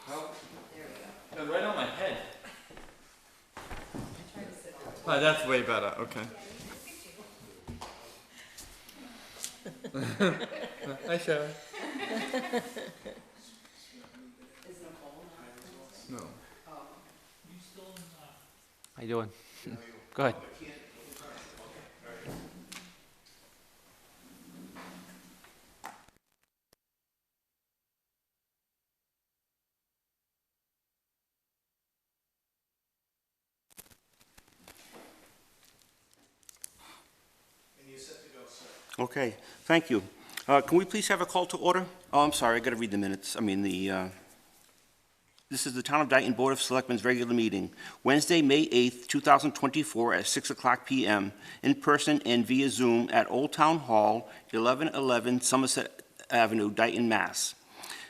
Well, There we go. they're right on my head. I tried to sit on it. Oh, that's way better. Okay. Hi, Sharon. Is Nicole not? No. Oh. How you doing? Good. Okay, thank you. Can we please have a call to order? Oh, I'm sorry, I gotta read the minutes. This is the Town of Dayton Board of Selectmen's regular meeting, Wednesday, May 8th, 2024, at 6 o'clock p.m., in person and via Zoom at Old Town Hall, 1111 Somerset Avenue, Dayton, Mass.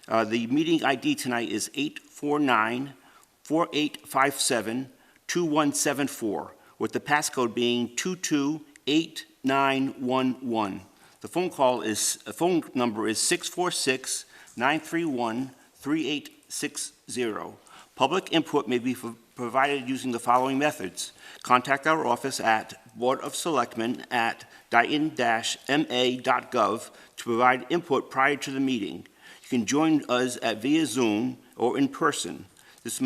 The meeting ID tonight is 849-4857-2174, with the passcode being 228911. The phone number is 646-931-3860. Public input may be provided using the following methods. Contact our office at boardofselectmen@dayton-ma.gov to provide input prior to the meeting. You can join us via Zoom or in person. This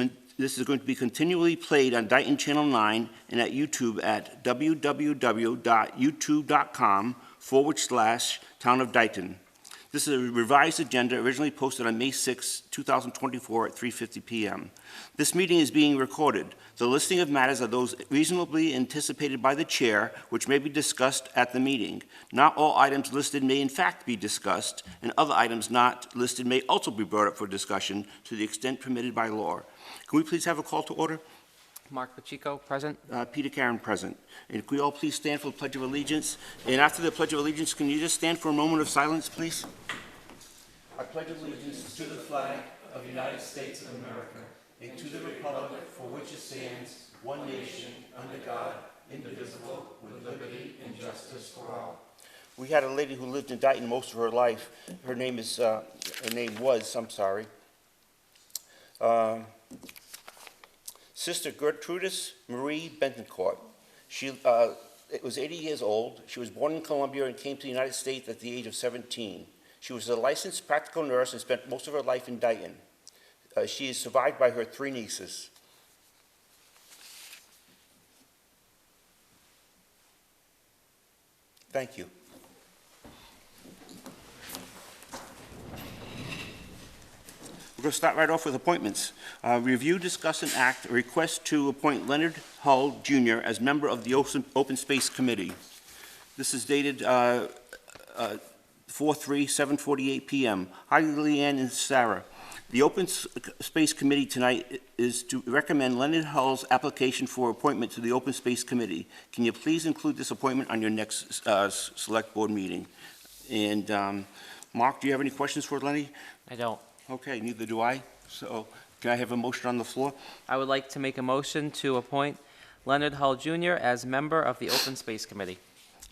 is going to be continually played on Dayton Channel 9 and at YouTube at www.youtube.com/Town of Dayton. This is a revised agenda originally posted on May 6, 2024 at 3:50 p.m. This meeting is being recorded. The listing of matters are those reasonably anticipated by the chair, which may be discussed at the meeting. Not all items listed may in fact be discussed, and other items not listed may also be brought up for discussion to the extent permitted by law. Can we please have a call to order? Mark Pacheco, present. Peter Karen, present. And could we all please stand for the Pledge of Allegiance? And after the Pledge of Allegiance, can you just stand for a moment of silence, please? I pledge allegiance to the flag of the United States of America and to the republic for which it stands, one nation, under God, indivisible, with liberty and justice for all. We had a lady who lived in Dayton most of her life. Her name was, Sister Gertrudis Marie Bentoncourt. She was 80 years old. She was born in Colombia and came to the United States at the age of 17. She was a licensed practical nurse and spent most of her life in Dayton. She is survived by her 3 nieces. Thank you. We're going to start right off with appointments. Review, discuss, and act a request to appoint Leonard Hull, Jr. as member of the Open Space Committee. This is dated 4/3/7:48 p.m. Hi, Leanne and Sarah. The Open Space Committee tonight is to recommend Leonard Hull's application for appointment to the Open Space Committee. Can you please include this appointment on your next select board meeting? And Mark, do you have any questions for Lenny? I don't. Okay, neither do I. So can I have a motion on the floor? I would like to make a motion to appoint Leonard Hull Jr. as member of the Open Space Committee.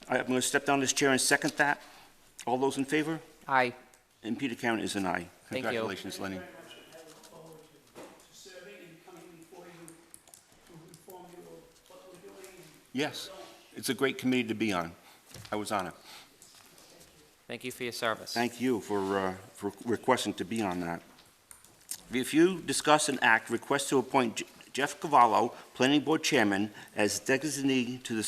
I'm going to step down this chair and second that. All those in favor? Aye. And Peter Karen is an aye. Thank you. Congratulations, Lenny. I look forward to serving and coming before you to inform you of what we're doing. Yes, it's a great committee to be on. I was on it. Thank you for your service. Thank you for requesting to be on that. Review, discuss, and act request to appoint Jeff Cavallo, Planning Board Chairman, as designee to the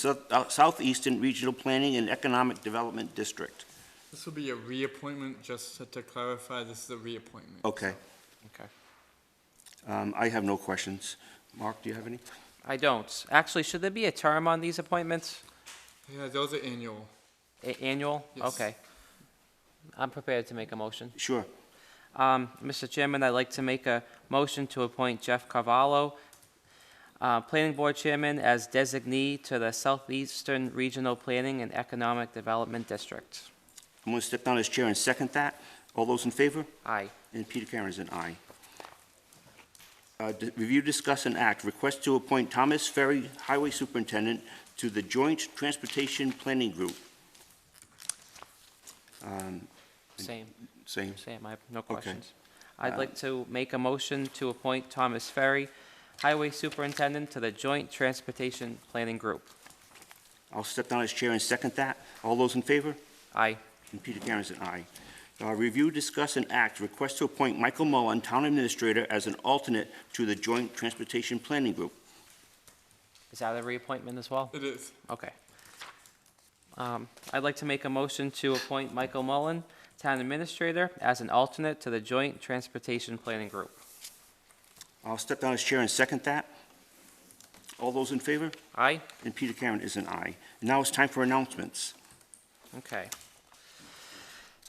Southeastern Regional Planning and Economic Development District. This will be a reappointment, just to clarify, this is a reappointment. Okay. Okay. I have no questions. Mark, do you have any? I don't. Actually, should there be a term on these appointments? Yeah, those are annual. Annual? Yes. Okay. I'm prepared to make a motion. Sure. Mr. Chairman, I'd like to make a motion to appoint Jeff Cavallo, Planning Board Chairman, as designee to the Southeastern Regional Planning and Economic Development District. I'm going to step down this chair and second that. All those in favor? Aye. And Peter Karen is an aye. Review, discuss, and act. Request to appoint Thomas Ferry, Highway Superintendent, to the Joint Transportation Planning Group. Same. Same. I have no questions. I'd like to make a motion to appoint Thomas Ferry, Highway Superintendent, to the Joint Transportation Planning Group. I'll step down as chair and second that. All those in favor? Aye. And Peter Karen's an aye. Review, discuss, and act, request to appoint Michael Mullen, Town Administrator, as an alternate to the Joint Transportation Planning Group. Is that a reappointment as well? It is. Okay. I'd like to make a motion to appoint Michael Mullen, Town Administrator, as an alternate to the Joint Transportation Planning Group. I'll step down as chair and second that. All those in favor? Aye? And Peter Karen is an aye. Now it's time for announcements. Okay.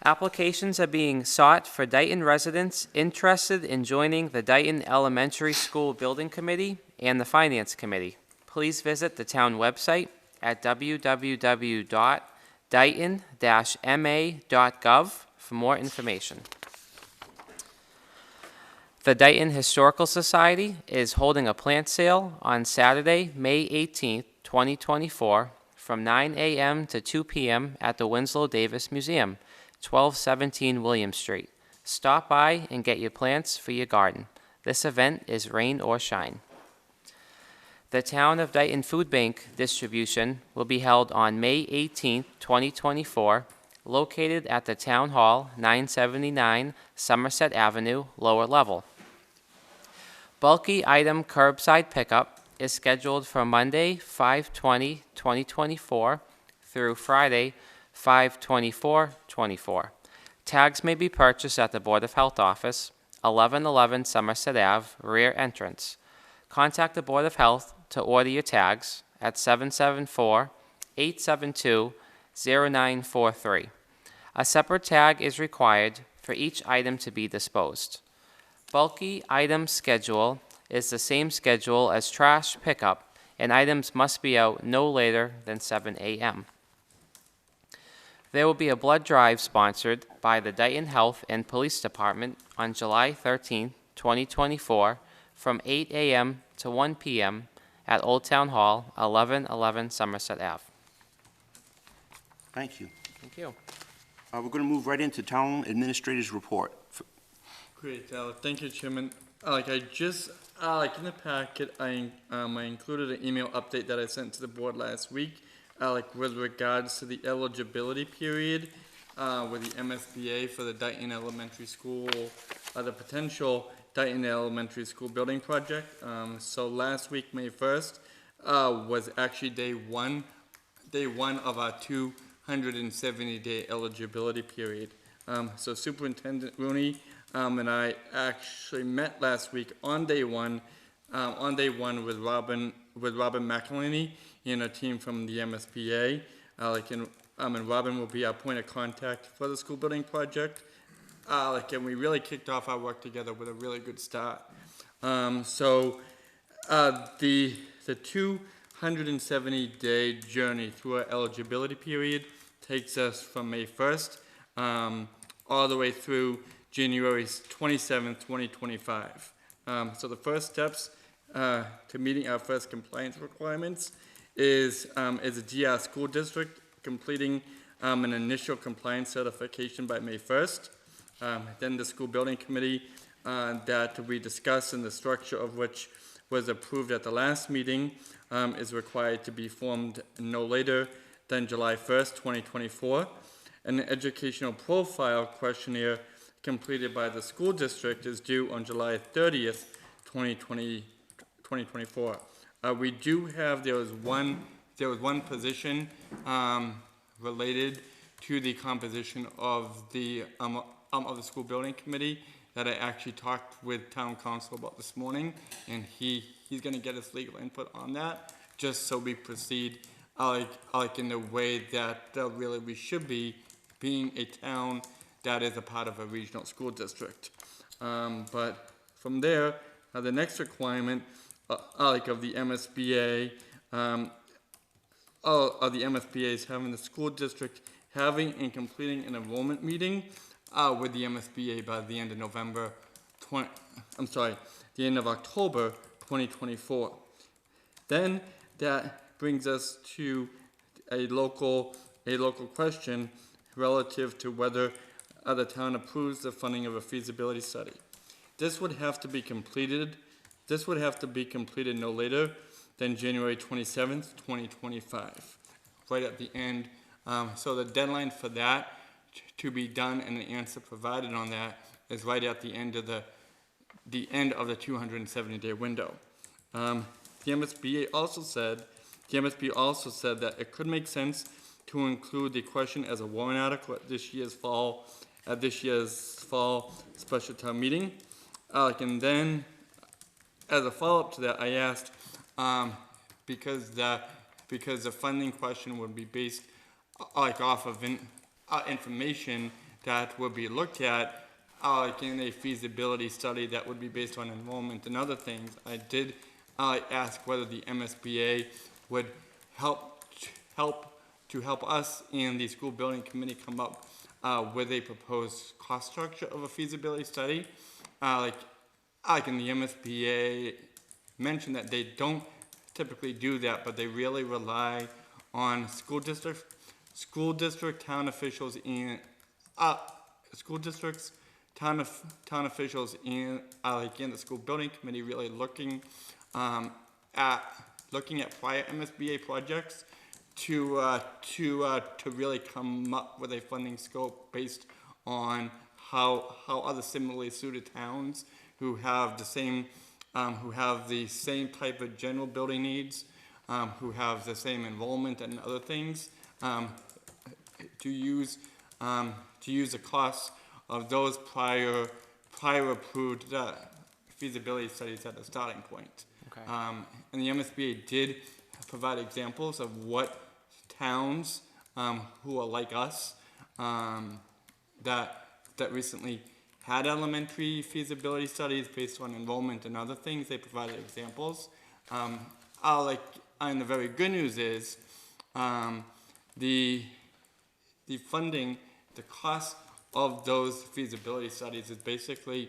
Applications are being sought for Dayton residents interested in joining the Dayton Elementary School Building Committee and the Finance Committee. Please visit the town website at www.dayton-ma.gov for more information. The Dayton Historical Society is holding a plant sale on Saturday, May 18th, 2024, from 9 a.m. to 2 p.m. at the Winslow Davis Museum, 1217 William Street. Stop by and get your plants for your garden. This event is rain or shine. The Town of Dayton Food Bank distribution will be held on May 18, 2024, located at the Town Hall, 979 Somerset Avenue, lower level. Bulky item curbside pickup is scheduled for Monday, 5/20/2024 through Friday, 5/24/24. Tags may be purchased at the Board of Health Office, 1111 Somerset Ave, rear entrance. Contact the Board of Health to order your tags at 774-872-0943. A separate tag is required for each item to be disposed. Bulky item schedule is the same schedule as trash pickup, and items must be out no later than 7 a.m. There will be a blood drive sponsored by the Dayton Health and Police Department on July 13, 2024, from 8 a.m. to 1 p.m. at Old Town Hall, 1111 Somerset Ave. Thank you. Thank you. We're going to move right into Town Administrator's report. Great, thank you, Chairman. I just, in the packet, I included an email update that I sent to the board last week, with regards to the eligibility period, with the MSBA for the Dayton Elementary School, the potential Dayton Elementary School building project. So last week, May 1st, was actually day one of our 270-day eligibility period. So Superintendent Rooney and I actually met last week on day one with Robin McElhaney and a team from the MSBA. And Robin will be our point of contact for the school building project. And we really kicked off our work together with a really good start. The 270-day journey through our eligibility period takes us from May 1st all the way through January 27th, 2025. So the first steps to meeting our first compliance requirements is a DR school district completing an initial compliance certification by May 1st. Then the school building committee that we discussed and the structure of which was approved at the last meeting is required to be formed no later than July 1st, 2024. An educational profile questionnaire completed by the school district is due on July 30th, 2024. We do have, there was one position related to the composition of the school building committee that I actually talked with town council about this morning, and he's going to get us legal input on that, just so we proceed in the way that really we should be, being a town that is a part of a regional school district. But from there, the next requirement of the MSBA, of the MSBA is having the school district having and completing an enrollment meeting with the MSBA by the end of the end of October 2024. Then that brings us to a local question relative to whether the town approves the funding of a feasibility study. this would have to be completed no later than January 27th, 2025, right at the end. So the deadline for that to be done and the answer provided on that is right at the end of the 270-day window. The MSBA also said that it could make sense to include the question as a warrant article at this year's fall special town meeting. And then, as a follow-up to that, I asked, because the funding question would be based off of information that would be looked at in a feasibility study that would be based on enrollment and other things. I did ask whether the MSBA would help us and the school building committee come up with a proposed cost structure of a feasibility study. And the MSBA mentioned that they don't typically do that, but they really rely on school district, town officials, and school districts, town officials, and the school building committee really looking at prior MSBA projects to really come up with a funding scope based on how other similarly suited towns who have the same type of general building needs, who have the same enrollment and other things, to use the costs of those prior approved feasibility studies at the starting point. Okay. And the MSBA did provide examples of what towns who are like us that recently had elementary feasibility studies based on enrollment and other things. They provided examples. And the very good news is the funding, the cost of those feasibility studies is basically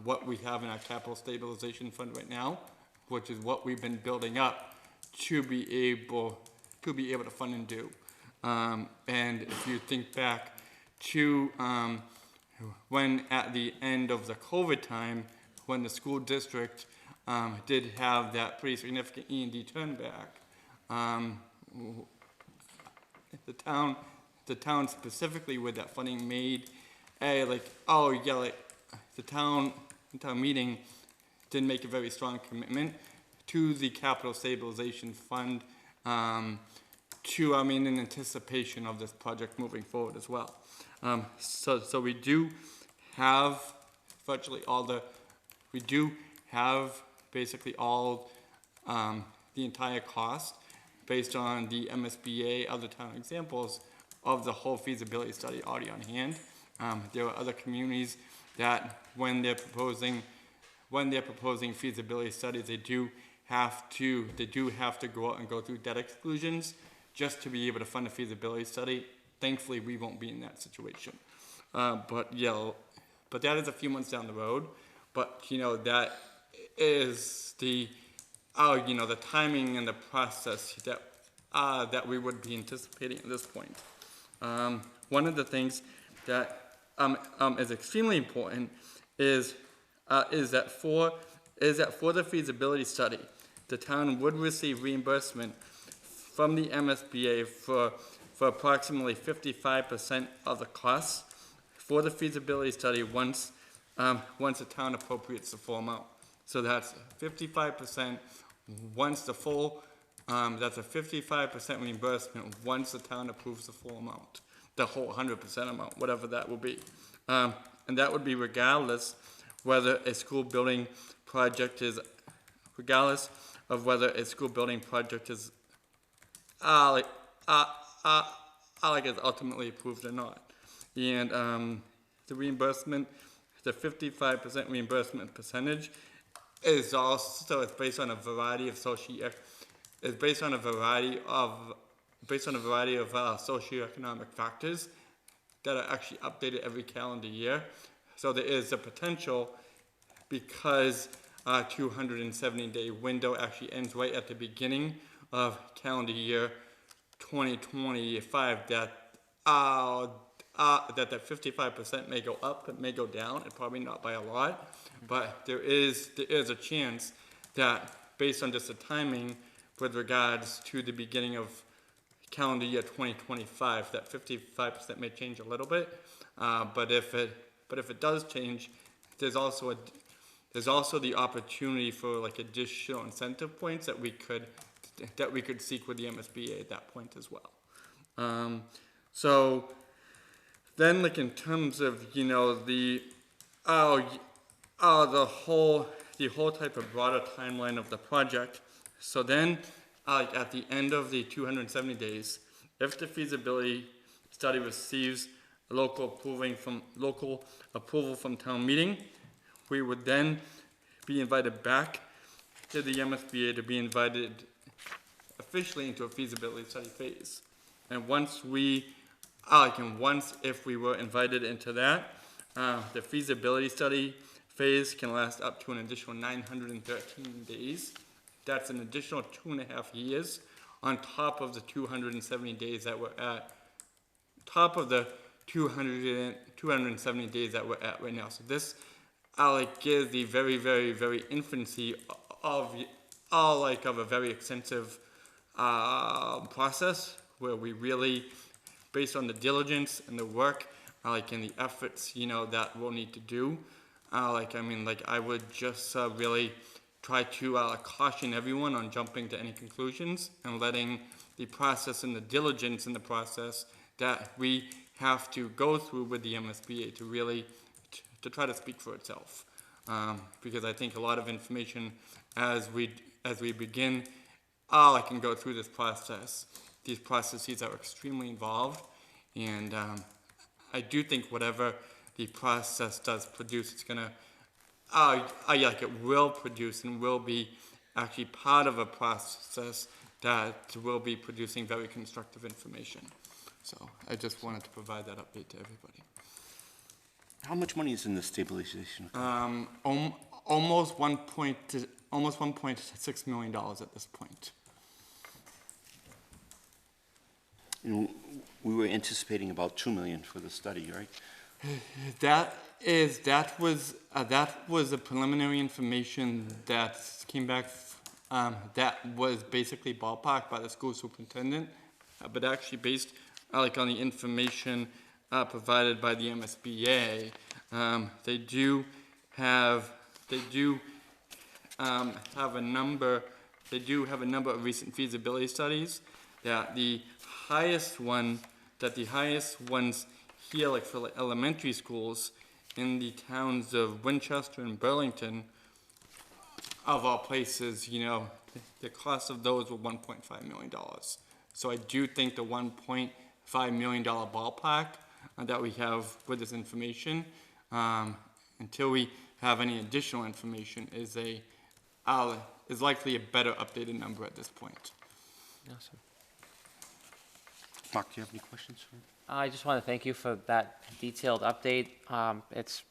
what we have in our capital stabilization fund right now, which is what we've been building up to be able to fund and do. And if you think back to when at the end of the COVID time, when the school district did have that pretty significant E&D turn back, the town specifically with that funding made the town meeting did make a very strong commitment to the capital stabilization fund in anticipation of this project moving forward as well. So we do have basically all the entire cost based on the MSBA, other town examples of the whole feasibility study already on hand. There are other communities that when they're proposing feasibility studies, they do have to go out and go through debt exclusions just to be able to fund a feasibility study. Thankfully, we won't be in that situation. But that is a few months down the road. But that is the timing and the process that we would be anticipating at this point. One of the things that is extremely important is that for the feasibility study, the town would receive reimbursement from the MSBA for approximately 55% of the costs for the feasibility study once the town appropriates the full amount. So that's 55% once the full. That's a 55% reimbursement once the town approves the full amount, the whole 100% amount, whatever that will be, and that would be regardless whether a school building project is ultimately approved or not. And the reimbursement, the 55% reimbursement percentage is also based on a variety of socioeconomic factors that are actually updated every calendar year. So there is a potential, because our 270-day window actually ends right at the beginning of calendar year 2025, that that 55% may go up, it may go down, and probably not by a lot, but there is a chance that based on just the timing with regards to the beginning of calendar year 2025, that 55% may change a little bit, but if it does change, there's also the opportunity for like additional incentive points that we could seek with the MSBA at that point as well. So then, like in terms of the whole type of broader timeline of the project. So then, like at the end of the 270 days, if the feasibility study receives local approval from town meeting, we would then be invited back to the MSBA to be invited officially into a feasibility study phase. And if we were invited into that, the feasibility study phase can last up to an additional 913 days. That's an additional 2.5 years on top of the 270 days that we're at. Top of the 270 days that we're at right now. So this gives the very, very, very infancy of a very extensive process where we really, based on the diligence and the work, and the efforts, that we'll need to do, I would just really try to caution everyone on jumping to any conclusions and letting the process and the diligence in the process that we have to go through with the MSBA to really to try to speak for itself. Because I think a lot of information as we begin can go through this process. These processes are extremely involved, and I do think whatever the process does produce, it's gonna, it will produce and will be actually part of a process that will be producing very constructive information. So I just wanted to provide that update to everybody. How much money is in the stabilization? Almost $1.6 million at this point. And we were anticipating about $2 million for the study, right? That was the preliminary information that came back. That was basically ballparked by the school superintendent, but actually based on the information provided by the MSBA, they do have a number of recent feasibility studies that the highest ones here, for elementary schools in the towns of Winchester and Burlington, of all places, the cost of those were $1.5 million. So I do think the $1.5 million ballpark that we have with this information, until we have any additional information, is likely a better updated number at this point. Awesome. Mark, do you have any questions? I just want to thank you for that detailed update. This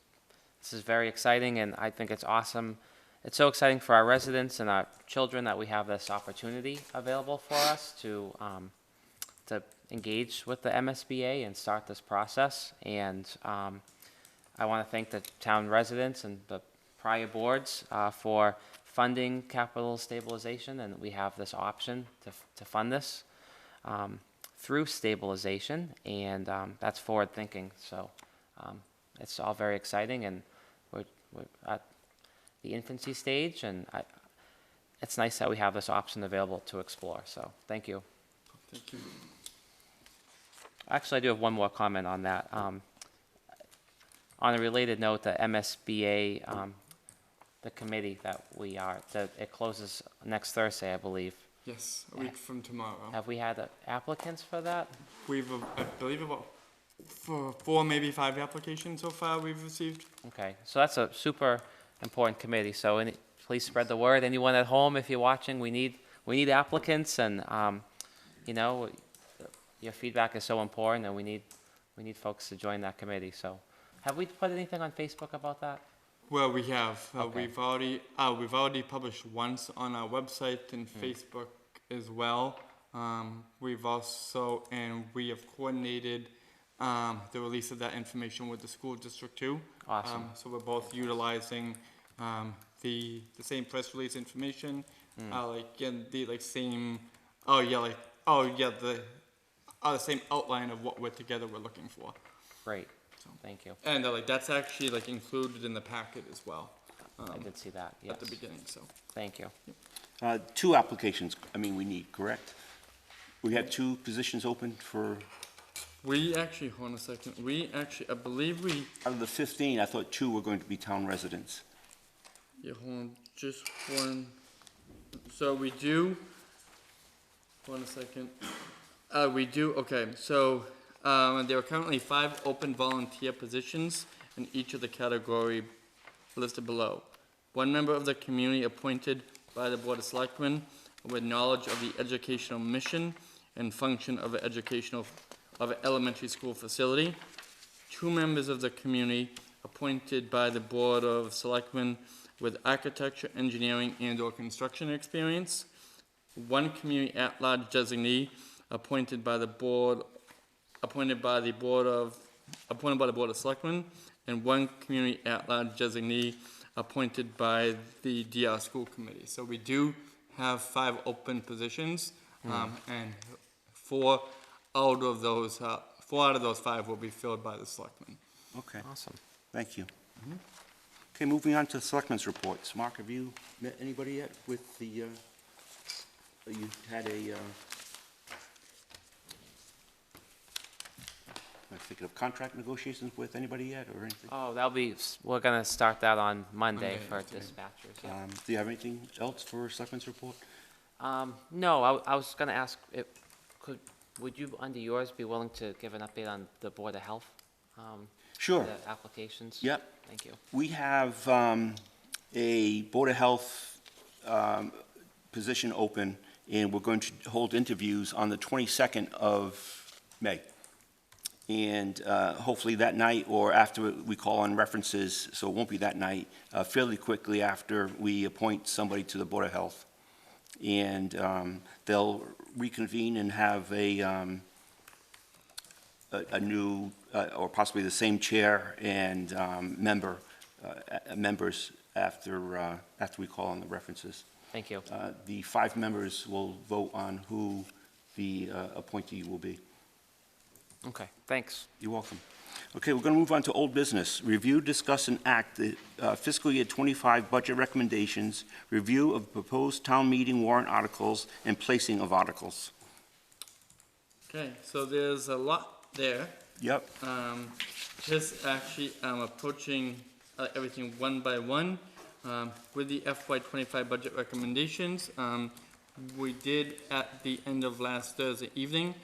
is very exciting, and I think it's awesome. It's so exciting for our residents and our children that we have this opportunity available for us to engage with the MSBA and start this process. And I want to thank the town residents and the prior boards for funding capital stabilization, and we have this option to fund this through stabilization, and that's forward thinking. So it's all very exciting, and we're at the infancy stage, and it's nice that we have this option available to explore. So thank you. Thank you. Actually, I do have one more comment on that. On a related note, the MSBA, the committee that it closes next Thursday, I believe. Yes, a week from tomorrow. Have we had applicants for that? We've, I believe, about four, maybe 5 applications so far we've received. Okay, so that's a super important committee. So please spread the word. Anyone at home, if you're watching, we need applicants, and your feedback is so important, and we need folks to join that committee. So, have we put anything on Facebook about that? Well, we have. Okay. We've already published once on our website and Facebook as well. We have coordinated the release of that information with the school district too. Awesome. So we're both utilizing, the same press release information, like, and the, like, same, the same outline of what we're looking for. Great, thank you. And, like, that's actually, like, included in the packet as well, I did see that, yes. at the beginning, so. Thank you. 2 applications, we need, correct? We have 2 positions open for, We actually, hold on a second, I believe we, out of the 15, I thought 2 were going to be town residents. yeah, hold on, just one, so we do, hold on a second. Okay, so, there are currently 5 open volunteer positions in each of the category listed below. 1 member of the community appointed by the Board of Selectmen with knowledge of the educational mission and function of an elementary school facility. 2 members of the community appointed by the Board of Selectmen with architecture, engineering, and/or construction experience. 1 community at-large designee appointed by the Board of Selectmen, and 1 community at-large designee appointed by the DR School Committee. So we do have 5 open positions, and 4 out of those 5 will be filled by the Selectmen. Okay, Awesome. thank you. Okay, moving on to Selectmen's reports. Mark, have you met anybody yet with the, you had a, I'm thinking of contract negotiations with anybody yet, or anything? Oh, we're gonna start that on Monday Monday, for okay. dispatchers, yeah. Do you have anything else for Selectmen's report? No, I was gonna ask, would you, under yours, be willing to give an update on the Board of Health? Sure. The applications? Yep. Thank you. We have a Board of Health position open, and we're going to hold interviews on the 22nd of May. And hopefully that night, or after we call on references, so it won't be that night, fairly quickly after we appoint somebody to the Board of Health. And they'll reconvene and have a new, or possibly the same chair and members after we call on the references. Thank you. The 5 members will vote on who the appointee will be. Okay, thanks. You're welcome. Okay, we're going to move on to old business. Review, discuss, and act the fiscal year '25 budget recommendations, review of proposed town meeting warrant articles, and placing of articles. Okay, so there's a lot there. Yep. Just actually, approaching everything one by one. With the FY '25 budget recommendations, we did at the end of last Thursday evening,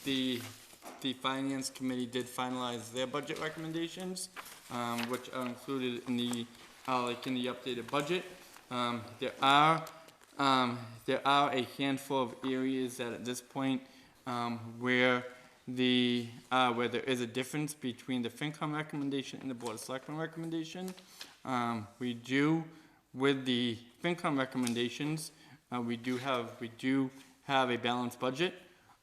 the Finance Committee did finalize their budget recommendations, which are included in the, in the updated budget. There are a handful of areas that at this point, where there is a difference between the FinCom recommendation and the Board of Selectmen recommendation. We do, with the FinCom recommendations, we do have a balanced budget.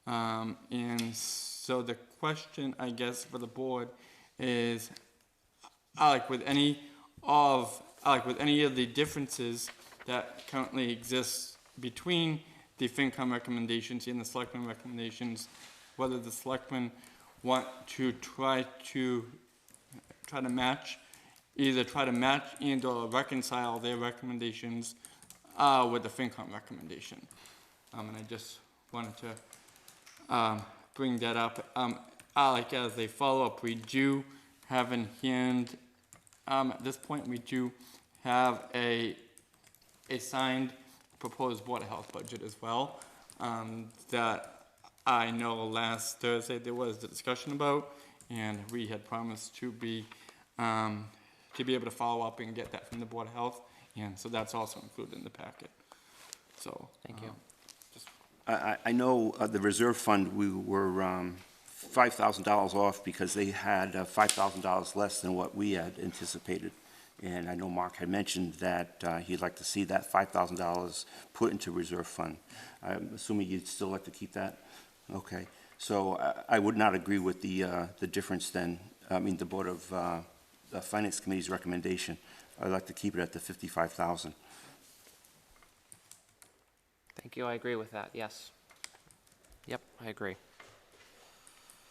And so the question, I guess, for the board is, with any of the differences that currently exist between the FinCom recommendations and the Selectmen recommendations, whether the Selectmen want to try to match and or reconcile their recommendations with the FinCom recommendation. And I just wanted to bring that up. As a follow-up, we do have in hand, at this point, we do have a signed proposed Board of Health budget as well, that I know last Thursday there was the discussion about, and we had promised to be able to follow up and get that from the Board of Health, and so that's also included in the packet. So, Thank you. I know the reserve fund, we were $5,000 off because they had $5,000 less than what we had anticipated. And I know Mark had mentioned that he'd like to see that $5,000 put into reserve fund. I'm assuming you'd still like to keep that? Okay. So I would not agree with the difference then, the Board of the Finance Committee's recommendation. I'd like to keep it at the 55,000. Thank you, I agree with that, yes. Yep, I agree.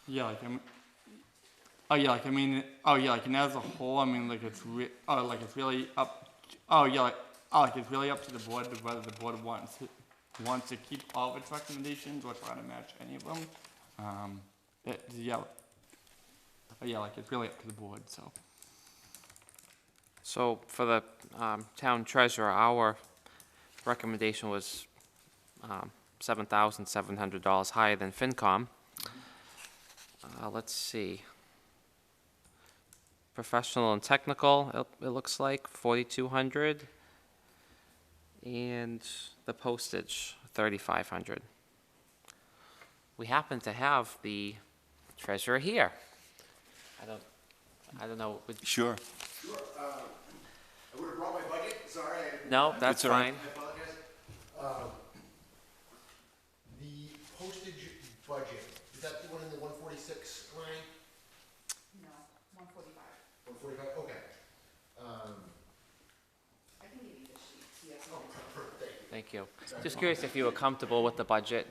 Yeah, like oh yeah, like I mean, oh yeah, like and as a whole, I mean, like it's like it's really up. Oh yeah, like it's really up to the board whether the board wants to keep all of its recommendations or try to match any of them. Yeah, yeah, like it's really up to the board. So. So for the town treasurer, our recommendation was $7,700 higher than FinCom. Let's see. Professional and technical, it looks like 4,200, and the postage 3,500. We happen to have the treasurer here. I don't know. Sure. Sure, I would have brought my budget, sorry. No, that's It's all right. fine. I apologize. The postage budget, is that the one in the 146 line? No, 145. 145, okay. I can give you the sheets, yes. Oh, perfect, thank you. Thank you. Just curious if you were comfortable with the budget,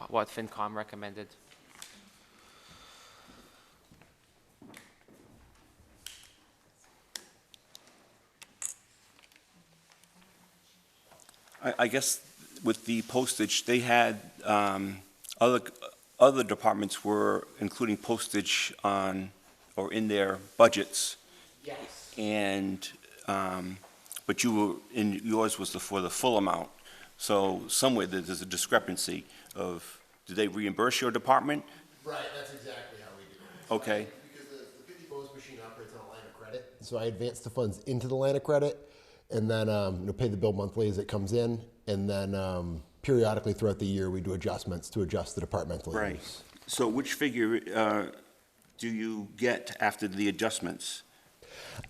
what FinCom recommended. I guess with the postage, they had, other departments were including postage on, or in their budgets, Yes. and, but yours was for the full amount. So somewhere there's a discrepancy of, did they reimburse your department? Right, that's exactly how we do it. Okay. Because the 50 Bose machine operates on a line of credit. So I advance the funds into the line of credit, and then pay the bill monthly as it comes in, and then periodically throughout the year we do adjustments to adjust the departmental Right. use. So which figure do you get after the adjustments?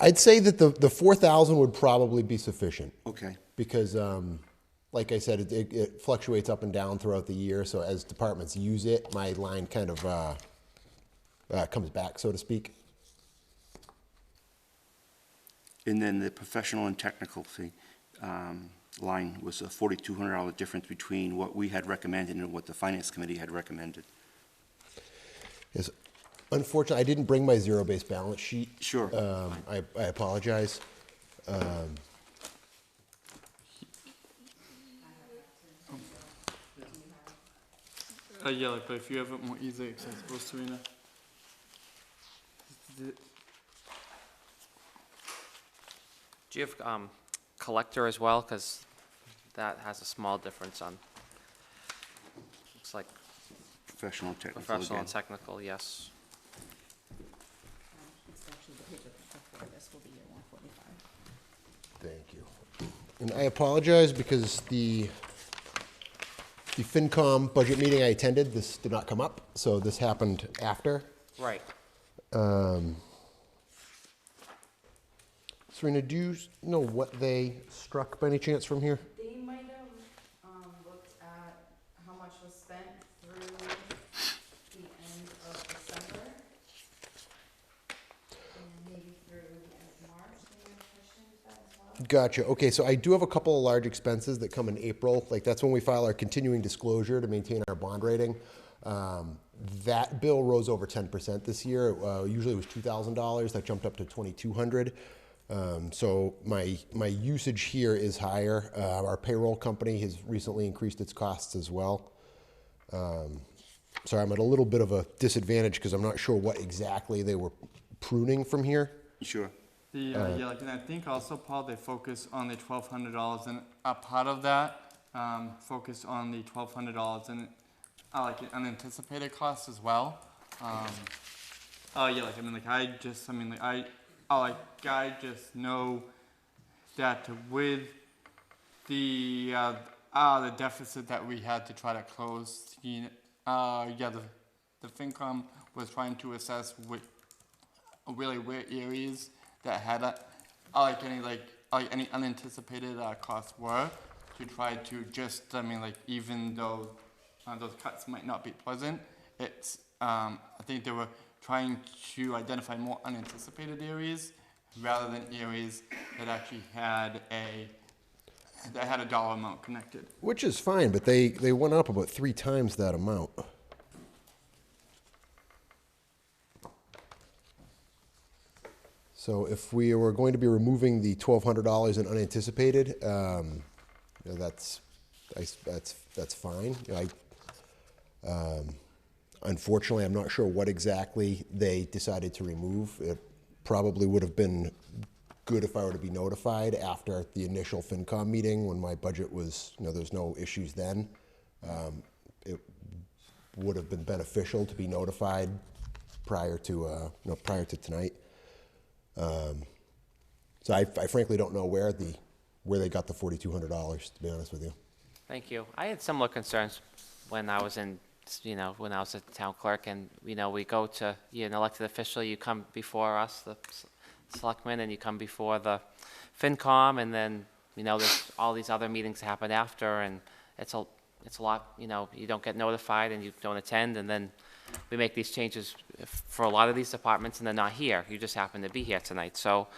I'd say that the 4,000 would probably be sufficient Okay. because, like I said, it fluctuates up and down throughout the year. So as departments use it, my line kind of comes back, so to speak. And then the professional and technical fee line was a $4,200 difference between what we had recommended and what the Finance Committee had recommended. Yes. Unfortunately, I didn't bring my zero-based balance sheet. Sure. I apologize. Yeah, like, but if you have it more easily accessible, Serena. Do you have collector as well? Because that has a small difference on, looks like Professional and technical professional and again. technical, yes. It's actually the page before this will be your 145. Thank you. And I apologize because the FinCom budget meeting I attended, this did not come up, so this happened after. Right. Serena, do you know what they struck by any chance from here? They might have looked at how much was spent through the end of December. And maybe through the end of March, they might have pushed into that as well. Gotcha. Okay, so I do have a couple of large expenses that come in April. Like that's when we file our continuing disclosure to maintain our bond rating. That bill rose over 10% this year. Usually it was $2,000. That jumped up to $2,200. So my usage here is higher. Our payroll company has recently increased its costs as well. So I'm at a little bit of a disadvantage because I'm not sure what exactly they were pruning from here. Sure. Yeah, like, and I think also, Paul, they focus on the $1,200, and a part of that focus on the $1,200 and like unanticipated costs as well. Yeah, like I mean, like I just know that with the deficit that we had to try to close, the FinCom was trying to assess where areas that had any unanticipated costs were, to try to just even though those cuts might not be pleasant, it's, I think they were trying to identify more unanticipated areas rather than areas that actually had a dollar amount connected. Which is fine, but they went up about 3 times that amount. So if we were going to be removing the $1,200 in unanticipated, you know, that's fine. You know, unfortunately, I'm not sure what exactly they decided to remove. It probably would have been good if I were to be notified after the initial FinCom meeting when my budget was, you know, there's no issues then. It would have been beneficial to be notified prior to, you know, prior to tonight. So I frankly don't know where they got the $4,200, to be honest with you. Thank you. I had similar concerns when I was in, you know, when I was a town clerk, and, you know, we go to, you're an elected official, you come before us, the selectmen, and you come before the FinCom, and then, you know, there's all these other meetings that happen after, and it's a lot, you know, you don't get notified and you don't attend, and then we make these changes for a lot of these departments, and they're not here. You just happen to be here tonight. So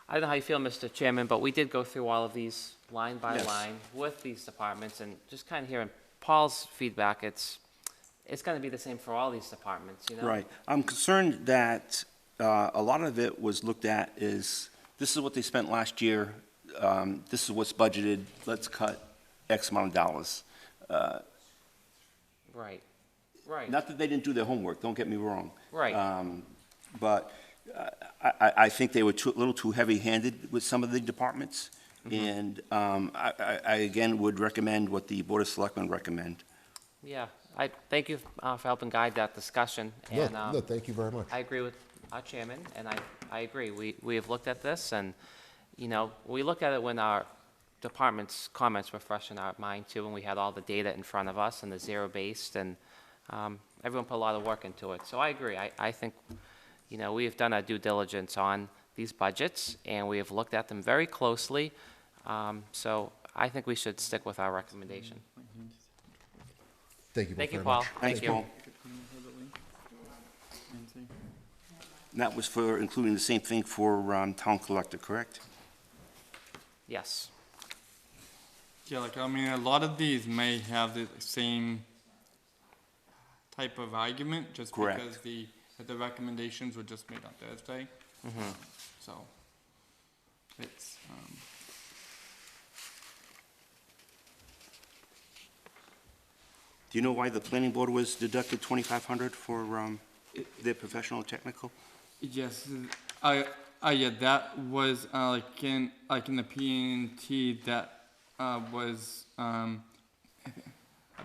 I don't know how you feel, Mr. Chairman, but we did go through all of these line by Yes. line with these departments, and just kind of hearing Paul's feedback, it's going to be the same for all these departments, you know? Right. I'm concerned that a lot of it was looked at is, this is what they spent last year, this is what's budgeted, let's cut X amount of dollars. Right, right, Not that they didn't do their homework, don't get me wrong. right. But I think they were a little too heavy-handed with some of the departments. And I again would recommend what the Board of Selectmen recommend. Yeah, I thank you for helping guide that discussion. No, And no, thank you very much. I agree with our chairman, and I agree. We have looked at this, and, you know, we look at it when our department's comments were fresh in our mind too, and we had all the data in front of us and the zero-based, and everyone put a lot of work into it. So I agree. I think, you know, we have done our due diligence on these budgets, and we have looked at them very closely. So I think we should stick with our recommendation. Thank you both Thank you, very Paul. much. Thank you. Paul. And that was for including the same thing for town collector, correct? Yes. Yeah, like, I mean, a lot of these may have the same type of argument, just Correct. because the recommendations were just made on Thursday. So, it's, Do you know why the planning board was deducted $2,500 for their professional and technical? yes, yeah, that was, like in the PNT, that, was,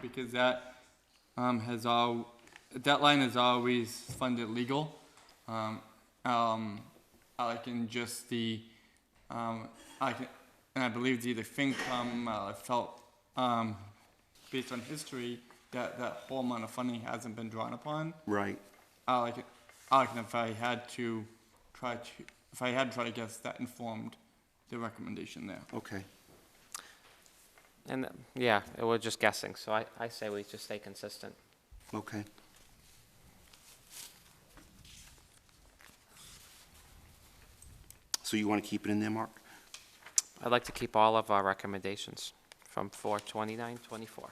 because that, that line is always funded legal. Like in just the, and I believe it's either FinCom, felt, based on history, that whole amount of funding hasn't been drawn upon. Right. If I had to try to guess, that informed the recommendation there. Okay. And, yeah, we're just guessing, so I say we just stay consistent. Okay. So you want to keep it in there, Mark? I'd like to keep all of our recommendations from 4/29/24.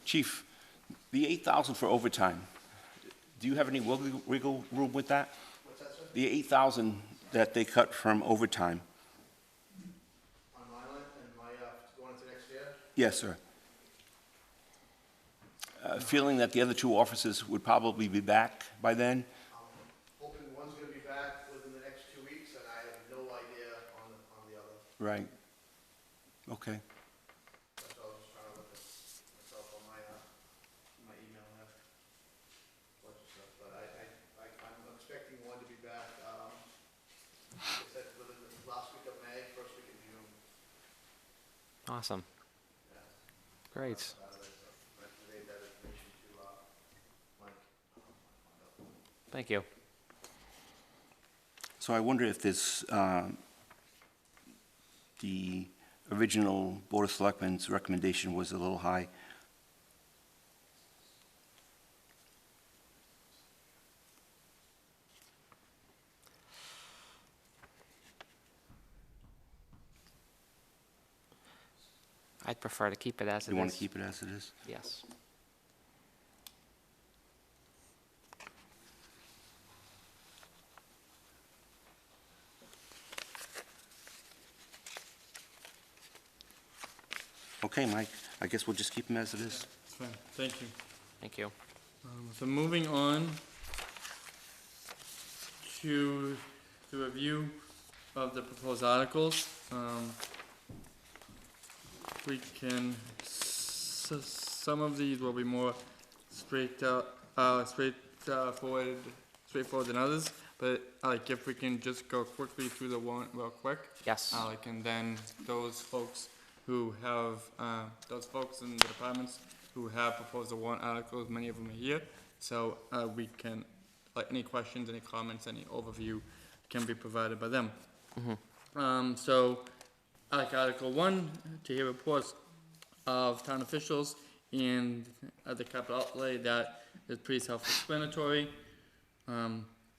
Chief, the 8,000 for overtime, do you have any wiggle room with that? What's that, sir? The 8,000 that they cut from overtime? On my line and my, going into next year? Yes, sir. Feeling that the other two officers would probably be back by then? I'm hoping one's gonna be back within the next 2 weeks, and I have no idea on the other. Right. Okay. That's why I was just trying to look at myself on my email there. Awesome. Great. Relay that information to, Mike. Thank you. So I wonder if this, the original Board of Selectmen's recommendation was a little high. I'd prefer to keep it as it is. You want to keep it as it is? Yes. Okay, Mike, I guess we'll just keep them as it is. That's fine, thank you. Thank you. So moving on to the review of the proposed articles, we can, some of these will be more straightforward than others, but like if we can just go quickly through the warrant real quick. Yes. Like, and then those folks who have, those folks in the departments who have proposed the warrant articles, many of them are here, so we can, like, any questions, any comments, any overview can be provided by them. So, like Article 1, to hear reports of town officials and the capital outlay, that is pretty self-explanatory.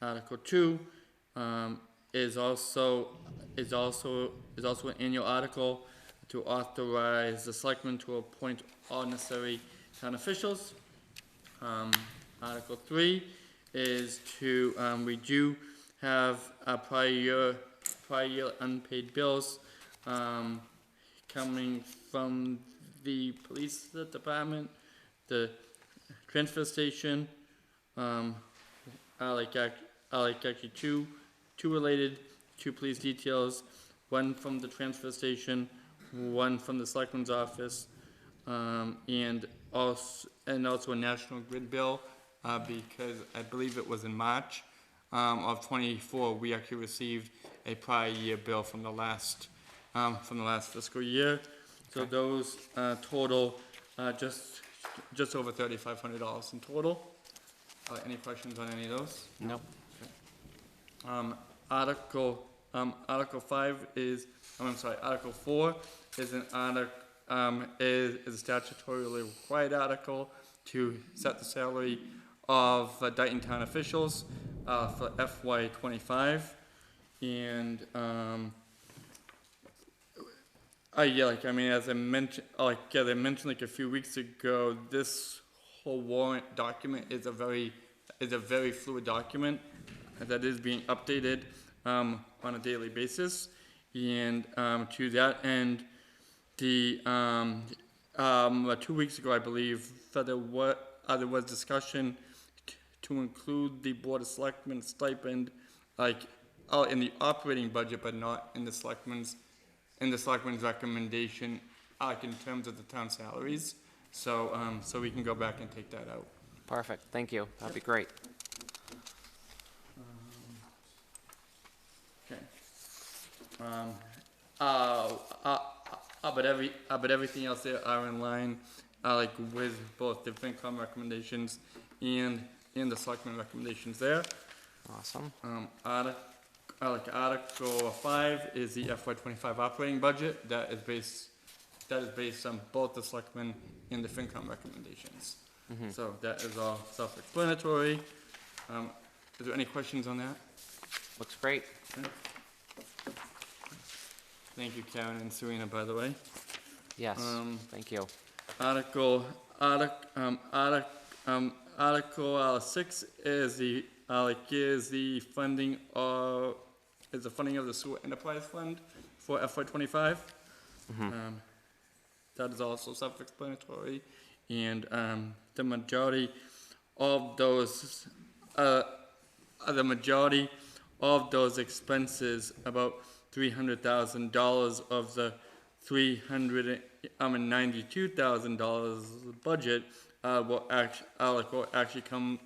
Article 2 is also an annual article to authorize the selectmen to appoint all necessary town officials. Article 3 is to, we do have prior year unpaid bills coming from the police department, the transfer station. I like actually two related, two police details, one from the transfer station, one from the selectman's office, and also a National Grid bill, because I believe it was in March of '24, we actually received a prior year bill from the last fiscal year. So those total just over $3,500 in total. Any questions on any of those? Nope. Article 5 is, Article 4 is an is a statutorily required article to set the salary of Dayton town officials for FY '25, and as I mentioned, like a few weeks ago, this whole warrant document is a very fluid document that is being updated on a daily basis, and to that end, the 2 weeks ago, I believe, that there was discussion to include the Board of Selectmen stipend, in the operating budget, but not in the selectmen's recommendation, in terms of the town salaries. So, so we can go back and take that out. Perfect. Thank you. That'd be great. Okay. But everything else there are in line, with both the FinCom recommendations and the selectmen recommendations there. Awesome. Article 5 is the FY '25 operating budget. That is based on both the selectmen and the FinCom recommendations. So that is all self-explanatory. Is there any questions on that? Looks great. Thank you, Karen and Serena, by the way. Yes. Thank you. Article 6 is the funding of the sewer enterprise fund for FY '25. That is also self-explanatory, and the majority of those expenses, about $300,000 of the $392,000 budget will actually come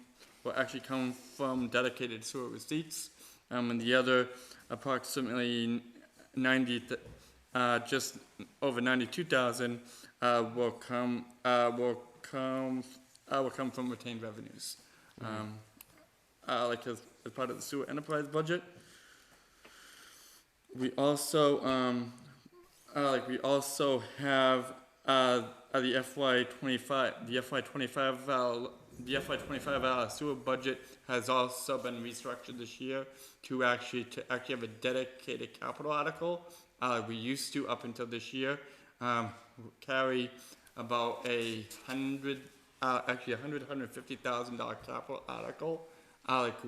from dedicated sewer receipts, and the other approximately just over 92,000, will come from retained revenues. Like as part of the sewer enterprise budget. We also, have, the FY 25 sewer budget has also been restructured this year to actually have a dedicated capital article. We used to, up until this year, carry about $150,000 capital article,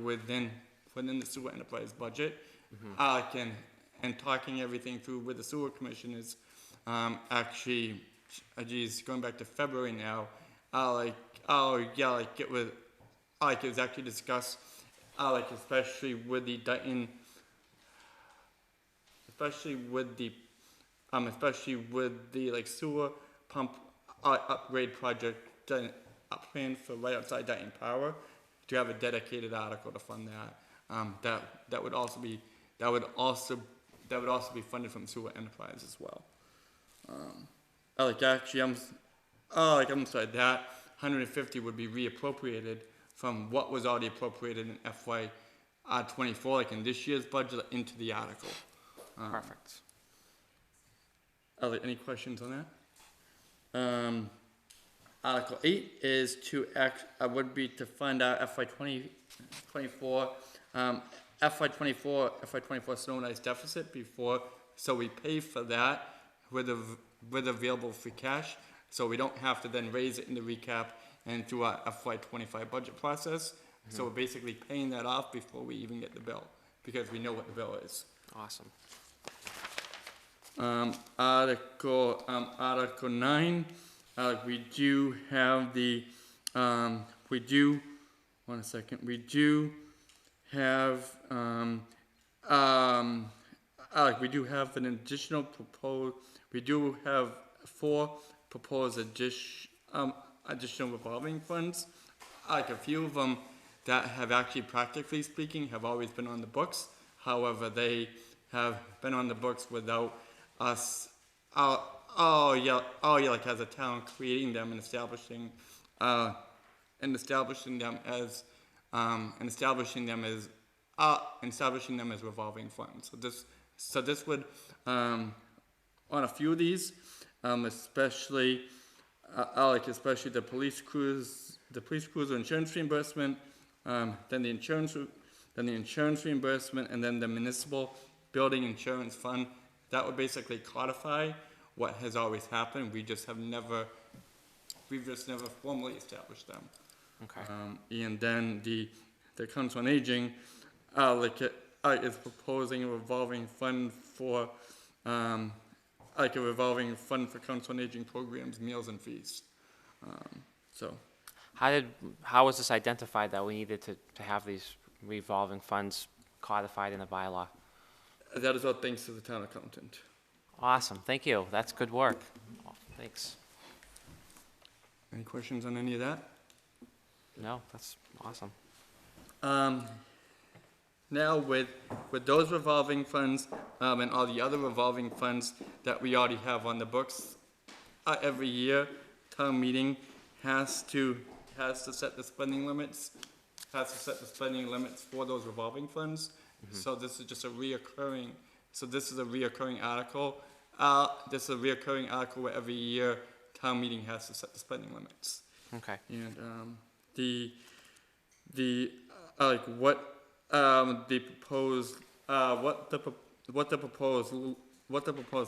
within the sewer enterprise budget. And talking everything through with the sewer commissioners, going back to February now, it was actually discussed, especially with the Dayton, especially with the sewer pump upgrade project plan for right outside Dayton Power, to have a dedicated article to fund that. That would also be funded from sewer enterprise as well. I'm sorry, that 150 would be reappropriated from what was already appropriated in FY 24, like in this year's budget, into the article. Perfect. Any questions on that? Article 8 is would be to fund our FY 24 FY 24 snow and ice deficit so we pay for that with available free cash, so we don't have to then raise it in the recap and through our FY 25 budget process. So we're basically paying that off before we even get the bill, because we know what the bill is. Awesome. Article 9, we do have the, we do have an additional proposed, we do have 4 proposed additional revolving funds. A few of them that have actually, practically speaking, have always been on the books. However, they have been on the books without us, as a town, creating them and establishing them as revolving funds. So this would, on a few of these, especially the police cruiser insurance reimbursement, then the insurance reimbursement, and then the municipal building insurance fund. That would basically codify what has always happened. We've just never formally established them. Okay. And then the Council on Aging, is proposing a revolving fund for, Council on Aging programs, meals and fees. How was this identified that we needed to have these revolving funds codified in a bylaw? That is all thanks to the town accountant. Awesome, thank you. That's good work. Thanks. Any questions on any of that? No, that's awesome. Now with those revolving funds, and all the other revolving funds that we already have on the books, every year, town meeting has to set the spending limits, for those revolving funds. So this is just a reoccurring article. This is a reoccurring article where every year town meeting has to set the spending limits. Okay. And what the proposed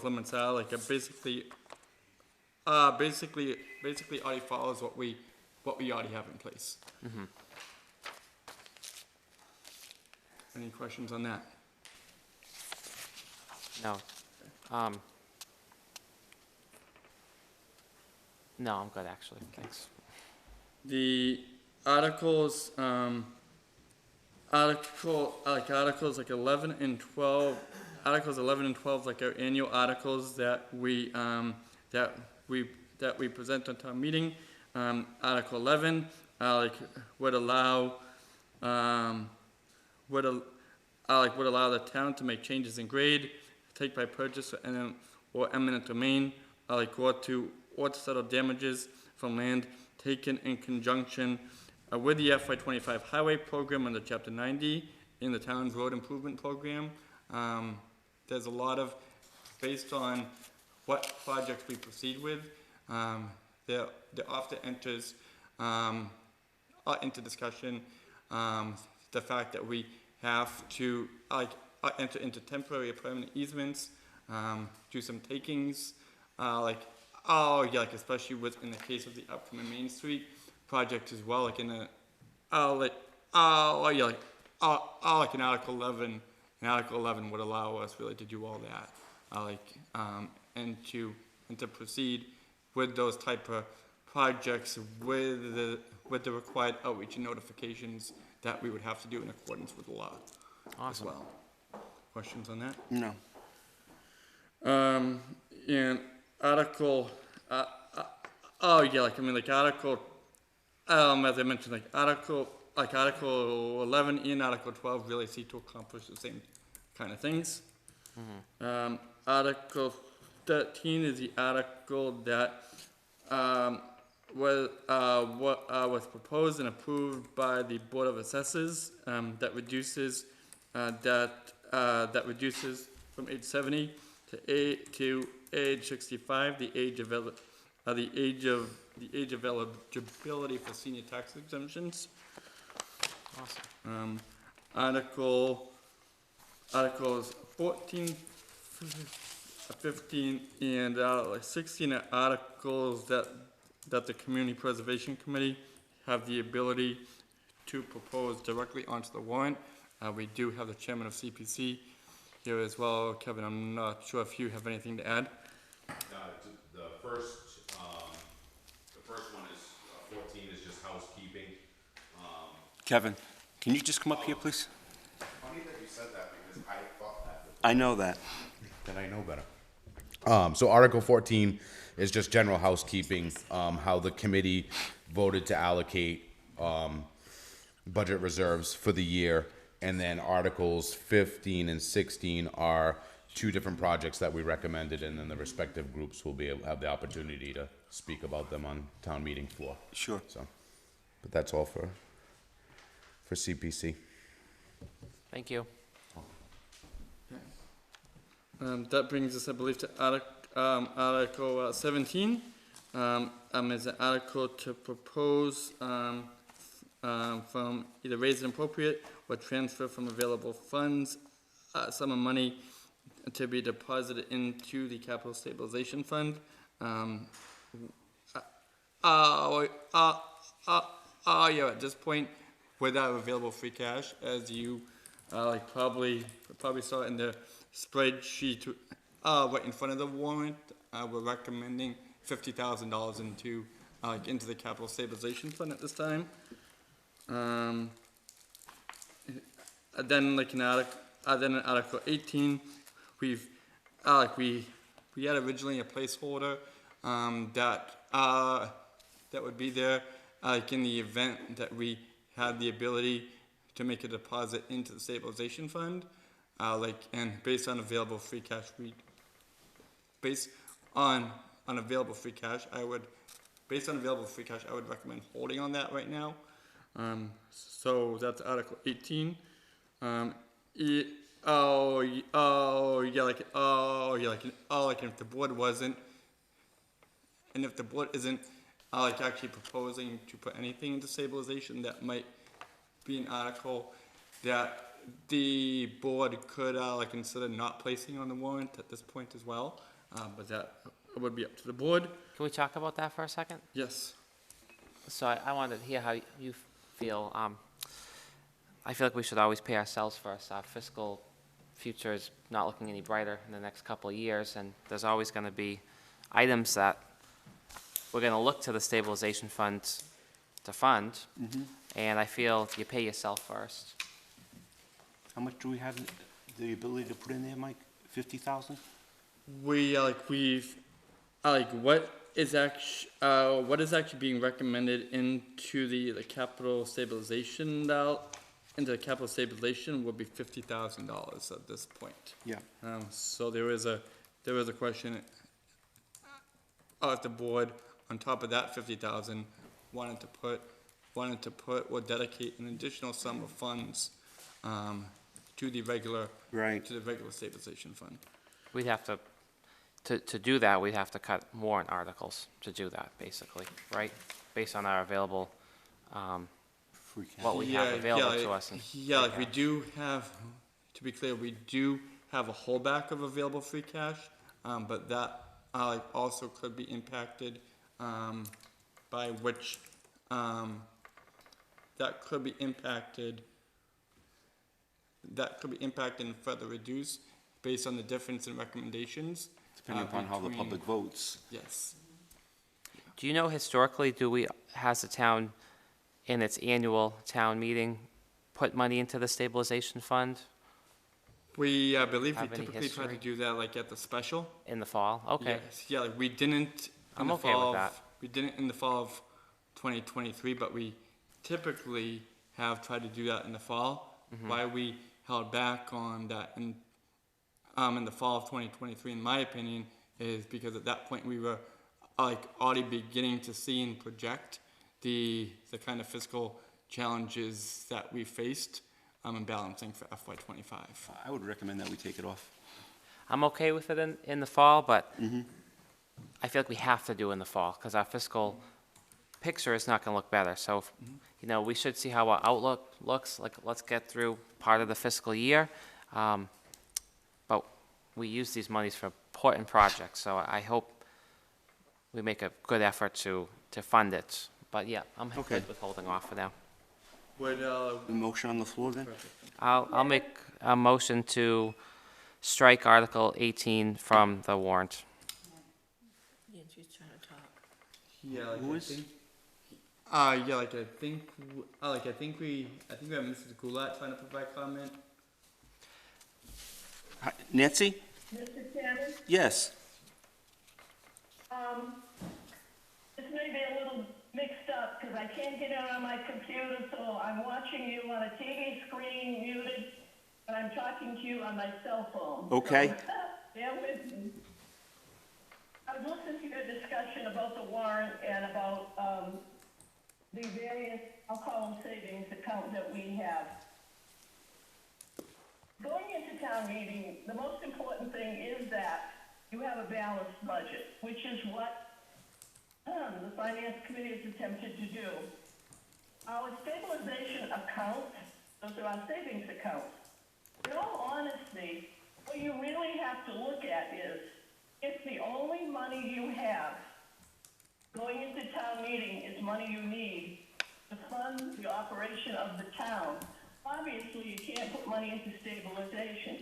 limits are, basically already follows what we already have in place. Any questions on that? No. No, I'm good, actually. Thanks. The articles, articles like 11 and 12, articles 11 and 12, like our annual articles that we present on town meeting. Article 11, would allow the town to make changes in grade, take by purchase, and then or eminent domain, or to settle damages from land taken in conjunction with the FY25 highway program under Chapter 90 in the town's road improvement program. There's a lot of, based on what projects we proceed with, there often enters into discussion the fact that we have to enter into temporary or permanent easements, do some takings, especially in the case of the upcoming Main Street project as well, like in a, like in Article 11. And Article 11 would allow us really to do all that, and to proceed with those type of projects with the required outreach and notifications that we would have to do in accordance with the law as Awesome. well. Questions on that? No. And Article, Article, as I mentioned, Article 11 and Article 12 really seek to accomplish the same kind of things. Article 13 is the article that was proposed and approved by the Board of Assessors, that reduces from age 70 to age 65 the age of eligibility for senior tax exemptions. Awesome. Articles 14, 15, and 16 are articles that the Community Preservation Committee have the ability to propose directly onto the warrant. We do have the chairman of CPC here as well. Kevin, I'm not sure if you have anything to add. The first one is, 14 is just housekeeping. Kevin, can you just come up here, please? Funny that you said that because I thought that. I know that. Then I know better. So Article 14 is just general housekeeping, how the committee voted to allocate budget reserves for the year. And then Articles 15 and 16 are two different projects that we recommended, and then the respective groups will have the opportunity to speak about them on town meeting floor. Sure. So, but that's all for CPC. Thank you. That brings us, I believe, to Article 17. Is an article to propose from either raise and appropriate or transfer from available funds sum of money to be deposited into the capital stabilization fund. At this point, without available free cash, as you probably saw in the spreadsheet right in front of the warrant, we're recommending $50,000 into the capital stabilization fund at this time. Then in Article 18, we had originally a placeholder that would be there in the event that we had the ability to make a deposit into the stabilization fund, and based on available free cash, I would recommend holding on that right now. So that's Article 18. If the board wasn't, and if the board isn't actually proposing to put anything into stabilization, that might be an article that the board could consider not placing on the warrant at this point as well. But that would be up to the board. Can we talk about that for a second? Yes. So I wanted to hear how you feel. I feel like we should always pay ourselves first. Our fiscal future is not looking any brighter in the next couple of years, and there's always going to be items that we're going to look to the stabilization fund to fund, and I feel you pay yourself first. How much do we have the ability to put in there, Mike? 50,000? What is actually being recommended into the capital stabilization into the capital stabilization would be $50,000 at this point. Yeah. So there is a there was a question if the board, on top of that 50,000, wanted to put or dedicate an additional sum of funds, to the regular, Right. to the regular stabilization fund. We'd have to do that, we'd have to cut warrant articles to do that, basically, right? Based on our available, Free cash. what we have available to us. Yeah, like we do have, to be clear, we do have a holdback of available free cash, but that, like also could be impacted, by which, that could be impacted and further reduced based on the difference in recommendations. Depending upon how the between- public votes. Yes. Do you know historically, has the town, in its annual town meeting, put money into the stabilization fund We, I believe we Have any typically try to history? do that like at the special. in the fall? Okay, Yes, yeah, like we didn't in I'm the okay with fall that. of, we didn't in the fall of 2023, but we typically have tried to do that in the fall. Mm-hmm. Why we held back on that in the fall of 2023, in my opinion, is because at that point we were like already beginning to see and project the kind of fiscal challenges that we faced in balancing for FY25. I would recommend that we take it off. I'm okay with it in the fall, but I feel like we have to do it in the fall, because our fiscal picture is not gonna look better, so, you know, we should see how our outlook looks, like, let's get through part of the fiscal year. But we use these monies for important projects, so I hope we make a good effort to fund it. But yeah, I'm Okay. good with holding off for now. Would, A motion on the floor then? I'll make a motion to strike Article 18 from the warrant. Nancy's trying to talk. yeah, like Who I is- think, yeah, like I think, I think we have Mrs. Goulat trying to provide comment. Hi, Nancy? Mr. Chairman, Yes. this may be a little mixed up because I can't get it on my computer, so I'm watching you on a TV screen muted, and I'm talking to you on my cell phone. Okay. So, bear with me. I was listening to your discussion about the warrant and about the various, I'll call them savings accounts that we have. Going into town meeting, the most important thing is that you have a balanced budget, which is what the finance committee has attempted to do. Our stabilization accounts, those are our savings accounts. In all honesty, what you really have to look at is, if the only money you have going into town meeting is money you need to fund the operation of the town, obviously you can't put money into stabilization.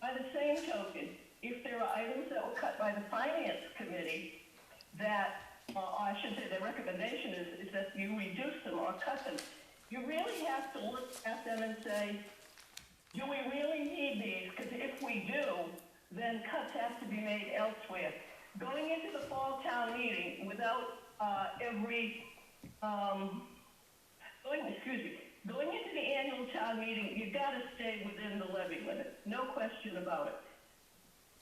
By the same token, if there are items that were cut by the finance committee that, or I should say the recommendation is that you reduce them or cut them, you really have to look at them and say, do we really need these? Because if we do, then cuts have to be made elsewhere. Going into the fall town meeting without going into the annual town meeting, you gotta stay within the levy limit, no question about it.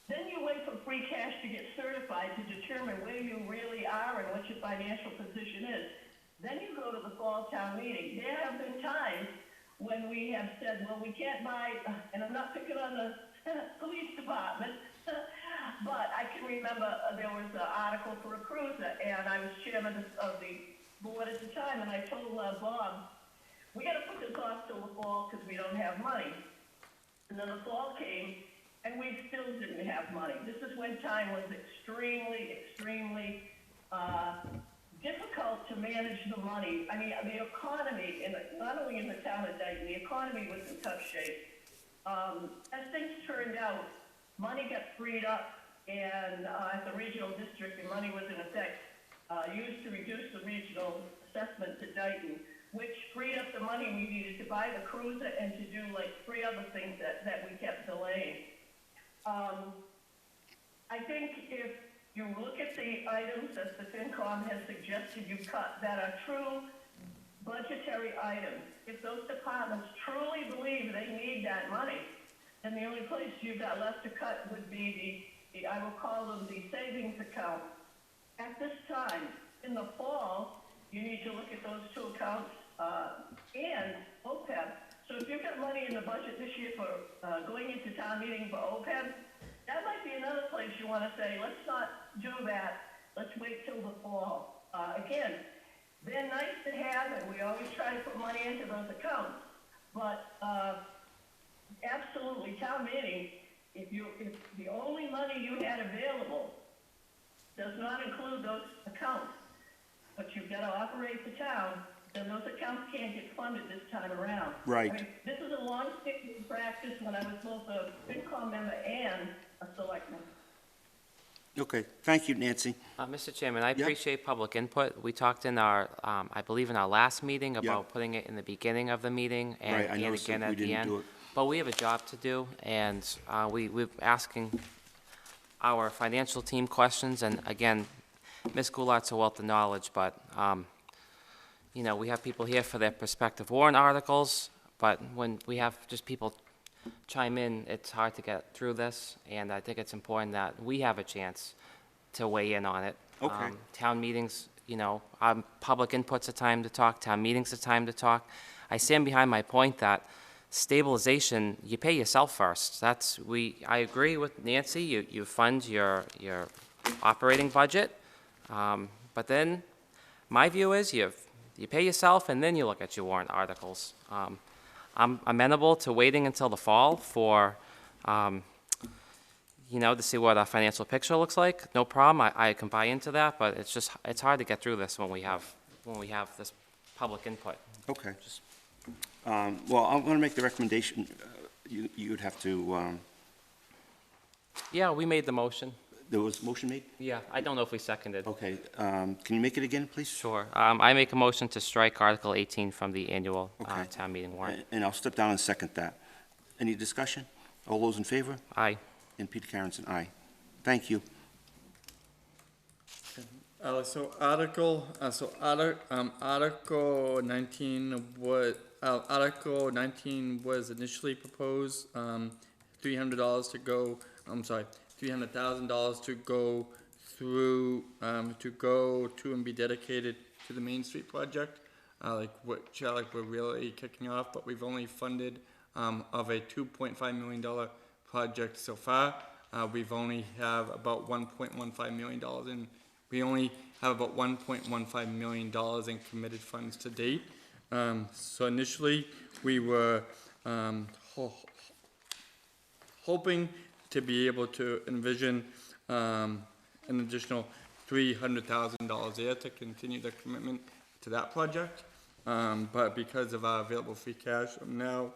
Then you wait for free cash to get certified to determine where you really are and what your financial position is. Then you go to the fall town meeting. There have been times when we have said, well, we can't buy, and I'm not picking on the police department, but I can remember there was an article for a cruiser, and I was chairman of the board at the time, and I told Bob, we gotta put this off till the fall because we don't have money. And then the fall came, and we still didn't have money. This is when time was extremely difficult to manage the money. I mean, the economy, not only in the town of Dayton, the economy was in tough shape. As things turned out, money got freed up, and at the regional district, and money was in effect used to reduce the regional assessment to Dayton, which freed up the money we needed to buy the cruiser and to do like 3 other things that we kept delaying. I think if you look at the items that the FinCom has suggested you cut that are true budgetary items, if those departments truly believe they need that money, then the only place you've got left to cut would be I will call them the savings account. At this time, in the fall, you need to look at those two accounts, and OPEB. So if you've got money in the budget this year for, going into town meeting for OPEB, that might be another place you wanna say, let's not do that, let's wait till the fall. Again, they're nice to have, and we always try to put money into those accounts, but, absolutely, town meeting, if the only money you had available does not include those accounts, but you've got to operate the town, then those accounts can't get funded this time around. Right. I mean, this is a long-standing practice when I was both a FinCom member and a selectman. Okay, thank you, Nancy. Mr. Chairman, I Yeah. appreciate public input. We talked in our, I believe in our last meeting about putting it in the beginning of the meeting Right, and I and noticed again that we at the didn't end. do it. But we have a job to do, and we're asking our financial team questions, and again, Ms. Goulart's a wealth of knowledge, but, you know, we have people here for their prospective warrant articles, but when we have just people chime in, it's hard to get through this, and I think it's important that we have a chance to weigh in on it. Okay. Town meetings, you know, public input's a time to talk, town meeting's a time to talk. I stand behind my point that stabilization, you pay yourself first. I agree with Nancy, you fund your operating budget, but then, my view is you pay yourself and then you look at your warrant articles. I'm amenable to waiting until the fall for, you know, to see what our financial picture looks like. No problem, I can buy into that, but it's hard to get through this when we have this public input. Okay. Well, I'm going to make the recommendation. You'd have to, Yeah, we made the motion. there was a motion made? Yeah, I don't know if we seconded. Okay, can you make it again, please? Sure. I make a motion to strike Article 18 from the annual Okay. town meeting warrant. And I'll step down and second that. Any discussion? All those in favor? Aye. And Peter Karenson, aye. Thank you. Article 19 was initially proposed, $300 to go, $300,000 to go through, to and be dedicated to the Main Street project, we're really kicking off, but we've only funded, of a $2.5 million project so far. We've only have about $1.15 million in, we only have about $1.15 million in committed funds to date. So initially, we were hoping to be able to envision an additional $300,000 there to continue the commitment to that project. But because of our available free cash, we're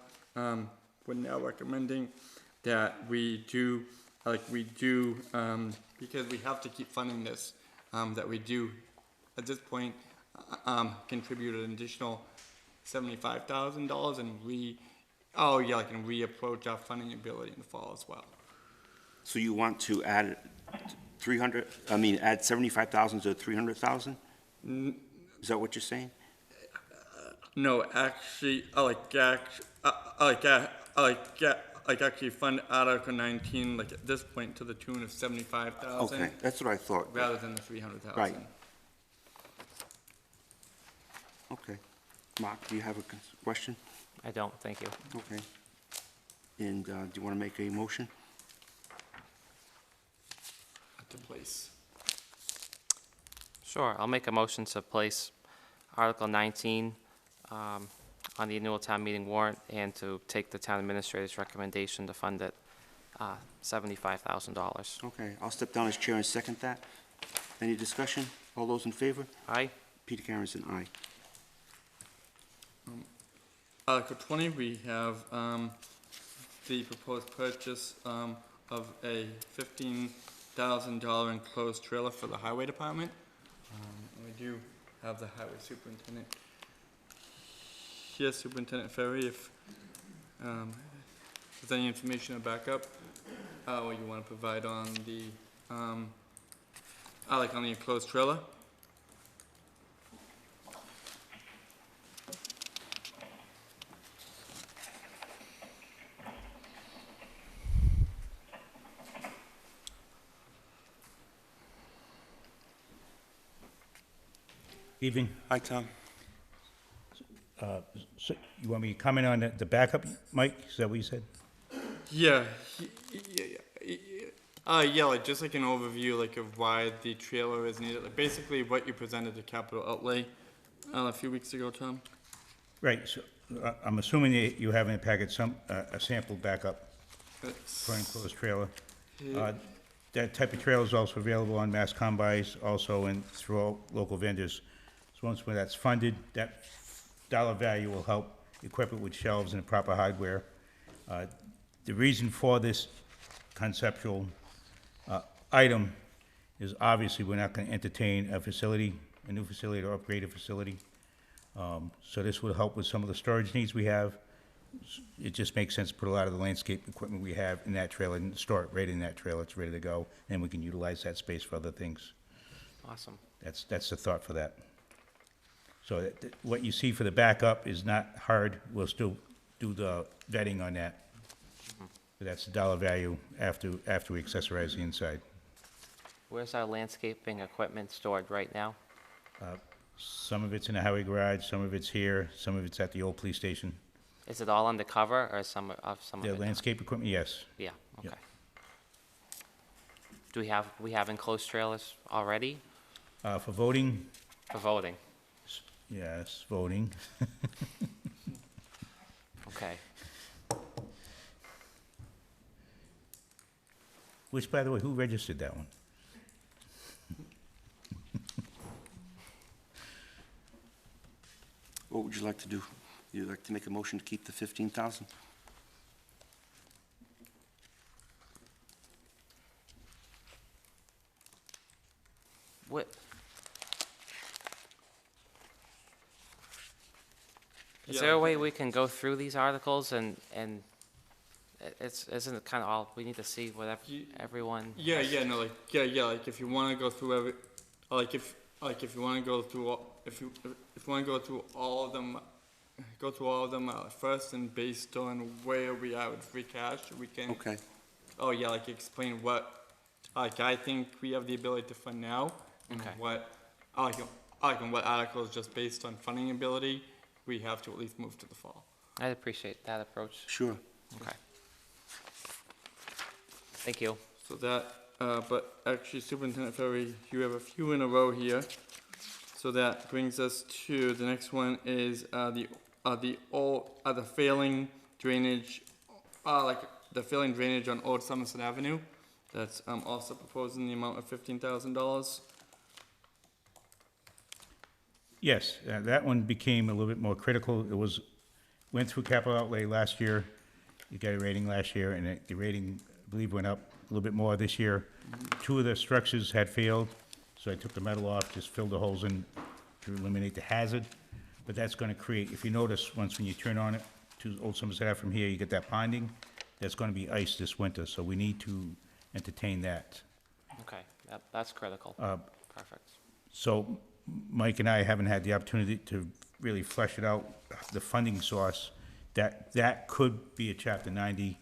now recommending that we do, because we have to keep funding this, that we do, at this point, contribute an additional $75,000 and reapproach our funding ability in the fall as well. So you want to add add 75,000 to 300,000? Is that what you're saying? No, actually, actually fund Article 19, at this point, to the tune of 75,000. Okay, that's what I thought. Rather than the 300,000. Right. Okay. Mark, do you have a question? I don't, thank you. Okay. And do you want to make a motion? To place. Sure, I'll make a motion to place Article 19 on the annual town meeting warrant and to take the town administrator's recommendation to fund it, $75,000. Okay, I'll step down as chair and second that. Any discussion? All those in favor? Aye? Peter Karenson, aye. Article 20, we have the proposed purchase of a $15,000 enclosed trailer for the highway department. And we do have the highway superintendent here, Superintendent Ferry, if there's any information to back up, what you want to provide on the, on the enclosed trailer. Evening. Hi, Tom. So you want me to comment on the backup, Mike? Is that what you said? Yeah, yeah, like just like an overview, like of why the trailer is needed. Like basically, what you presented to capital outlay a few weeks ago, Tom. Right, so I'm assuming that you have in the packet some, a sample backup It's- for an enclosed trailer. That type of trailer is also available on mass combis, also and through local vendors. So once when that's funded, that dollar value will help equip it with shelves and the proper hardware. The reason for this conceptual item is obviously we're not gonna entertain a facility, a new facility or upgrade a facility. So this would help with some of the storage needs we have. It just makes sense to put a lot of the landscape equipment we have in that trailer and store it right in that trailer. It's ready to go, and we can utilize that space for other things. Awesome. That's the thought for that. So what you see for the backup is not hard. We'll still do the vetting on that. But that's the dollar value after we accessorize the inside. Where's our landscaping equipment stored right now? Some of it's in the highway garage, some of it's here, some of it's at the old police station. Is it all undercover or some of The it? landscape equipment, yes. Yeah, Yeah. okay. Do we have enclosed trailers already For voting, for voting? yes, voting. Okay. Which, by the way, who registered that one? What would you like to do? You'd like to make a motion to keep the 15,000? What? Is Yeah, there a like- way we can go through these articles and isn't it kind of all, we need to see whatever everyone? Yeah, yeah, no, like yeah, like if you want to go through if you want to go through if you want to go through all of them, first, and based on where we are with free cash, we can. Okay. Oh yeah, like explain what, like I think we have the ability to fund now, and Okay. what, and what articles just based on funding ability, we have to at least move to the fall. I appreciate that approach. Sure. Okay. Thank you. So that, but actually Superintendent Ferry, you have a few in a row here. So that brings us to, the next one is, the failing drainage, the failing drainage on Old Somerset Avenue. That's, also proposing the amount of $15,000. Yes, that one became a little bit more critical. Went through capital outlay last year. You got a rating last year, and the rating, I believe, went up a little bit more this year. Two of the structures had failed, so I took the metal off, just filled the holes in to eliminate the hazard. But that's gonna create, if you notice, once when you turn on it to Old Somerset Ave from here, you get that ponding. That's gonna be ice this winter, so we need to entertain that. Okay, that's critical. Perfect. So Mike and I haven't had the opportunity to really flesh it out, the funding source. That could be a Chapter 90,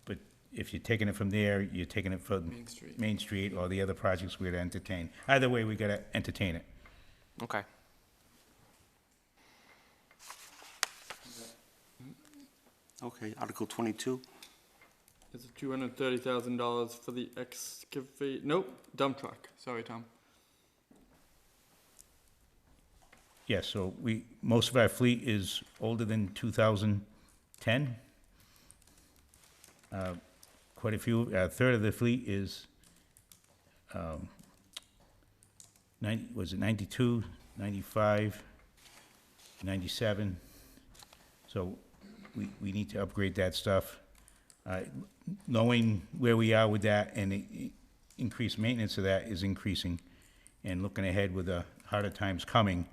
but if you're taking it from there, you're taking it from Main Street. Main Street or the other projects we're gonna entertain. Either way, we gotta entertain it. Okay. Okay, Article 22. It's $230,000 for the dump truck. Sorry, Tom. Yes, so most of our fleet is older than 2010. Quite a few, a third of the fleet is, 92, 95, 97? So we need to upgrade that stuff. Knowing where we are with that and the increased maintenance of that is increasing, and looking ahead with the harder times coming,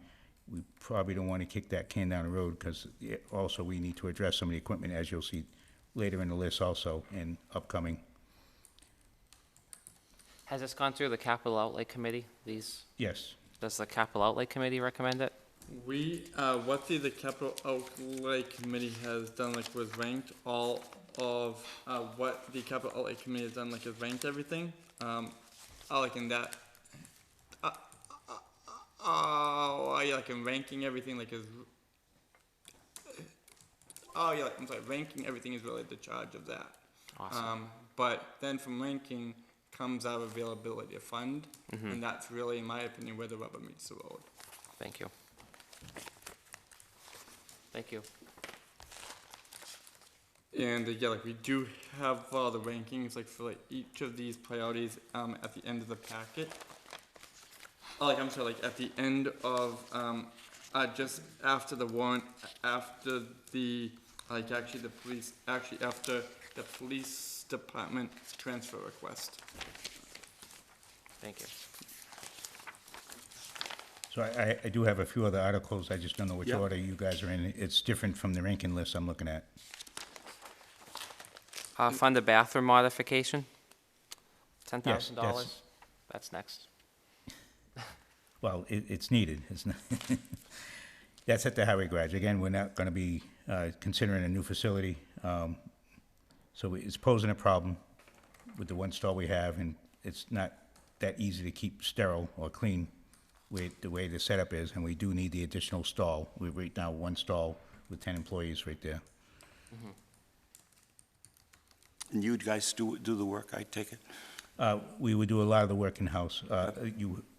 we probably don't want to kick that can down the road, because also we need to address some of the equipment, as you'll see later in the list also, and upcoming. Has this gone through the capital outlay committee? Yes, Does the capital outlay committee recommend it? What the capital outlay committee has done, like, was ranked all of, what the capital outlay committee has done, like, is ranked everything. Like in that, Oh, yeah, like in ranking everything, like is. Oh, yeah, I'm sorry, ranking everything is really the charge of that. Awesome. But then from ranking comes our availability of fund, and that's really, in my opinion, where the rubber meets the road. Thank you. Thank you. And yeah, like we do have the rankings, like for like each of these priorities at the end of the packet. Like I'm sorry, like at the end of just after the warrant, after the after the police department transfer request. Thank you. So I do have a few other articles, I just don't know which Yeah. order you guys are in. It's different from the ranking list I'm looking at. Fund a bathroom modification, $10,000. that's- That's next. Well, it's needed, it's not, that's at the highway garage. Again, we're not gonna be, considering a new facility. So it's posing a problem with the one stall we have, and it's not that easy to keep sterile or clean with the way the setup is, and we do need the additional stall. We've right now one stall with 10 employees right there. And you guys do the work, I take it? We would do a lot of the work in-house.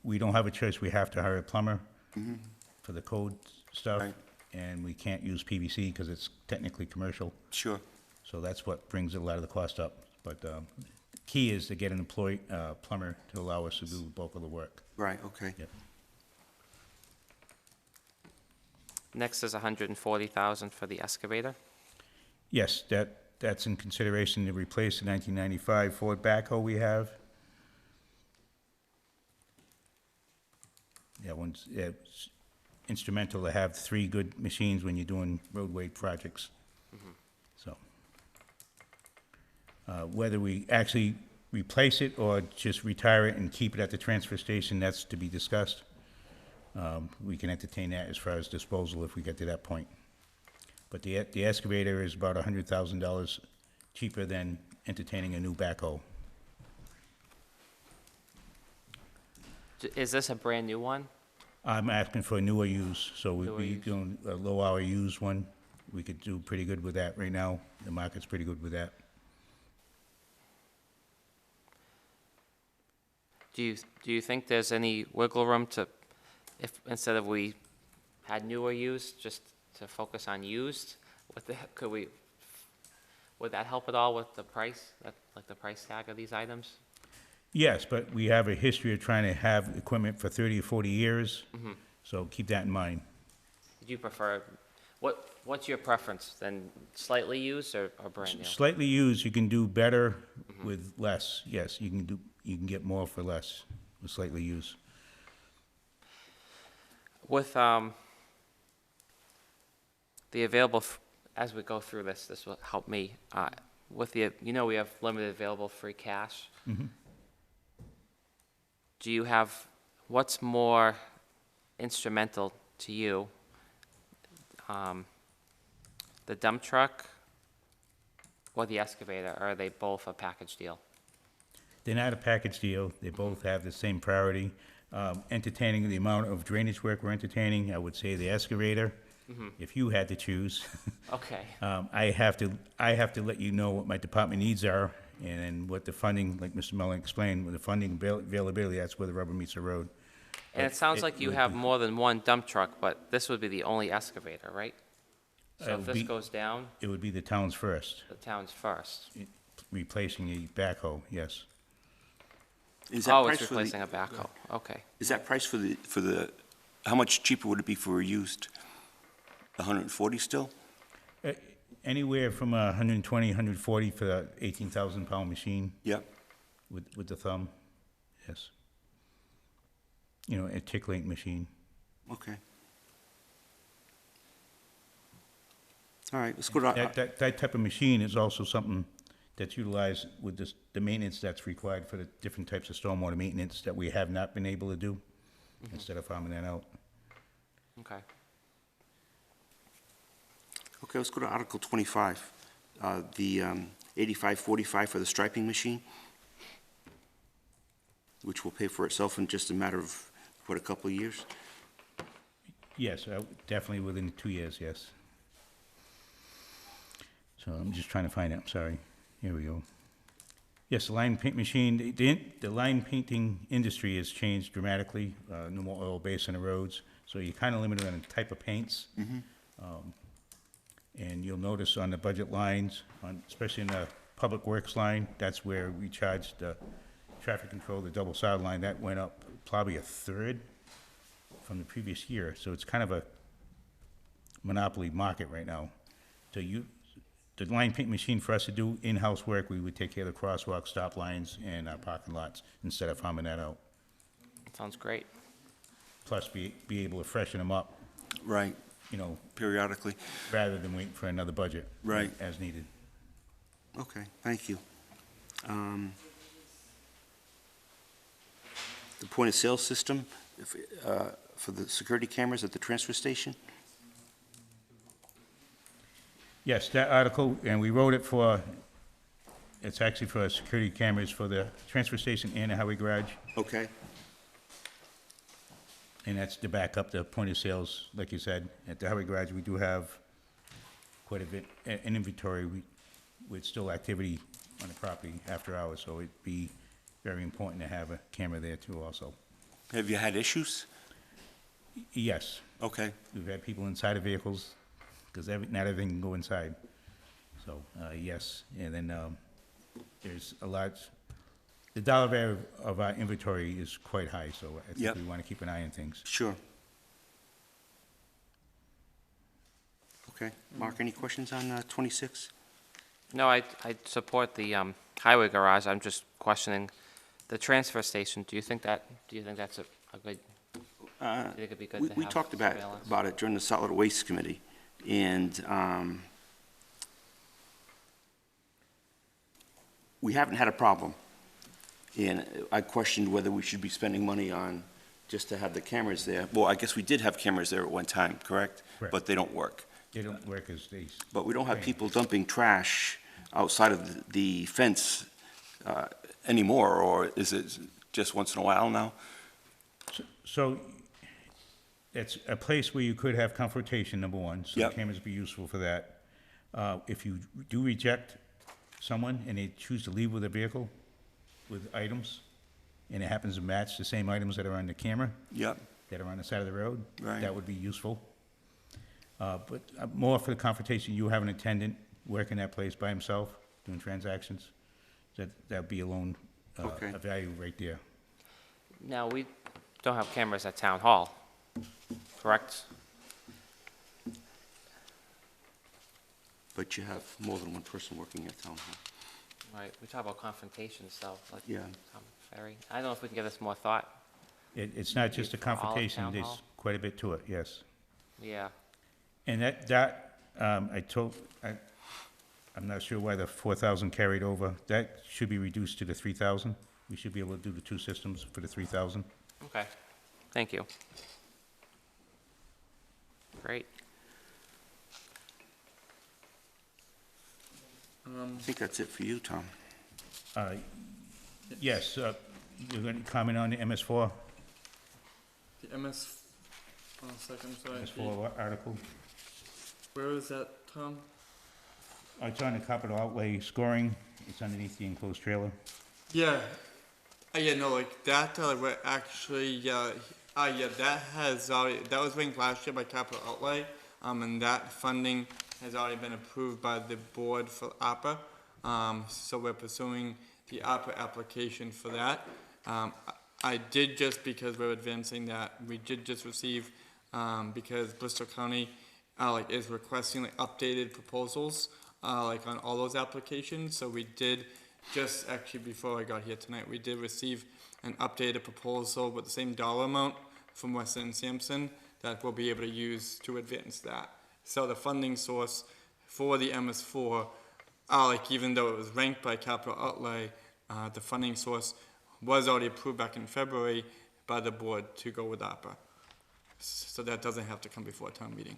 We don't have a choice, we have to hire a plumber for the code stuff, Right. and we can't use PVC because it's technically commercial, Sure. so that's what brings a lot of the cost up. But key is to get an plumber to allow us to do the bulk of the work. Right, okay. Yep. Next is $140,000 for the excavator. Yes, that's in consideration to replace the 1995 Ford backhoe we have. It's instrumental to have 3 good machines when you're doing roadway projects. So, whether we actually replace it or just retire it and keep it at the transfer station, that's to be discussed. We can entertain that as far as disposal if we get to that point. But the excavator is about $100,000 cheaper than entertaining a new backhoe. Is this a brand-new one? I'm asking for a newer use, so we'd Newer be use. doing a low-hour used one. We could do pretty good with that right now. The market's pretty good with that. Do you think there's any wiggle room to, if, instead of we had newer used, just to focus on used? Would that help at all with the price, like the price tag of these items? Yes, but we have a history of trying to have equipment for 30 or 40 years, so keep that in mind. Do you prefer, what's your preference, then slightly used or brand new? Slightly used, you can do better with less. Yes, you can get more for less with slightly used. With the available, as we go through this will help me. With the, we have limited available free cash. Do you have, what's more instrumental to you? The dump truck or the excavator? Or are they both a package deal? They're not a package deal. They both have the same priority. Entertaining the amount of drainage work we're entertaining, I would say the excavator. If you had to choose, Okay. I have to let you know what my department needs are, and then what the funding, like Mr. Mellon explained, with the funding availability, that's where the rubber meets the road. And it sounds like you would have be- more than one dump truck, but this would be the only excavator, right? So would if this be- goes down, It would be the town's first, the town's first. replacing a backhoe, yes. Is that Oh, price it's for the- replacing a backhoe, okay. Is that price for the, how much cheaper would it be for a used? 140 still? Anywhere from 120, 140 for the 18,000-pound machine Yep. with the thumb, yes. A tick-link machine. Okay. All right, let's go to, That type of machine is also something that's utilized with the maintenance that's required for the different types of stormwater maintenance that we have not been able to do, instead of farming that out. Okay. okay, let's go to Article 25, the 8545 for the striping machine, which will pay for itself in just a matter of, what, a couple of years? Yes, definitely within 2 years, yes. So I'm just trying to find it, I'm sorry. Here we go. Yes, the line paint machine, the line painting industry has changed dramatically. No more oil base on the roads, so you're kind of limited on the type of paints. And you'll notice on the budget lines, especially in the public works line, that's where we charge the traffic control, the double side line, that went up probably a third from the previous year. So it's kind of a monopoly market right now. So the line paint machine for us to do in-house work, we would take care of the crosswalk, stop lines, and our parking lots instead of farming that out. Sounds great. Plus be able to freshen them up, Right, you know, periodically. rather than waiting for another budget. Right. As needed. Okay, thank you. The point-of-sale system for the security cameras at the transfer station? Yes, that article, and we wrote it for, it's actually for security cameras for the transfer station and the highway garage. Okay, And that's to back up the point of sales, like you said. At the highway garage, we do have quite a bit, an inventory with still activity on the property after hours, so it'd be very important to have a camera there too also. have you had issues? Yes, Okay, we've had people inside of vehicles, because not everything can go inside. So, yes, and then, there's a large, the dollar value of our inventory is quite high, so I Yep. think we want to keep an eye on things. sure. Okay, Mark, any questions on 26? No, I support the highway garage. I'm just questioning the transfer station. Do you think that's a good, do you think it'd be good to have We talked surveillance? about it during the solid waste committee, and we haven't had a problem. And I questioned whether we should be spending money on, just to have the cameras there. Well, I guess we did have cameras there at one time, correct? Correct. But they don't work. They don't work as they. But we don't have Right. people dumping trash outside of the fence anymore, or is it just once in a while now? So, it's a place where you could have confrontation, number one, so the Yep. cameras would be useful for that. If you do reject someone and they choose to leave with a vehicle with items, and it happens to match the same items that are on the camera, Yep, that are on the side of the road, Right. that would be useful. But more for the confrontation, you have an attendant working that place by himself, doing transactions, that'd be alone, Okay. a value right there. Now, we don't have cameras at Town Hall, correct? but you have more than one person working at town hall. Right, we talk about confrontations, though, like Yeah. Tom Ferry. I don't know if we can give this more thought. It's not just a For all of confrontation, town there's hall? quite a bit to it, yes. Yeah, And I'm not sure why the 4,000 carried over. That should be reduced to the 3,000. We should be able to do the two systems for the 3,000. okay. Thank you. Great. I think that's it for you, Tom. Yes, you're going to comment on the MS4? The MS, one second, sorry. MS4 article? Where is that, Tom? It's on the capital outlay scoring. It's underneath the enclosed trailer. Yeah, yeah, no, like that, we're actually, yeah, that has already, that was ranked last year by Capital Outlay, and that funding has already been approved by the board for ARPA. So we're pursuing the ARPA application for that. I did just, because we're advancing that, we did just receive, because Bristol County, is requesting updated proposals, on all those applications, so we did just actually before I got here tonight, we did receive an updated proposal with the same dollar amount from Weston and Sampson that we'll be able to use to advance that. So the funding source for the MS4, even though it was ranked by Capital Outlay, the funding source was already approved back in February by the board to go with ARPA. So that doesn't have to come before a town meeting.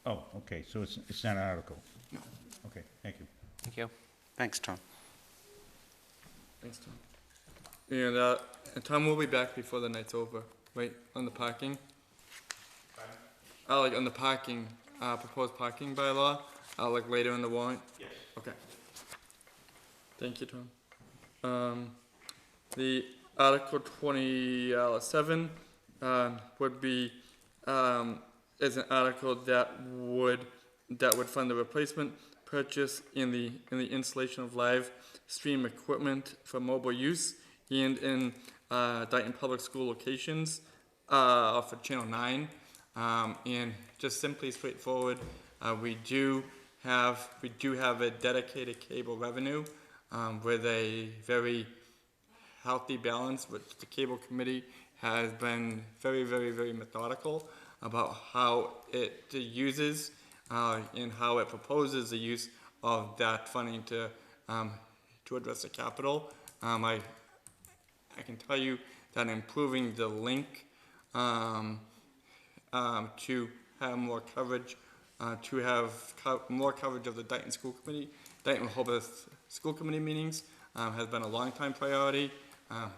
Oh, okay, so it's not an article? No. Okay, thank you. Thank you. Thanks, Tom. Thanks, Tom. And Tom will be back before the night's over, right, on the parking? like on the parking, proposed parking bylaw, like later in the warrant? Yes. Okay. Thank you, Tom. The Article 27, would be, is an article that would fund the replacement, purchase, and the installation of live stream equipment for mobile use and in, Dayton Public School locations, for Channel 9. And just simply straightforward, we do have a dedicated cable revenue, with a very healthy balance, which the cable committee has been very, very, very methodical about how it uses, and how it proposes the use of that funding to address the capital. I can tell you that improving the link, to have more coverage, more coverage of the Dayton Rehoboth School Committee meetings, has been a long time priority.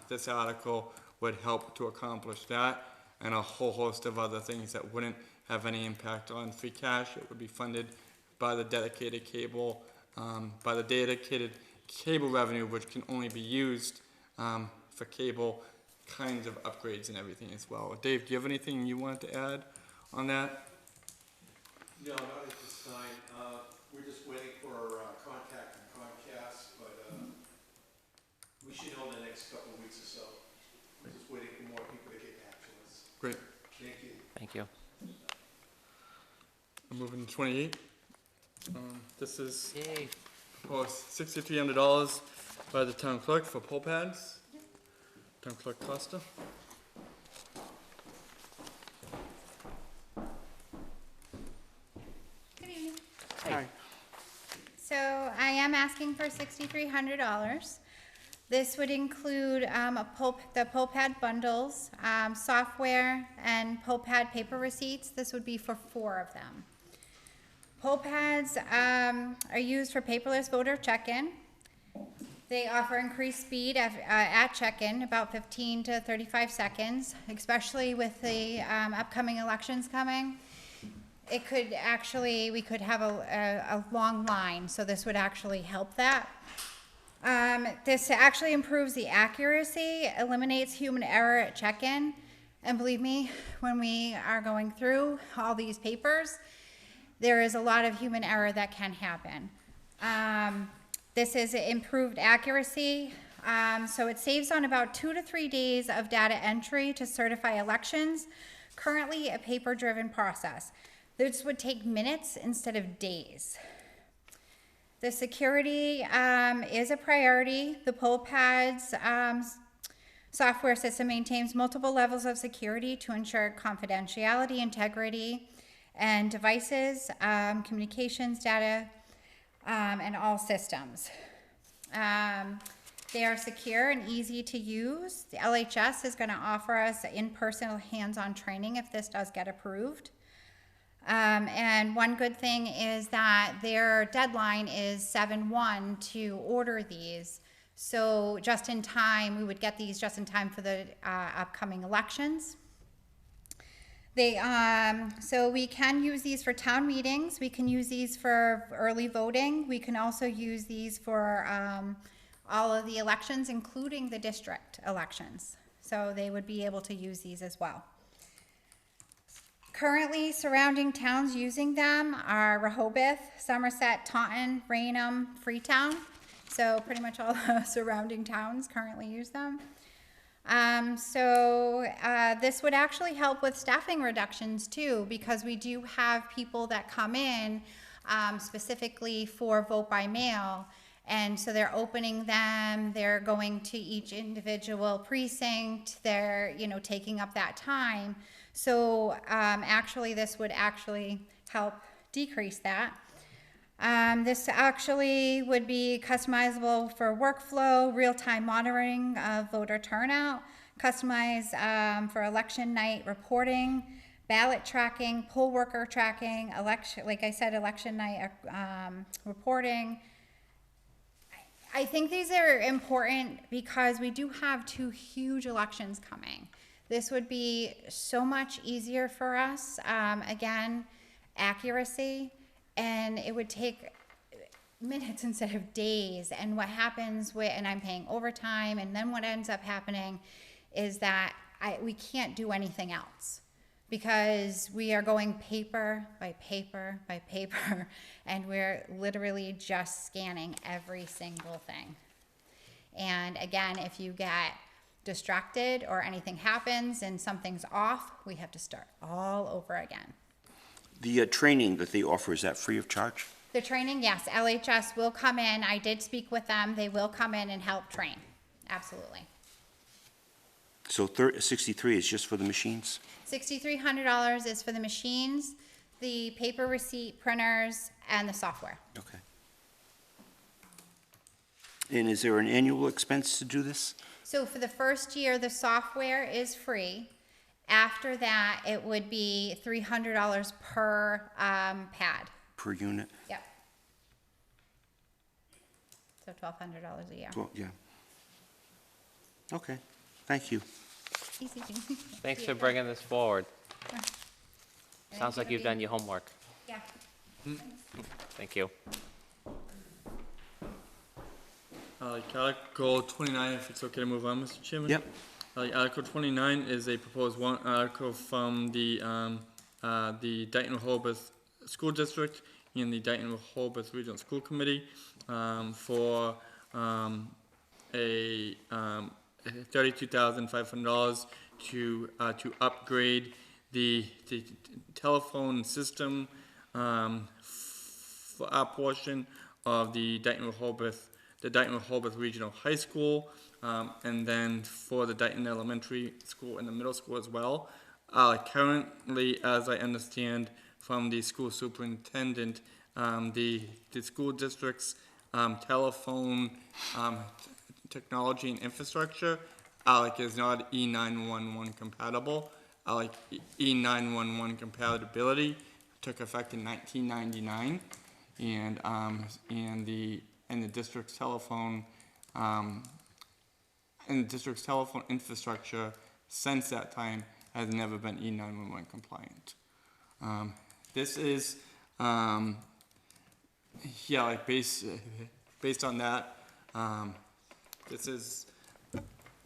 This article would help to accomplish that, and a whole host of other things that wouldn't have any impact on free cash. It would be funded by the dedicated cable, revenue, which can only be used, for cable kinds of upgrades and everything as well. Dave, do you have anything you wanted to add on that? No, not at this time. We're just waiting for contact from Comcast, but we should know in the next couple of weeks or so. We're just waiting for more people to get back to us. Great. Thank you. Thank you. I'm moving to 28. This is Yay. proposed $6,300 by the town clerk for poll pads. Town Clerk Costa. Good evening. Hi. So I am asking for $6,300. This would include the poll pad bundles, software, and poll pad paper receipts. This would be for 4 of them. Poll pads are used for paperless voter check-in. They offer increased speed at check-in, about 15 to 35 seconds, especially with the upcoming elections coming. We could have a long line, so this would actually help that. This actually improves the accuracy, eliminates human error at check-in, and believe me, when we are going through all these papers, there is a lot of human error that can happen. This is improved accuracy, so it saves on about 2 to 3 days of data entry to certify elections, currently a paper-driven process. This would take minutes instead of days. The security is a priority. The poll pads software system maintains multiple levels of security to ensure confidentiality, integrity, and devices, communications, data, and all systems. They are secure and easy to use. The LHS is going to offer us in-person hands-on training if this does get approved. And one good thing is that their deadline is 7/1 to order these. So just in time, we would get these just in time for the upcoming elections. So we can use these for town meetings. We can use these for early voting. We can also use these for all of the elections, including the district elections. So they would be able to use these as well. Currently, surrounding towns using them are Rehoboth, Somerset, Taunton, Raynham, Freetown. So pretty much all the surrounding towns currently use them. This would actually help with staffing reductions too, because we do have people that come in specifically for vote by mail. And so they're opening them, they're going to each individual precinct, they're, taking up that time. So actually this would actually help decrease that. This actually would be customizable for workflow, real-time monitoring of voter turnout, customized for election night reporting, ballot tracking, poll worker tracking, election night reporting. I think these are important because we do have 2 huge elections coming. This would be so much easier for us. Again, accuracy, and it would take minutes instead of days. And what happens and I'm paying overtime, and then what ends up happening is that we can't do anything else because we are going paper by paper by paper, and we're literally just scanning every single thing. And again, if you get distracted or anything happens and something's off, we have to start all over again. The training that they offer, is that free of charge? The training, yes, LHS will come in. I did speak with them. They will come in and help train. Absolutely. So 63 is just for the machines? $6,300 is for the machines, the paper receipt printers, and the software. Okay. And is there an annual expense to do this? So for the first year, the software is free. After that, it would be $300 per pad. Per unit? Yep. So $1,200 a year. Well, yeah. Okay, thank you. Easy. Thanks for bringing this forward. Sure. Sounds like you've done your homework. Yeah. Thank you. Article 29, if it's okay to move on, Mr. Chairman? Yep. Article 29 is a proposed warrant article from the Dayton-Rehoboth School District and the Dayton-Rehoboth Regional School Committee for $32,500 to upgrade the telephone system for our portion of the Dayton-Rehoboth Regional High School, and then for the Dayton Elementary School and the middle school as well. Currently, as I understand from the school superintendent, the school district's telephone technology and infrastructure is not E911 compatible. E911 compatibility took effect in 1999, and the district's telephone infrastructure since that time has never been E911 compliant. This is based on that, this is,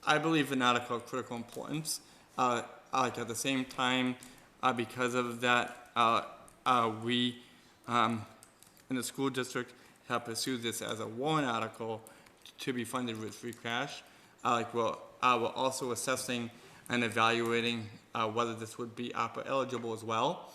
I believe, an article of critical importance. At the same time, because of that, we in the school district have pursued this as a warrant article to be funded with free cash. We're also assessing and evaluating whether this would be ARPA eligible as well.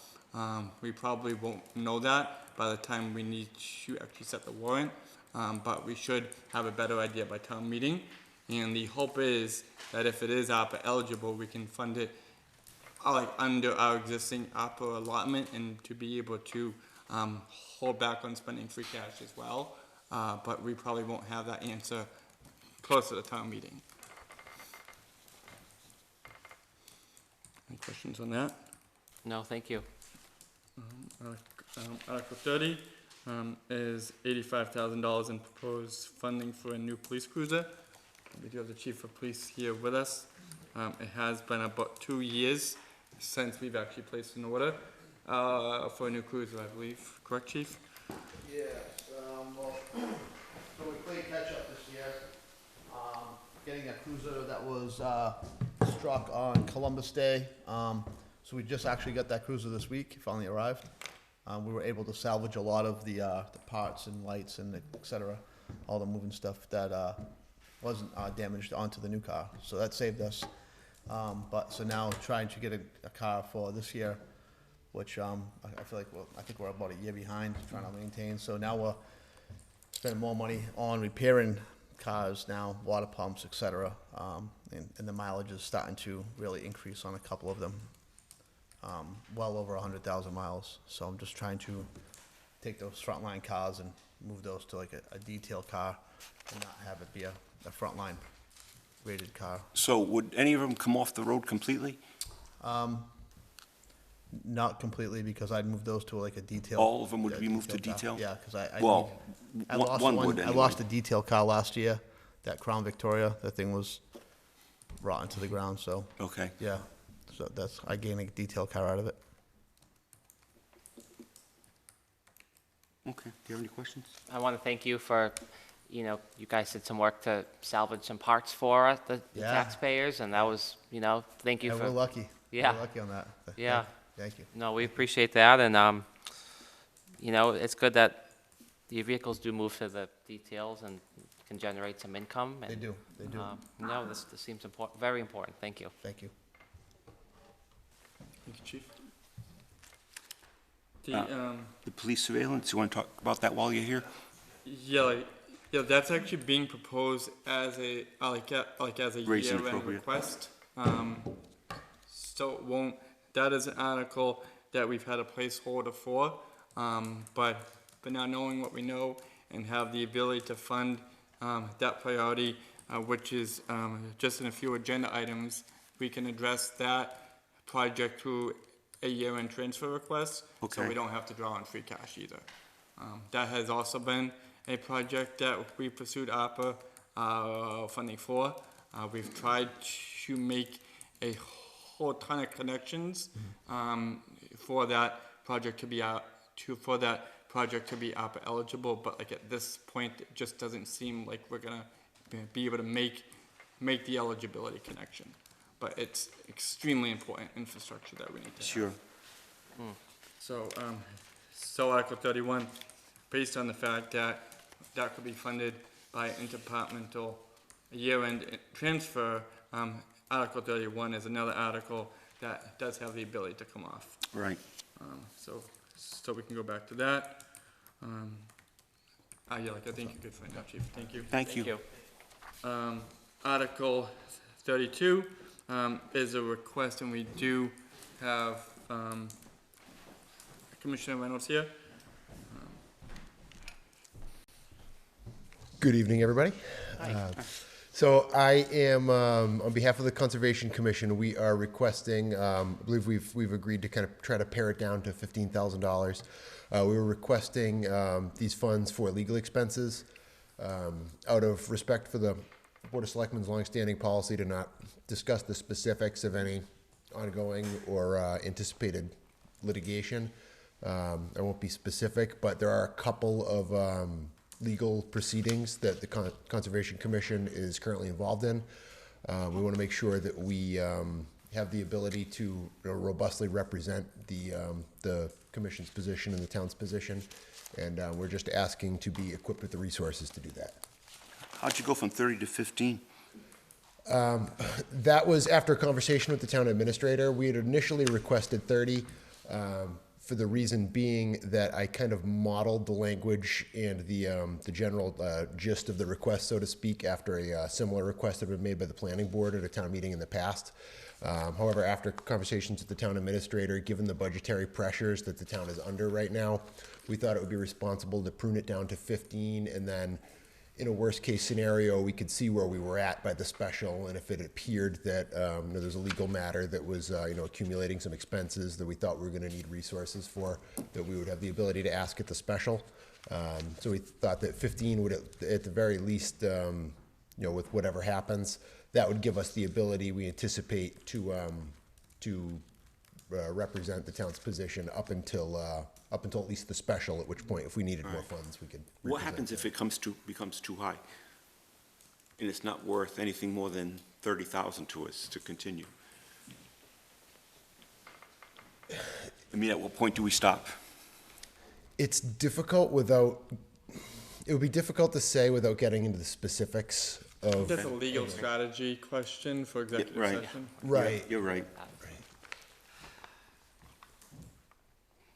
We probably won't know that by the time we need to actually set the warrant, but we should have a better idea by town meeting. And the hope is that if it is ARPA eligible, we can fund it under our existing ARPA allotment, and to be able to hold back on spending free cash as well. But we probably won't have that answer close to the town meeting. Any questions on that? No, thank you. Article 30 is $85,000 in proposed funding for a new police cruiser. We do have the chief of police here with us. It has been about 2 years since we've actually placed an order for a new cruiser, I believe. Correct, chief? Yes, well, so we played catch up this year. Getting a cruiser that was struck on Columbus Day. So we just actually got that cruiser this week, it finally arrived. We were able to salvage a lot of the parts and lights and et cetera, all the moving stuff that wasn't damaged onto the new car. So that saved us. So now trying to get a car for this year, which I feel like I think we're about a year behind trying to maintain. So now we're spending more money on repairing cars now, water pumps, et cetera. And the mileage is starting to really increase on a couple of them. Well over 100,000 miles. So I'm just trying to take those frontline cars and move those to like a detail car and not have it be a frontline rated car. So would any of them come off the road completely? Not completely, because I'd move those to like a detail. All of them would be moved to car. detail? Yeah, because I one would I anyway. lost a detail car last year, that Crown Victoria. That thing was rotten to the ground, so, Okay. yeah. So I gained a detail car out of it. Okay. Do you have any questions? I want to thank you for, you guys did some work to salvage some parts for us, the Yeah. taxpayers, and that was, thank you Yeah, for. we're lucky. Yeah. We're lucky on that. Yeah. Thank you. No, we appreciate that, and, it's good that the vehicles do move to the details and can generate some income. They and, do, they do. No, this seems important, very important, thank you. Thank you. Thank you, Chief. The police surveillance, you want to talk about that while you're here? Yeah, that's actually being proposed as a, as a Raise and year-end appropriate. request. So it won't, that is an article that we've had a placeholder for, but now knowing what we know and have the ability to fund, that priority, which is, just in a few agenda items, we can address that project through a year-end transfer request. So Okay. we don't have to draw on free cash either. That has also been a project that we pursued ARPA funding for. We've tried to make a whole ton of connections for that project to be ARPA eligible, but like at this point, it just doesn't seem like we're gonna be able to make the eligibility connection. But it's extremely important infrastructure that we need to have. Sure. So, Article 31, based on the fact that that could be funded by interdepartmental year-end transfer, Article 31 is another article that does have the ability to come off. Right. So we can go back to that. I think you could find out, Chief. Thank you. Thank you. Article 32 is a request, and we do have Commissioner Reynolds here. Good evening, everybody. So I am, on behalf of the Conservation Commission, we are requesting, I believe we've agreed to kind of try to pare it down to $15,000. We were requesting these funds for legal expenses out of respect for the Board of Selectmen's longstanding policy to not discuss the specifics of any ongoing or anticipated litigation. I won't be specific, but there are a couple of legal proceedings that the Conservation Commission is currently involved in. We want to make sure that we have the ability to robustly represent the Commission's position and the town's position, and we're just asking to be equipped with the resources to do that. How'd you go from 30 to 15? That was after a conversation with the town administrator. We had initially requested 30, for the reason being that I kind of modeled the language and the general gist of the request, so to speak, after a similar request had been made by the planning board at a town meeting in the past. However, after conversations with the town administrator, given the budgetary pressures that the town is under right now, we thought it would be responsible to prune it down to 15, and then in a worst-case scenario, we could see where we were at by the special, and if it appeared that there's a legal matter that was accumulating some expenses that we thought we were going to need resources for, that we would have the ability to ask at the special. So we thought that 15 would, at the very least, with whatever happens, that would give us the ability we anticipate to represent the town's position up until at least the special, at which point, if we needed more funds, we could. What happens if it becomes too high? And it's not worth anything more than 30,000 to us to continue? I mean, at what point do we stop? It's difficult without, it would be difficult to say without getting into the specifics of. That's a legal strategy question for executive right. session. Right. You're right.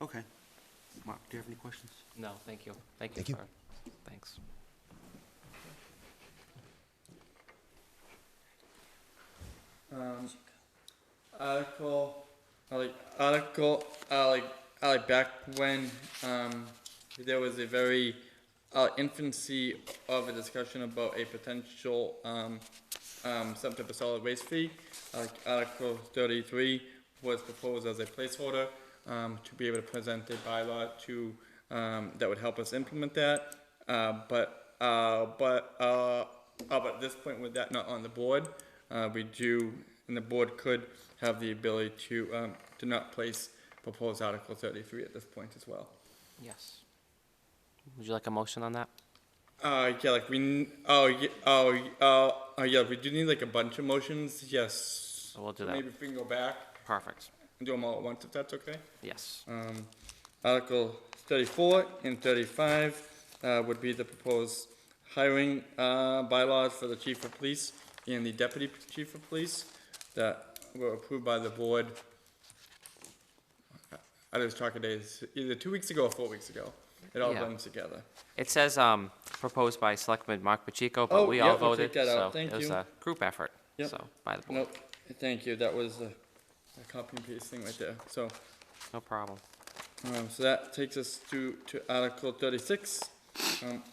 Okay. Mark, do you have any questions? No, thank you. Thank Thank you. you. Thanks. Back when there was a very infancy of a discussion about a potential some type of solid waste fee. Article 33 was proposed as a placeholder to be able to present a bylaw to that would help us implement that. But at this point, with that not on the board, we do, and the board could have the ability to not place proposed Article 33 at this point as well. Yes. Would you like a motion on that? Yeah, like yeah, we do need like a bunch of motions, yes. So we'll do So that. maybe if we can go back Perfect. and do them all at once, if that's okay. Yes. Article 34 and 35 would be the proposed hiring bylaws for the chief of police and the deputy chief of police that were approved by the board. I lose track of days, either 2 weeks ago or 4 weeks ago. It all Yeah. blends together. It says proposed by Selectman Mark Pacheco, but Oh, we yeah, all we'll take voted, that so out. Thank it was you. a group effort, Yep. so, by the board. Nope, thank you, that was a copy and paste thing right there, so. No problem. So that takes us to Article 36.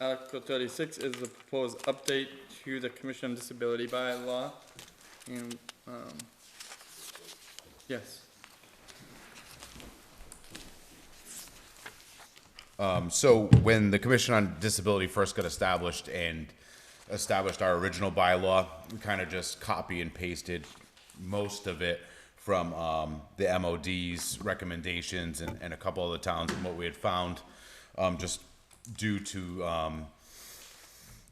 Article 36 is the proposed update to the Commission on Disability bylaw. And, yes. So when the Commission on Disability first got established and established our original bylaw, we kind of just copy and pasted most of it from the MOD's recommendations and a couple of the towns and what we had found, just due to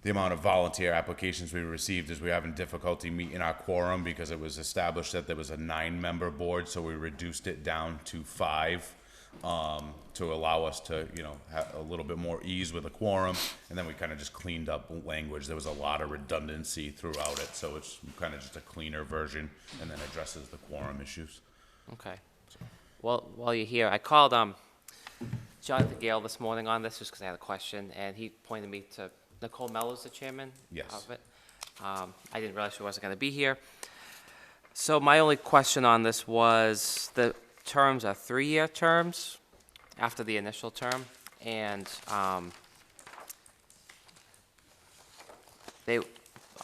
the amount of volunteer applications we received, as we were having difficulty meeting our quorum because it was established that there was a 9-member board, so we reduced it down to 5 to allow us to, have a little bit more ease with a quorum, and then we kind of just cleaned up language. There was a lot of redundancy throughout it, so it's kind of just a cleaner version, and then addresses the quorum issues. Okay. Well, while you're here, I called Jonathan Gale this morning on this just because I had a question, and he pointed me to Nicole Mello's the chairman Yes. of it. I didn't realize she wasn't going to be here. So my only question on this was the terms are 3-year terms after the initial term, and they,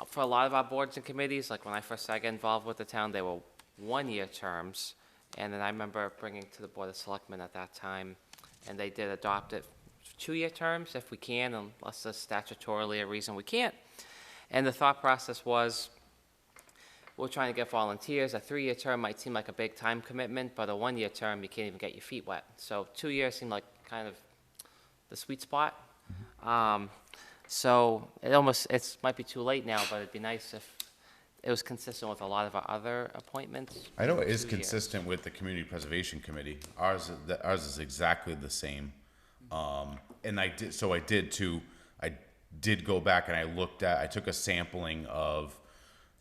for a lot of our boards and committees, like when I first started getting involved with the town, they were 1-year terms, and then I remember bringing to the Board of Selectmen at that time, and they did adopt it 2-year terms if we can, unless there's statutorily a reason we can't. And the thought process was, we're trying to get volunteers. A 3-year term might seem like a big time commitment, but a 1-year term, you can't even get your feet wet. So 2 years seemed like kind of the sweet spot. So it might be too late now, but it'd be nice if it was consistent with a lot of our other appointments. I know it is 2 years. consistent with the Community Preservation Committee. Ours is exactly the same. And I did go back and I took a sampling of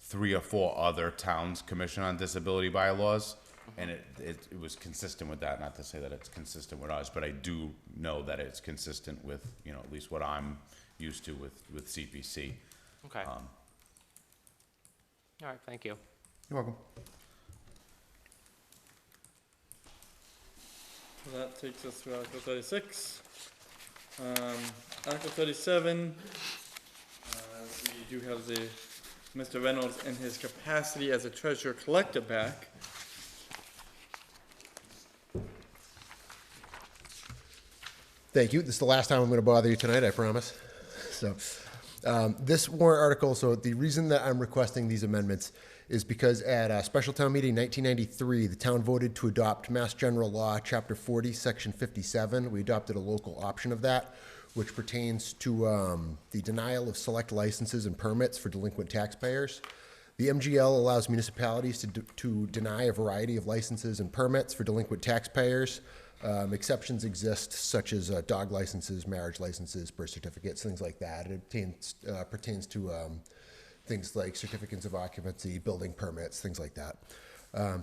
3 or 4 other towns' Commission on Disability bylaws, and it was consistent with that. Not to say that it's consistent with ours, but I do know that it's consistent with, at least what I'm used to with CPC. Okay. All right, thank you. You're welcome. So that takes us to Article 36. Article 37, we do have Mr. Reynolds in his capacity as a treasurer collector back. Thank you. This is the last time I'm going to bother you tonight, I promise. So, this warrant article, so the reason that I'm requesting these amendments is because at a special town meeting 1993, the town voted to adopt Mass General Law, Chapter 40, Section 57. We adopted a local option of that, which pertains to the denial of select licenses and permits for delinquent taxpayers. The MGL allows municipalities to deny a variety of licenses and permits for delinquent taxpayers. Exceptions exist, such as dog licenses, marriage licenses, birth certificates, things like that. It pertains to things like certificates of occupancy, building permits, things like that.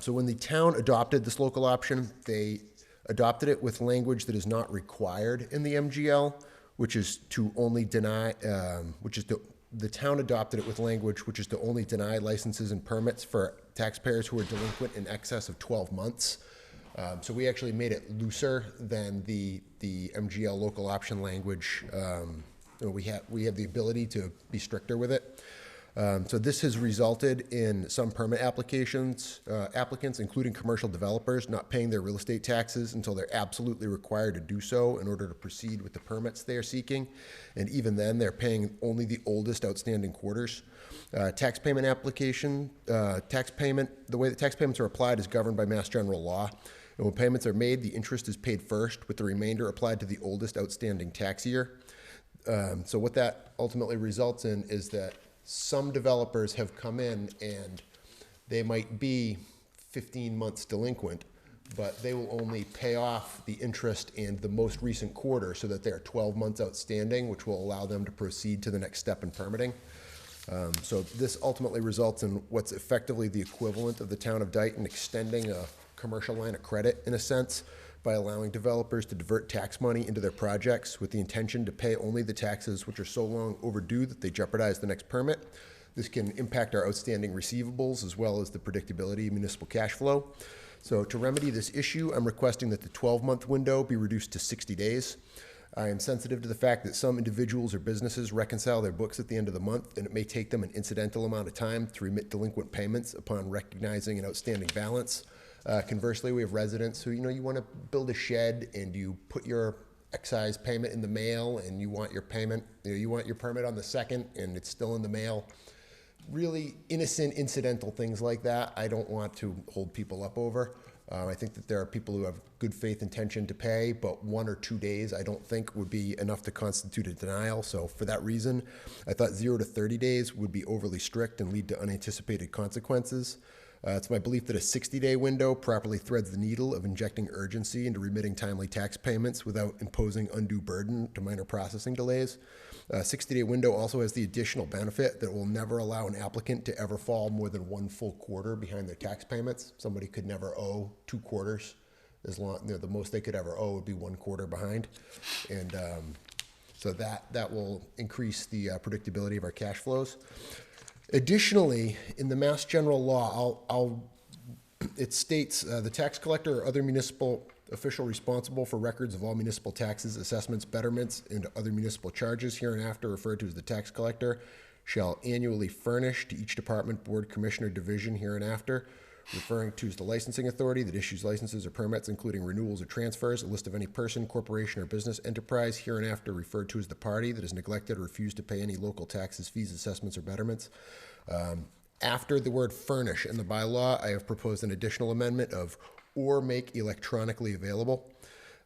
So when the town adopted this local option, they adopted it with language that is not required in the MGL, which is to only deny, the town adopted it with language which is to only deny licenses and permits for taxpayers who are delinquent in excess of 12 months. So we actually made it looser than the MGL local option language. We have the ability to be stricter with it. So this has resulted in some permit applicants, including commercial developers, not paying their real estate taxes until they're absolutely required to do so in order to proceed with the permits they are seeking. And even then, they're paying only the oldest outstanding quarters. The way that tax payments are applied is governed by Mass General Law. And when payments are made, the interest is paid first, with the remainder applied to the oldest outstanding tax year. So what that ultimately results in is that some developers have come in and they might be 15 months delinquent, but they will only pay off the interest and the most recent quarter so that they're 12 months outstanding, which will allow them to proceed to the next step in permitting. So this ultimately results in what's effectively the equivalent of the town of Dayton extending a commercial line of credit, in a sense, by allowing developers to divert tax money into their projects with the intention to pay only the taxes which are so long overdue that they jeopardize the next permit. This can impact our outstanding receivables as well as the predictability of municipal cash flow. So to remedy this issue, I'm requesting that the 12-month window be reduced to 60 days. I am sensitive to the fact that some individuals or businesses reconcile their books at the end of the month, and it may take them an incidental amount of time to remit delinquent payments upon recognizing an outstanding balance. Conversely, we have residents who, you want to build a shed and you put your excise payment in the mail and you want your payment, you want your permit on the 2nd and it's still in the mail. Really innocent, incidental things like that, I don't want to hold people up over. I think that there are people who have good faith intention to pay, but 1 or 2 days I don't think would be enough to constitute a denial. So for that reason, I thought 0 to 30 days would be overly strict and lead to unanticipated consequences. It's my belief that a 60-day window properly threads the needle of injecting urgency into remitting timely tax payments without imposing undue burden to minor processing delays. A 60-day window also has the additional benefit that it will never allow an applicant to ever fall more than 1 full quarter behind their tax payments. Somebody could never owe 2 quarters. As long, the most they could ever owe would be 1 quarter behind. And so that will increase the predictability of our cash flows. Additionally, in the Mass General Law, it states the tax collector or other municipal official responsible for records of all municipal taxes, assessments, betterments, and other municipal charges, hereinafter referred to as the tax collector, shall annually furnish to each department, board, commission, or division hereinafter, referring to as the licensing authority that issues licenses or permits, including renewals or transfers, a list of any person, corporation, or business enterprise, hereinafter referred to as the party that has neglected or refused to pay any local taxes, fees, assessments, or betterments. After the word furnish in the bylaw, I have proposed an additional amendment of or make electronically available.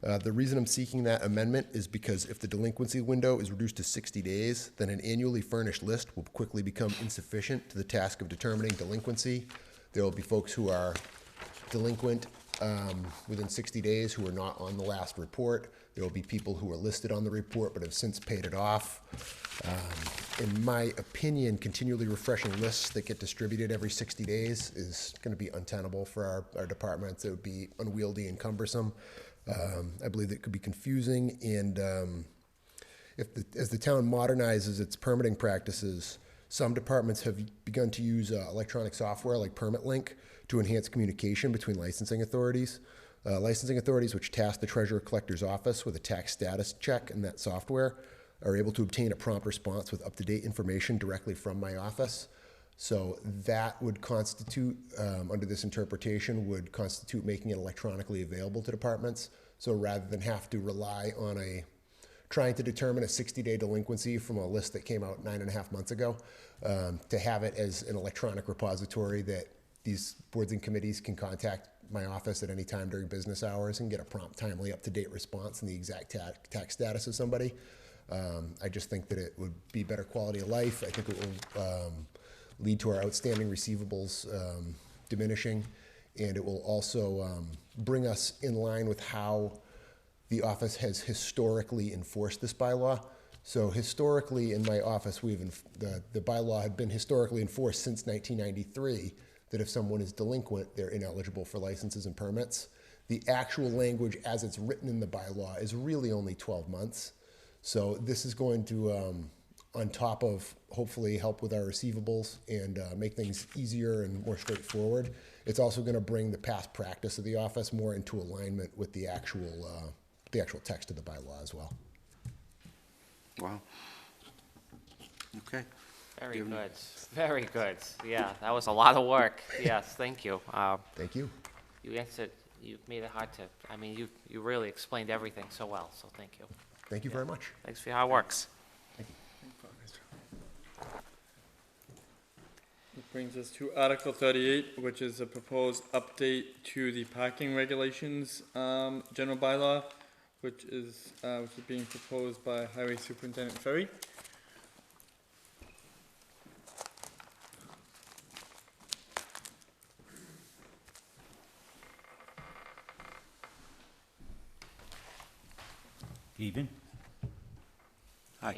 The reason I'm seeking that amendment is because if the delinquency window is reduced to 60 days, then an annually furnished list will quickly become insufficient to the task of determining delinquency. There will be folks who are delinquent within 60 days who are not on the last report. There will be people who are listed on the report but have since paid it off. In my opinion, continually refreshing lists that get distributed every 60 days is going to be untenable for our departments. It would be unwieldy and cumbersome. I believe that it could be confusing, and as the town modernizes its permitting practices, some departments have begun to use electronic software like PermitLink to enhance communication between licensing authorities. Licensing authorities which task the treasurer collector's office with a tax status check in that software are able to obtain a prompt response with up-to-date information directly from my office. So that would constitute, under this interpretation, would constitute making it electronically available to departments. So rather than have to rely on trying to determine a 60-day delinquency from a list that came out 9.5 months ago, to have it as an electronic repository that these boards and committees can contact my office at any time during business hours and get a prompt, timely, up-to-date response in the exact tax status of somebody. I just think that it would be better quality of life. I think it will lead to our outstanding receivables diminishing, and it will also bring us in line with how the office has historically enforced this bylaw. So historically in my office, the bylaw had been historically enforced since 1993, that if someone is delinquent, they're ineligible for licenses and permits. The actual language as it's written in the bylaw is really only 12 months. So this is going to, on top of hopefully help with our receivables and make things easier and more straightforward, it's also going to bring the past practice of the office more into alignment with the actual text of the bylaw as well. Wow. Okay. Very good, very good. Yeah, that was a lot of work. Yes, thank you. Thank you. You answered, you made it hard to, I mean, you really explained everything so well, so thank you. Thank you very much. Thanks for your hard works. It brings us to Article 38, which is a proposed update to the parking regulations, general bylaw, which is being proposed by Highway Superintendent Ferry. Even? Hi.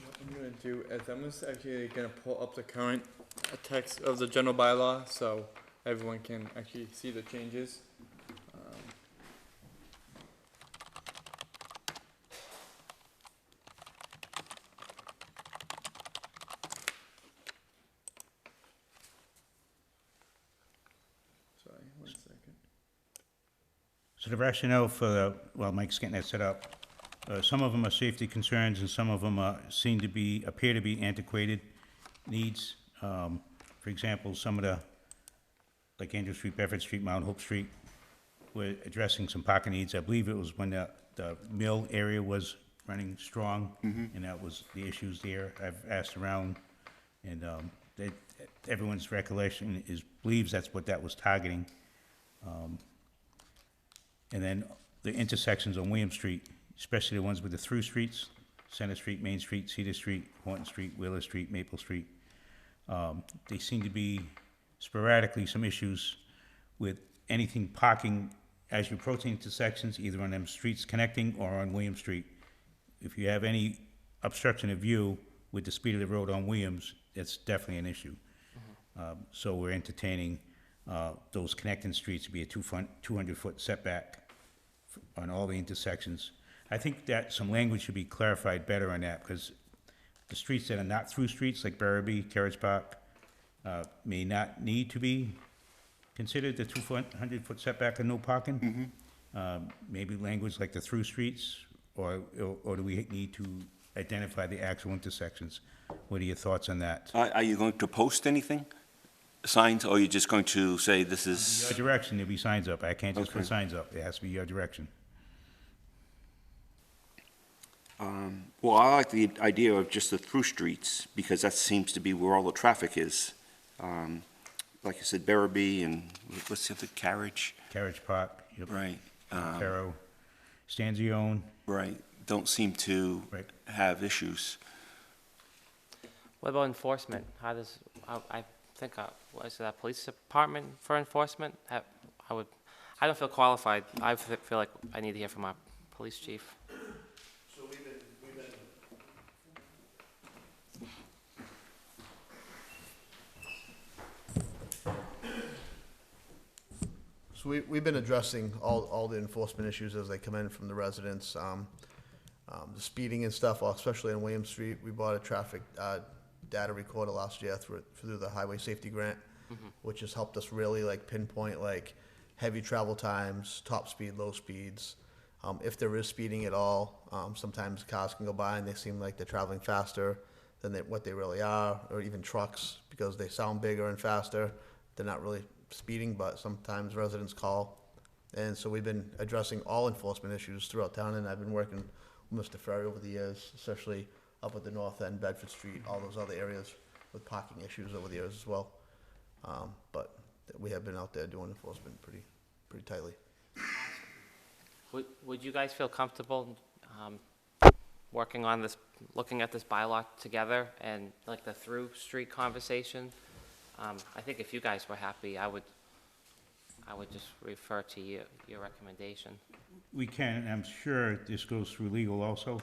What I'm gonna do is I'm just actually gonna pull up the current text of the general bylaw, so everyone can actually see the changes. Sorry, 1 second. So the rationale for, well, Mike's getting that set up, some of them are safety concerns and some of them appear to be antiquated needs. For example, some of the, like Andrew Street, Bedford Street, Mount Hope Street, we're addressing some parking needs. I believe it was when the mill area was running strong, and that was the issues there. I've asked around, and everyone's recollection believes that's what that was targeting. And then the intersections on William Street, especially the ones with the through streets, Center Street, Main Street, Cedar Street, Horton Street, Wheeler Street, Maple Street. They seem to be sporadically some issues with anything parking as you approach the intersections, either on them streets connecting or on William Street. If you have any obstruction of view with the speed of the road on Williams, it's definitely an issue. So we're entertaining those connecting streets to be a 200-foot setback on all the intersections. I think that some language should be clarified better on that, because the streets that are not through streets, like Barrowby, Carriage Park, may not need to be considered the 200-foot setback and no parking. Maybe language like the through streets, or do we need to identify the actual intersections? What are your thoughts on that? Are you going to post anything? Signs, or are you just going to say this Your is? direction, there'll be signs up. I can't just put Okay. signs up. It has to be your direction. Well, I like the idea of just the through streets, because that seems to be where all the traffic is. Like you said, Barrowby and what's the other, Carriage? Carriage Park, yep. Right. Caro, Stanzione, Right, don't seem to Right. have issues. What about enforcement? How does, I think, was that police department for enforcement? I don't feel qualified. I feel like I need to hear from our police chief. So we've been addressing all the enforcement issues as they come in from the residents. The speeding and stuff, especially on William Street. We bought a traffic data recorder last year through the highway safety grant, which has helped us really like pinpoint like heavy travel times, top speed, low speeds. If there is speeding at all, sometimes cars can go by and they seem like they're traveling faster than what they really are, or even trucks, because they sound bigger and faster. They're not really speeding, but sometimes residents call. And so we've been addressing all enforcement issues throughout town, and I've been working with Mr. Ferry over the years, especially up at the north end, Bedford Street, all those other areas with parking issues over the years as well. But we have been out there doing enforcement pretty tightly. Would you guys feel comfortable working on this, looking at this bylaw together and like the through street conversation? I think if you guys were happy, I would just refer to your recommendation. we can, and I'm sure this goes through legal also.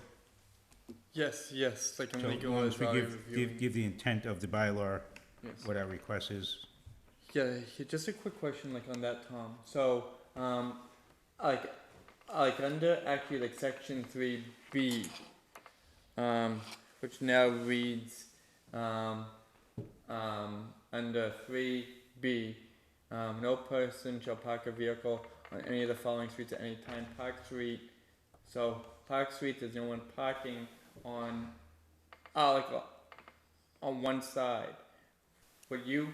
Yes, like I'm So legal long as as we value give reviewing. the intent of the bylaw, Yes. what our request is. Yeah, just a quick question like on that, Tom. So, like under actually like section 3B, which now reads, under 3B, no person shall park a vehicle on any of the following streets at any time. Park Street. So Park Street, there's no one parking on, on one side. Were you,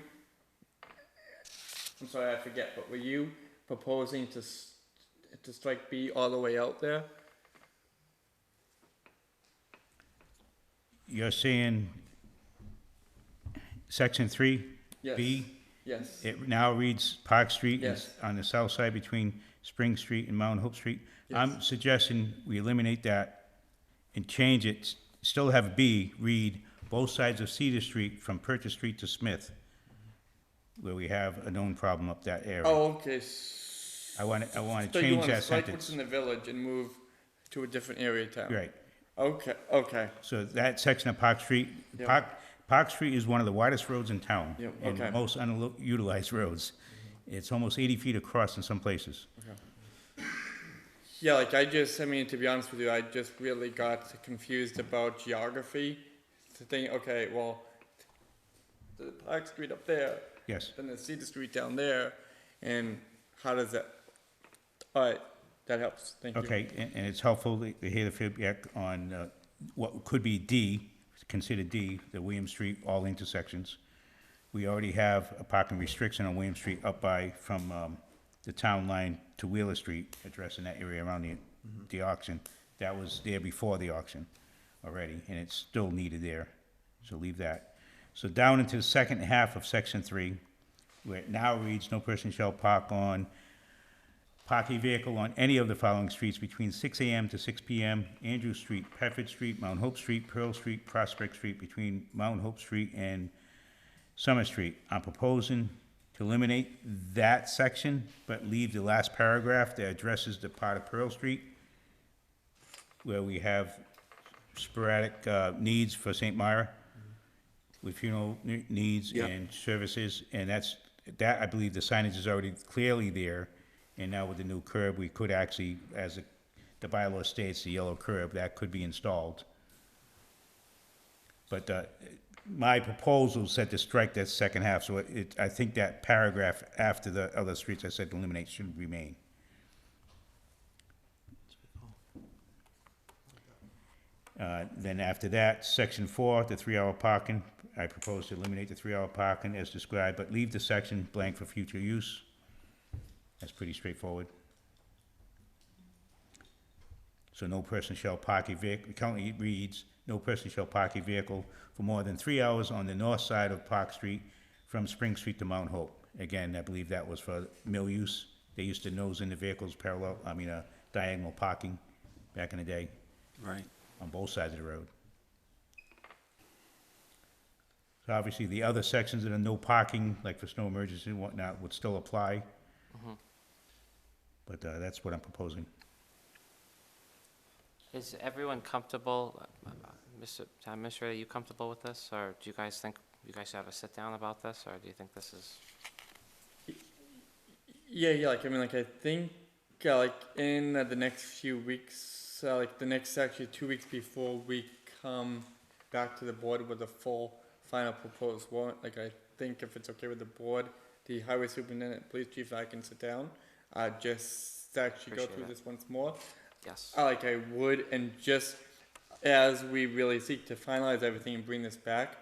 I'm sorry, I forget, but were you proposing to strike B all the way out there? You're saying section 3, Yes. B? Yes. It now reads Park Street Yes. on the south side between Spring Street and Mount Hope Street. Yes. I'm suggesting we eliminate that and change it, still have B read both sides of Cedar Street from Purchase Street to Smith, where we have a known problem up that area. Oh, okay. I want to So you change wanna that strike what's in sentence. the village and move to a different area of town? Right. Okay, okay. So that section of Park Street, Yep. Park Street is one of the widest roads in town. Yep, And okay. most unutilized roads. It's almost 80 feet across in some places. Yeah, like I mean, to be honest with you, I just really got confused about geography. To think, okay, well, the Park Street up there, Yes. then the Cedar Street down there, and how does that, alright, that helps, thank you. Okay, and it's helpful to hear the feedback on what could be D, considered D, the William Street, all intersections. We already have a parking restriction on William Street up from the town line to Wheeler Street, addressing that area around the auction. That was there before the auction already, and it's still needed there, so leave that. So down into the second half of section 3, where it now reads, no person shall park a vehicle on any of the following streets between 6 a.m. to 6 p.m. Andrew Street, Pefford Street, Mount Hope Street, Pearl Street, Prospect Street, between Mount Hope Street and Summer Street. I'm proposing to eliminate that section, but leave the last paragraph that addresses the part of Pearl Street where we have sporadic needs for St. Myra with funeral needs Yeah. and services, and that I believe the signage is already clearly there. And now with the new curb, we could actually, as the bylaw states, the yellow curb, that could be installed. But my proposal said to strike that second half, so I think that paragraph after the other streets I said to eliminate should remain. Then after that, section 4, the 3-hour parking, I propose to eliminate the 3-hour parking as described, but leave the section blank for future use. That's pretty straightforward. So no person shall park a vehicle, currently it reads, no person shall park a vehicle for more than 3 hours on the north side of Park Street from Spring Street to Mount Hope. Again, I believe that was for mill use. They used to nose in the vehicles diagonal parking back in the day. Right. On both sides of the road. So obviously, the other sections that are no parking, like for snow emergency and whatnot, would still apply. But that's what I'm proposing. Is everyone comfortable, Mr. Town Administrator, are you comfortable with this? Or do you guys think you guys should have a sit-down about this, or do you think this is? Yeah, like, I mean, like, I think, like, in the next few weeks, like, the next actually 2 weeks before we come back to the board with a full final proposed warrant, like, I think if it's okay with the board, the highway superintendent, police chief, and I can sit down, just actually go Appreciate through it. this once more. Yes. Like, I would, and just as we really seek to finalize everything and bring this back,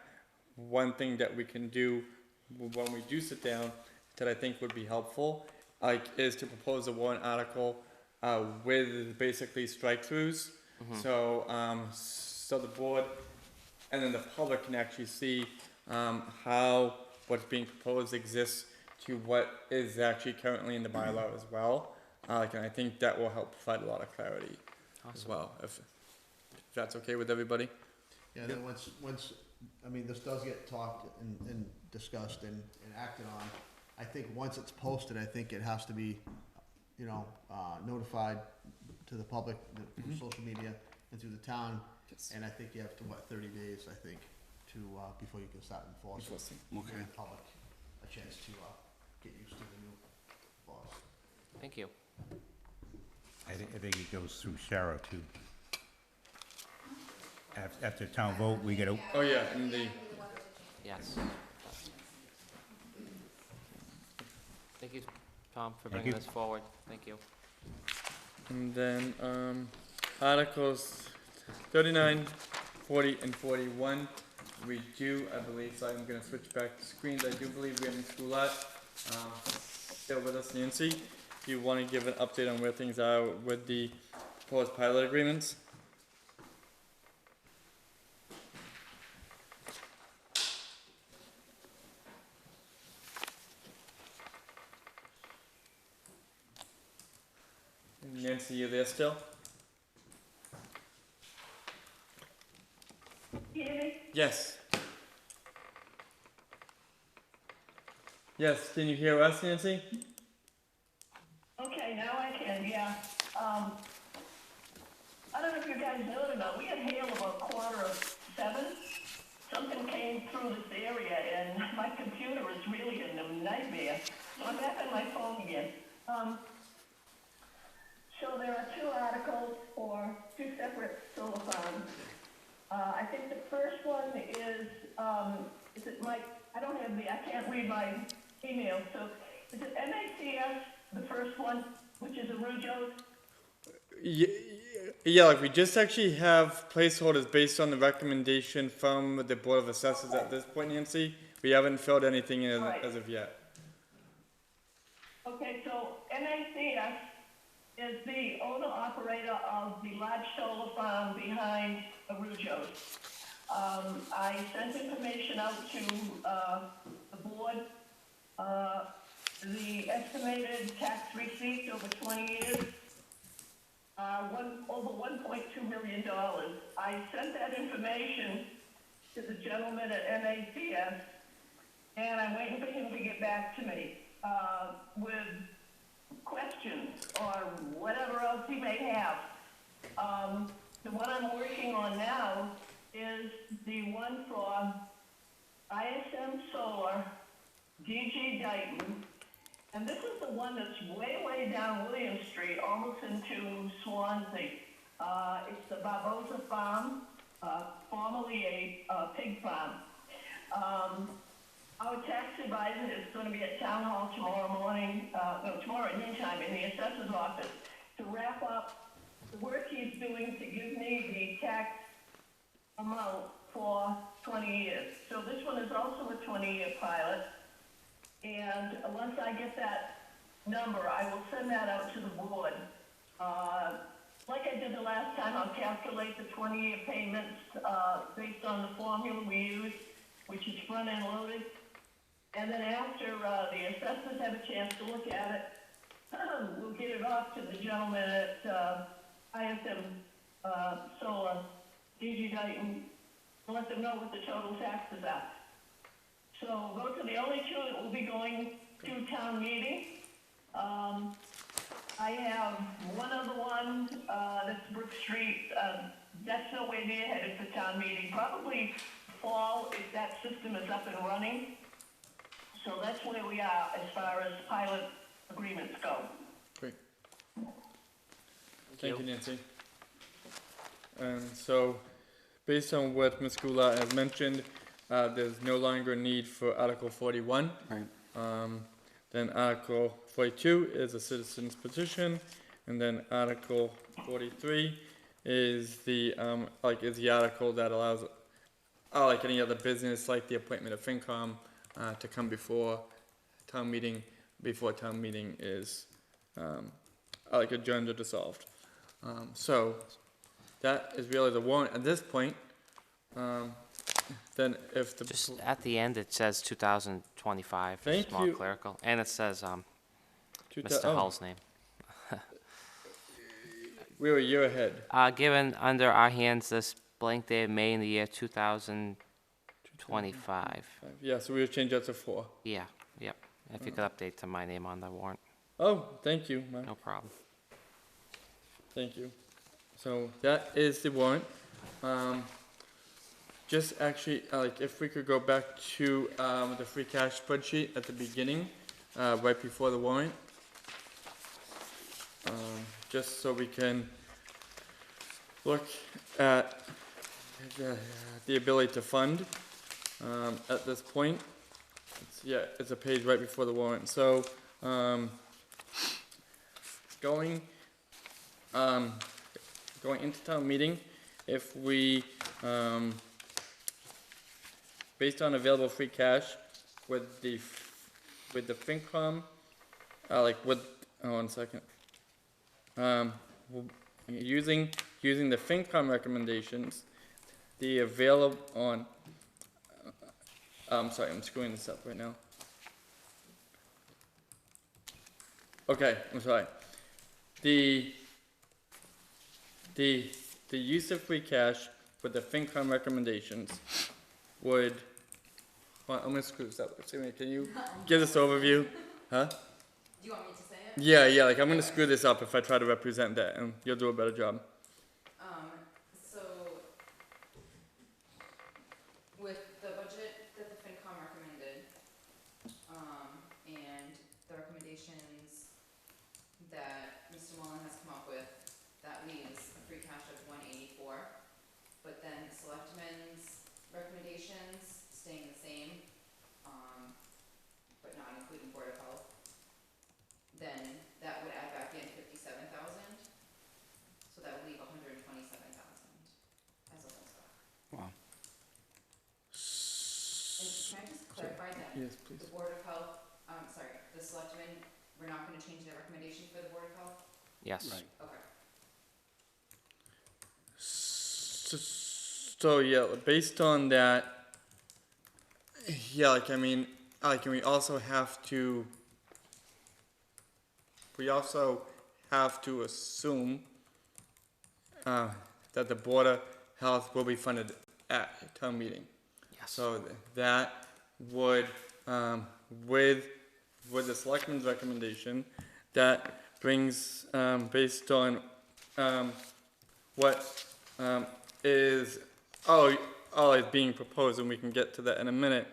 one thing that we can do when we do sit down that I think would be helpful, like, is to propose a warrant article with basically strike-throughs. So, so the board and then the public can actually see how what's being proposed exists to what is actually currently in the bylaw as well. And I think that will help provide a lot of clarity as well, if that's okay with everybody. Yeah, then once, I mean, this does get talked and discussed and acted on. I think once it's posted, I think it has to be, notified to the public through social media and through the town. Yes. And I think you have to, 30 days, I think, to, before you can start enforcing. Enforcing. Give the public a chance to, get used to the new laws. Thank you. I think it goes through Shara too. After town vote, we get a, Oh, yeah, and the, Yes. Thank you, Tom, for Thank bringing you. this forward. Thank you. and then, Articles 39, 40, and 41. We do, I believe, so I'm gonna switch back to screens. I do believe we have Ms. Goulat, still with us, Nancy. Do you wanna give an update on where things are with the proposed pilot agreements? Nancy, you there still? Hear me? Yes. Yes, can you hear us, Nancy? Okay, now I can, yeah. I don't know if you guys know it or not, we had hail about 6:45. Something came through this area and my computer is really in a nightmare. So I'm back on my phone again. So there are two articles for two separate solar farms. I think the first one is it Mike? I can't read my email, so is it MACS, the first one, which is Arujo's? Yeah, like we just actually have placeholders based on the recommendation from the Board of Assessors at this point, Nancy. We haven't filled anything in Right. as of yet. Okay, so MACS is the owner-operator of the large solar farm behind Arujo's. I sent information out to the board. The estimated tax receipt over 20 years, over $1.2 million. I sent that information to the gentleman at MACS, and I'm waiting for him to get back to me with questions or whatever else he may have. The one I'm working on now is the one for ISM Solar, DG Dayton, and this is the one that's way down William Street, almost into Swansea. It's the Barbosa Farm, formerly a pig farm. Our tax advisor is going to be at Town Hall tomorrow at noontime in the assessor's office to wrap up the work he's doing to give me the tax amount for 20 years. So this one is also a 20-year pilot. And once I get that number, I will send that out to the board. Like I did the last time, I'll calculate the 20-year payments based on the formula we use, which is front-end loaded. And then after the assessors have a chance to look at it, we'll get it off to the gentleman at ISM Solar, DG Dayton, and let them know what the total taxes are. So those are the only two that will be going to town meeting. I have one other one, that's Brook Street, that's nowhere near headed for town meeting, probably fall if that system is up and running. So that's where we are as far as pilot agreements go. Great. Thank you, Nancy. And so, based on what Ms. Goulart has mentioned, there's no longer a need for Article 41. Right. Then Article 42 is a citizen's petition, and then Article 43 is the article that allows, like any other business, like the appointment of FinCom, to come before town meeting is adjourned or dissolved. So that is really the warrant at this point. Then if the Just at the end, it says 2025, Thank small you. clerical, and it says Mr. oh, Hull's name. we were a year ahead. Given under our hands this blank day of May in the year 2025. Yeah, so we'll change that to 4. Yeah, yep. If you could update to my name on the warrant, Oh, thank you, Mark. no problem. Thank you. So that is the warrant. Just actually, if we could go back to the free cash spreadsheet at the beginning, right before the warrant. Just so we can look at the ability to fund at this point. It's a page right before the warrant. So going into town meeting, if we, based on available free cash with the FinCom, one second. Using the FinCom recommendations, the available on, I'm sorry, I'm screwing this up right now. Okay, I'm sorry. The use of free cash with the FinCom recommendations would, well, I'm gonna screw this up. Can you give this overview? Huh? Do you want me to say it? Yeah, like I'm gonna screw this up if I try to represent that, and you'll do a better job. So, with the budget that the FinCom recommended, and the recommendations that Mr. Mullen has come up with, that leaves a free cash of 184. But then the Selectmen's recommendations staying the same, but not including Board of Health, then that would add back in 57,000. So that would leave 127,000 as a whole stock. Wow. And can I just clarify that? Yes, please. The Board of Health, the Selectmen, we're not gonna change their recommendation for the Board of Health? Yes. Okay. So yeah, based on that, yeah, we also have to assume that the Board of Health will be funded at town meeting. Yes. So that would, with the Selectmen's recommendation, that brings, based on what is being proposed, and we can get to that in a minute,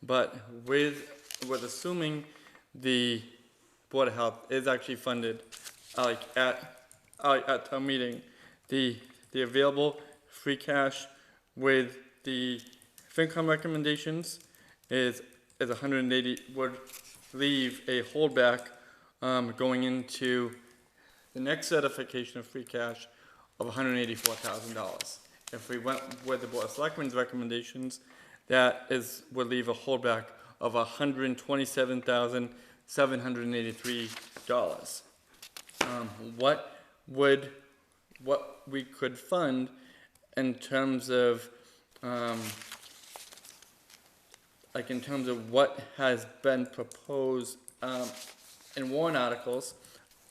but with assuming the Board of Health is actually funded at town meeting, the available free cash with the FinCom recommendations is 180, would leave a holdback going into the next certification of free cash of $184,000. If we went with the Board of Selectmen's recommendations, would leave a holdback of $127,783. What we could fund in terms of what has been proposed in warrant articles,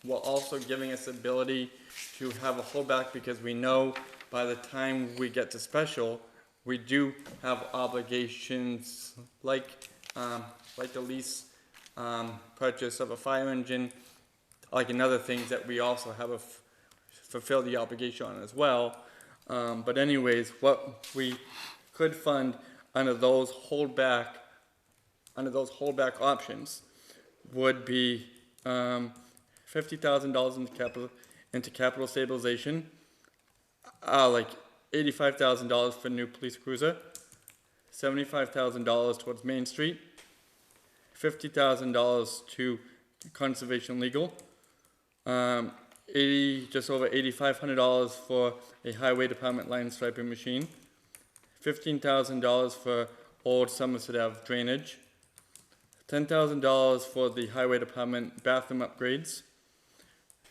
while also giving us ability to have a holdback, because we know by the time we get to special, we do have obligations like the lease, purchase of a fire engine, and other things that we also have fulfill the obligation on as well. But anyways, what we could fund under those holdback options would be $50,000 into capital stabilization, $85,000 for new police cruiser, $75,000 towards Main Street, $50,000 to conservation legal, just over $8,500 for a highway department line striping machine, $15,000 for old Somerset Ave drainage, $10,000 for the highway department bathroom upgrades,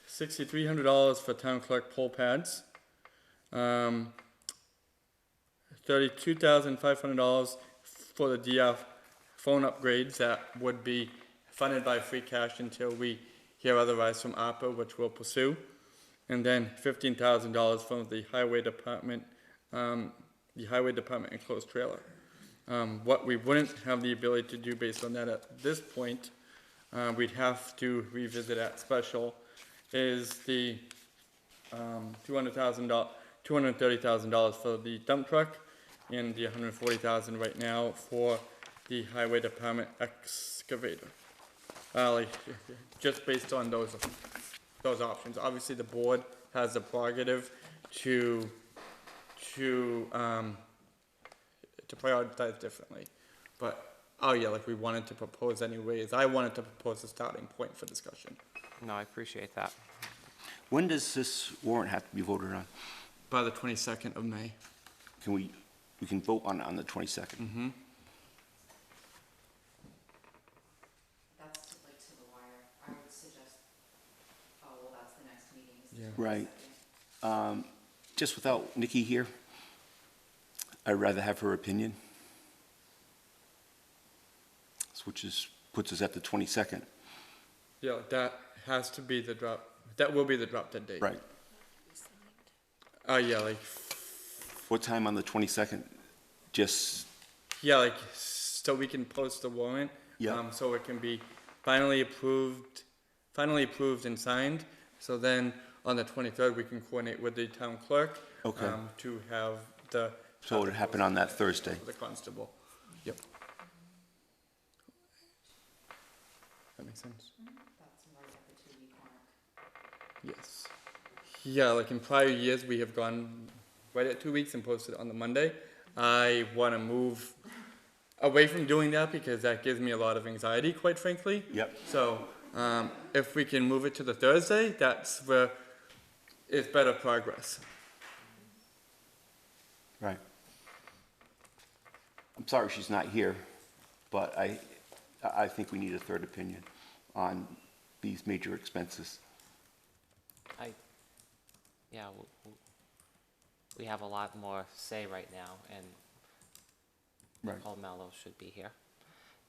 $6,300 for town clerk poll pads, $32,500 for the DF phone upgrades that would be funded by free cash until we hear otherwise from ARPA, which we'll pursue, and then $15,000 from the highway department enclosed trailer. What we wouldn't have the ability to do based on that at this point, we'd have to revisit at special, is the $230,000 for the dump truck, and the $140,000 right now for the highway department excavator. Just based on those options. Obviously, the board has the prerogative to prioritize differently, but we wanted to propose anyways. I wanted to propose a starting point for discussion. No, I appreciate that. When does this warrant have to be voted on? by the 22nd of May. Can we can vote on the 22nd? Mm-hmm. That's to the wire. I would suggest, oh, well, that's the next meeting. Is the Yeah. Right. 22nd. Just without Nikki here, I'd rather have her opinion. Puts us at the 22nd. Yeah, that has to be the drop, that will be the drop dead date. Right. Yeah, like, What time on the 22nd? Just, yeah, like, so we can post the warrant. Yeah. So it can be finally approved and signed. So then on the 23rd, we can coordinate with the town clerk. Okay. To have the. so it would happen on that Thursday. The constable. Yep. That makes sense. That's right at the 2-week mark. Yes. Yeah, like in prior years, we have gone right at 2 weeks and posted on the Monday. I want to move away from doing that because that gives me a lot of anxiety, quite frankly. Yep. So if we can move it to the Thursday, that's where it's better progress. Right. I'm sorry she's not here, but I think we need a third opinion on these major expenses. Yeah, we have a lot more say right now, and Right. Nicole Mello should be here.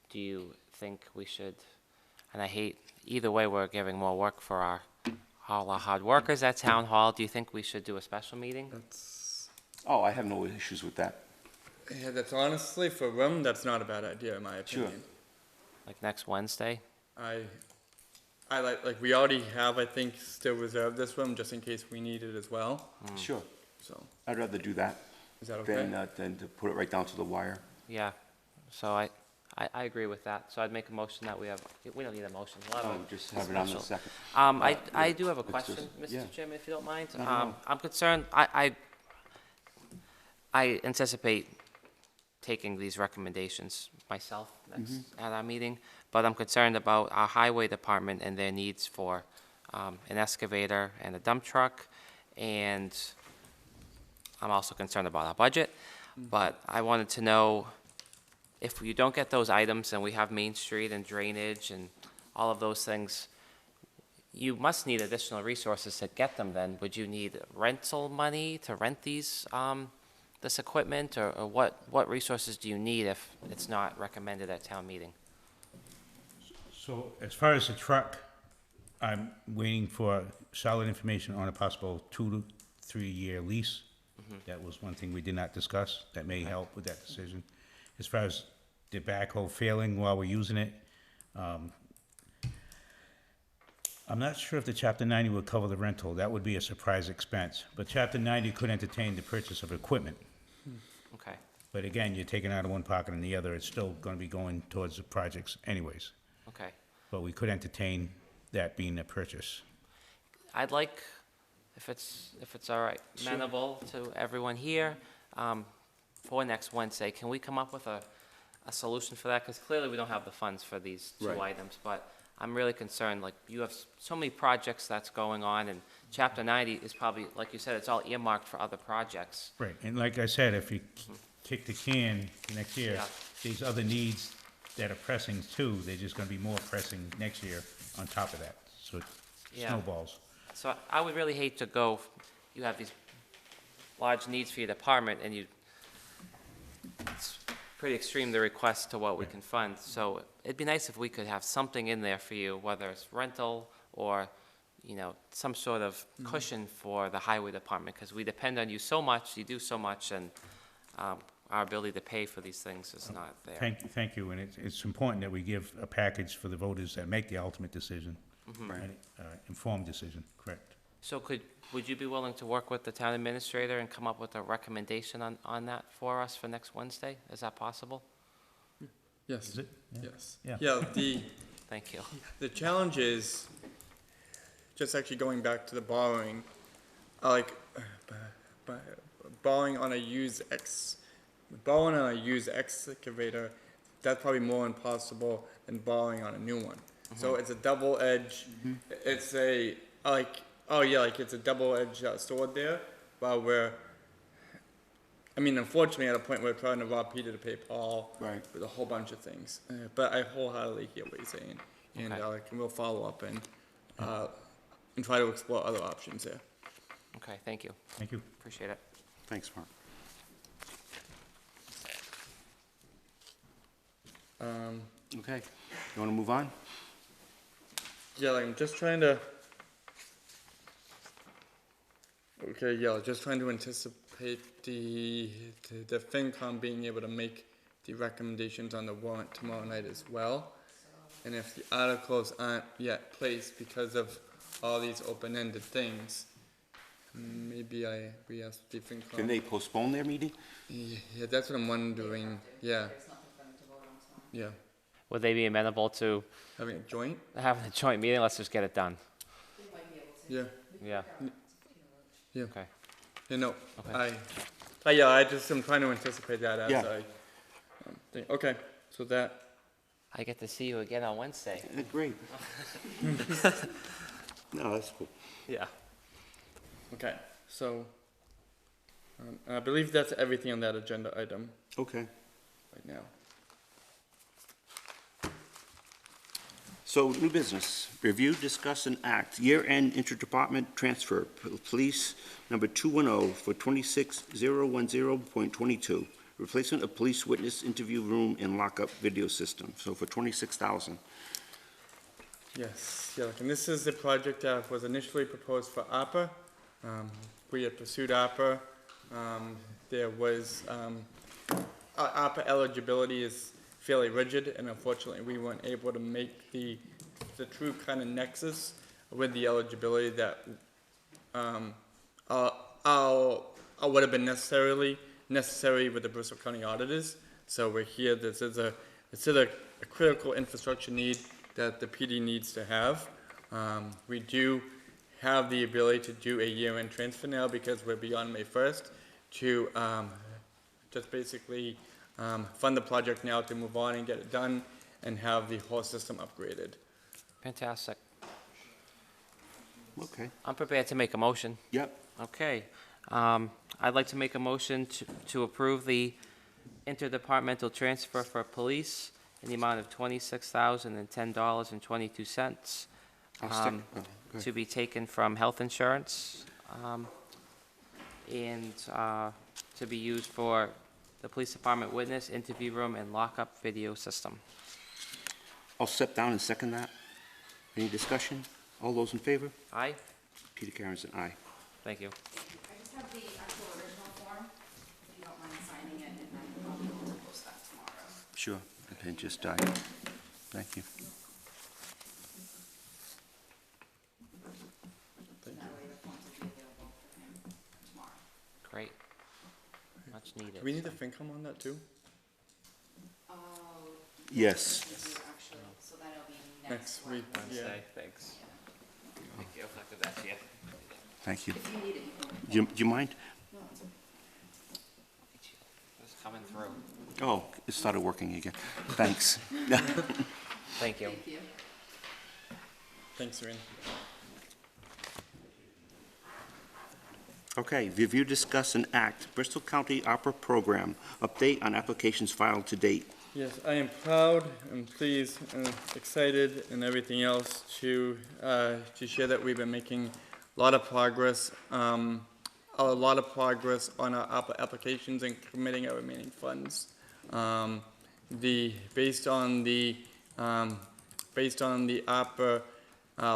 Do you think we should, and I hate, either way, we're giving more work for all our hard workers at Town Hall. Do you think we should do a special meeting? That's Oh, I have no issues with that. yeah, that's honestly for room. That's not a bad idea, in my Sure. opinion. Like next Wednesday? I like we already have, I think, still reserved this room just in case we need it as well. Sure. So I'd rather do that is that okay? than to put it right down to the wire. Yeah, so I agree with that. So I'd make a motion that we don't need a motion. We'll have a Just have it on the special. second. I do have a It's question, just- yeah. Mr. Chairman, if you don't mind. No, no, no. I'm concerned, I anticipate taking these recommendations myself next at our meeting, but I'm concerned about our highway department and their needs for an excavator and a dump truck, and I'm also concerned about our budget. But I wanted to know, if you don't get those items and we have Main Street and drainage and all of those things, you must need additional resources to get them then. Would you need rental money to rent this equipment, or what resources do you need if it's not recommended at town meeting? So as far as the truck, I'm waiting for solid information on a possible 2 to 3 year lease. That was one thing we did not discuss. That may help with that decision. As far as the backhoe failing while we're using it, I'm not sure if the Chapter 90 would cover the rental. That would be a surprise expense. But Chapter 90 could entertain the purchase of equipment. Okay, But again, you're taking out of one pocket and the other. It's still going to be going towards the projects anyways. okay. But we could entertain that being a purchase. I'd like, if it's all right, amenable to everyone here, for next Wednesday, can we come up with a solution for that? Because clearly we don't have the funds for these two Right. items, but I'm really concerned, like, you have so many projects that's going on, and Chapter 90 is probably, like you said, it's all earmarked for other projects. Right, and like I said, if you kick the can next year, Yeah. these other needs that are pressing too, they're just gonna be more pressing next year on top of that, so it Yeah. snowballs. So I would really hate to go, you have these large needs for your department, and it's pretty extreme, the request to what we can fund. So it'd be nice if we could have something in there for you, whether it's rental or, some sort of cushion for the highway department, because we depend on you so much, you do so much, and our ability to pay for these things is not there. Thank you, and it's important that we give a package for the voters that make the ultimate decision. Right, informed decision, correct. So would you be willing to work with the town administrator and come up with a recommendation on that for us for next Wednesday? Is that possible? Yes. Is it? Yes. Yeah. Yeah. Thank you. The challenge is just actually going back to the borrowing, borrowing on a used excavator. That's probably more impossible than borrowing on a new one. So it's a double edge. It's oh yeah, like it's a double-edged sword there, while I mean, unfortunately, at a point we're trying to rob Peter to pay Paul. Right. With a whole bunch of things. But I wholeheartedly hear what you're saying. And, Okay. we'll follow up and try to explore other options there. Okay, thank you. Thank you. Appreciate it. Thanks, Mark. Okay, you wanna move on? Yeah, like, I'm just trying to. Okay, yeah, just trying to anticipate the FinCom being able to make the recommendations on the warrant tomorrow night as well. And if the articles aren't yet placed because of all these open-ended things, maybe we ask the FinCom. Can they postpone their meeting? Yeah, that's what I'm wondering, yeah, There's nothing for them to vote on tomorrow. yeah. Would they be amenable to Having a joint? having a joint meeting? Let's just get it done. We might be able to. Yeah, Yeah, yeah. okay. You know, Okay. yeah, I just am trying to anticipate that as Yeah. I think, okay, so that, I get to see you again on Wednesday. Great. No, that's cool. Yeah. okay, so, I believe that's everything on that agenda item Okay. right now. So, new business, review, discuss, and act, year-end interdepartment transfer, police number 210 for 26010.22, replacement of police witness interview room and lockup video system, so for $26,000. Yes, yeah, and this is the project that was initially proposed for ARPA. We had pursued ARPA. There was, ARPA eligibility is fairly rigid, and unfortunately, we weren't able to make the true kind of nexus with the eligibility that, would have been necessary with the Bristol County auditors. So we're here, this is a critical infrastructure need that the PD needs to have. We do have the ability to do a year-end transfer now because we're beyond May 1st to just basically fund the project now to move on and get it done and have the whole system upgraded. Fantastic. Okay. I'm prepared to make a motion. Yep. Okay. I'd like to make a motion to approve the interdepartmental transfer for police in the amount of $26,010.22. I'll stick, go ahead. To be taken from health insurance, and to be used for the police department witness, interview room, and lockup video system. I'll step down and second that. Any discussion? All those in favor? Aye? Peter Karen's an aye. Thank you. I just have the actual original form, if you don't mind signing it, and then I'll be able to post that tomorrow. Sure, the pen just died. Thank you. So that way the forms will be available for him tomorrow. Great. Much needed. Do we need the FinCom on that too? Oh. Yes. we do actually, so that'll be Next week, yeah. Wednesday, thanks. Thank you. I'll give that to you. Thank you. If you need it, you can. Do you mind? No, it's okay. It's coming through. Oh, it started working again. Thanks. Thank you. Thank you. Thanks, Serena. Okay, review, discuss, and act, Bristol County Opera Program, update on applications filed to date. Yes, I am proud and pleased and excited and everything else to share that we've been making a lot of progress on our applications and committing our remaining funds. Based on the ARPA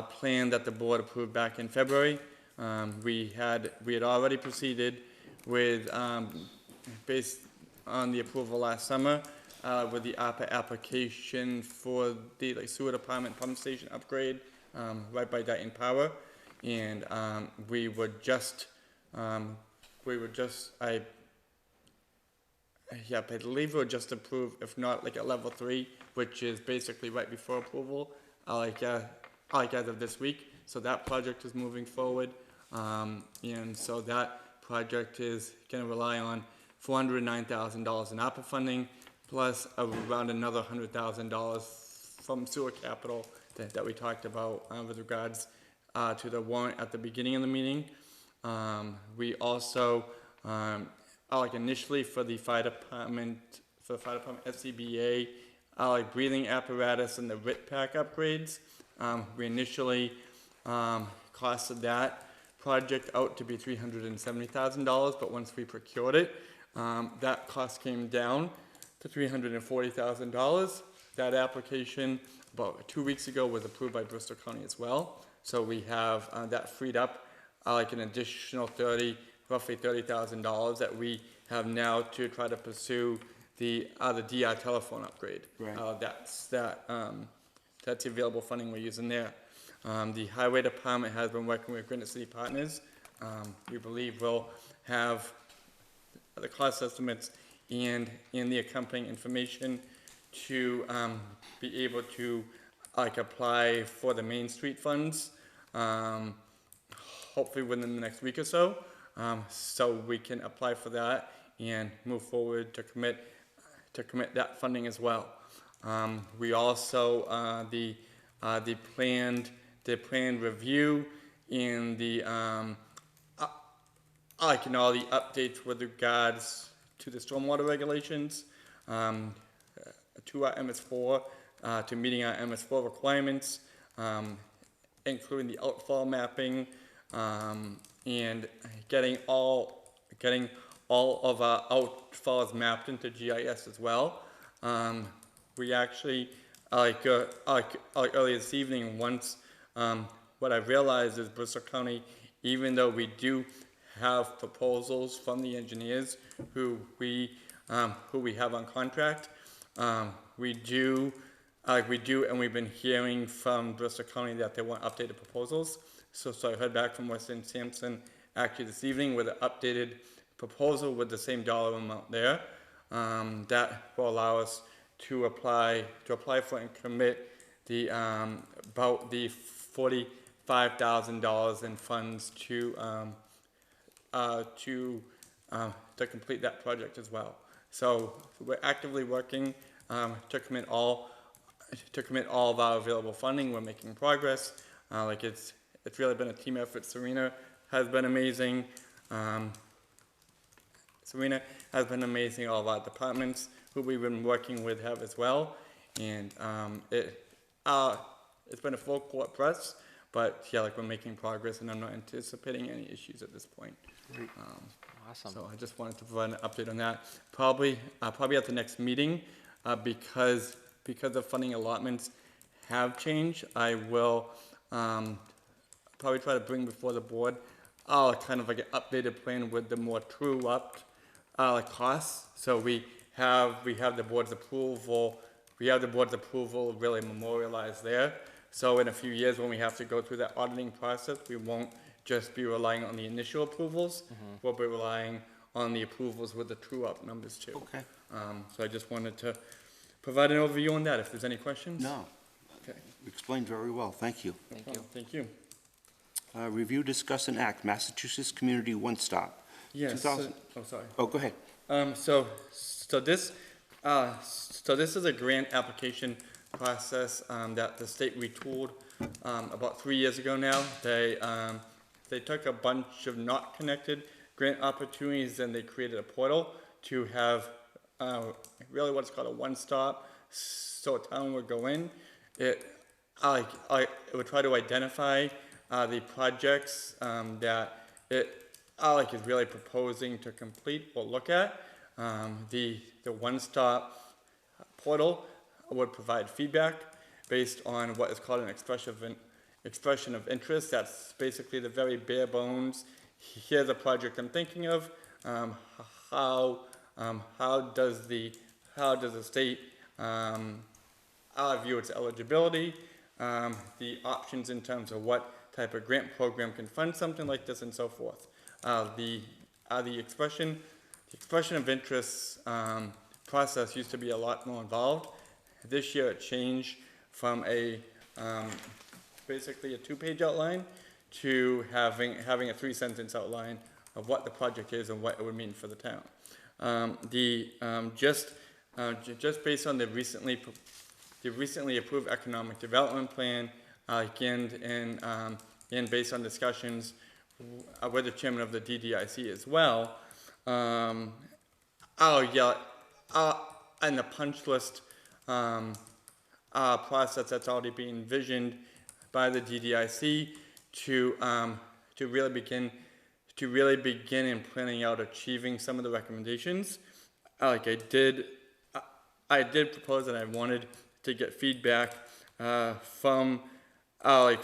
plan that the board approved back in February, we had already proceeded with based on the approval last summer with the ARPA application for the sewer department pump station upgrade right by Dayton Power, and I believe we were just approved, if not like a level 3, which is basically right before approval, as of this week. So that project is moving forward, and so that project is going to rely on $409,000 in ARPA funding, plus around another $100,000 from sewer capital that we talked about with regards to the warrant at the beginning of the meeting. We also, like initially for the fire department, SCBA, like breathing apparatus and the RIT pack upgrades, we initially costed that project out to be $370,000, but once we procured it, that cost came down to $340,000. That application about 2 weeks ago was approved by Bristol County as well. So we have that freed up like an additional roughly $30,000 that we have now to try to pursue the DR telephone upgrade. Right. That's the available funding we're using there. The highway department has been working with Granite City Partners. We believe we'll have the cost estimates and the accompanying information to be able to like apply for the Main Street funds, hopefully within the next week or so, so we can apply for that and move forward to commit that funding as well. We also the planned review and the like and all the updates with regards to the stormwater regulations, to our MS4, to meeting our MS4 requirements, including the outfall mapping, and getting all of our outfalls mapped into GIS as well. We actually, like earlier this evening, once what I realized is Bristol County, even though we do have proposals from the engineers who we have on contract, we do, and we've been hearing from Bristol County that they want updated proposals. So I heard back from Weston Sampson actually this evening with an updated proposal with the same dollar amount there. That will allow us to apply for and commit the about the $45,000 in funds to complete that project as well. So we're actively working to commit all of our available funding. We're making progress. Like it's really been a team effort. Serena has been amazing. All of our departments who we've been working with have as well. And it's been a full court press, but yeah, like we're making progress, and I'm not anticipating any issues at this point. Great. Awesome. So I just wanted to provide an update on that. Probably at the next meeting, because the funding allotments have changed, I will probably try to bring before the board kind of like an updated plan with the more true up costs. So we have the board's approval. We have the board's approval really memorialized there. So in a few years, when we have to go through that auditing process, we won't just be relying on the initial approvals. We'll be relying on the approvals with the true up numbers too. Okay. So I just wanted to provide an overview on that. If there's any questions. No. Okay. Explained very well. Thank you. Thank you. Thank you. Review, discuss, and act Massachusetts Community One Stop. Yes. 2000 sorry. Oh, go ahead. So this is a grant application process that the state retooled about 3 years ago now. They took a bunch of not connected grant opportunities and they created a portal to have really what's called a one-stop. So a town would go in, it would try to identify the projects that it is really proposing to complete or look at. The one-stop portal would provide feedback based on what is called an expression of interest. That's basically the very bare bones. Here's a project I'm thinking of. How does the state view its eligibility? The options in terms of what type of grant program can fund something like this, and so forth. The expression of interest process used to be a lot more involved. This year it changed from basically a 2-page outline to having a 3-sentence outline of what the project is and what it would mean for the town. Just based on the recently approved economic development plan, and and based on discussions with the chairman of the DDIC as well, and the punch list process that's already being envisioned by the DDIC to really begin in planning out achieving some of the recommendations. Like I did propose that I wanted to get feedback from the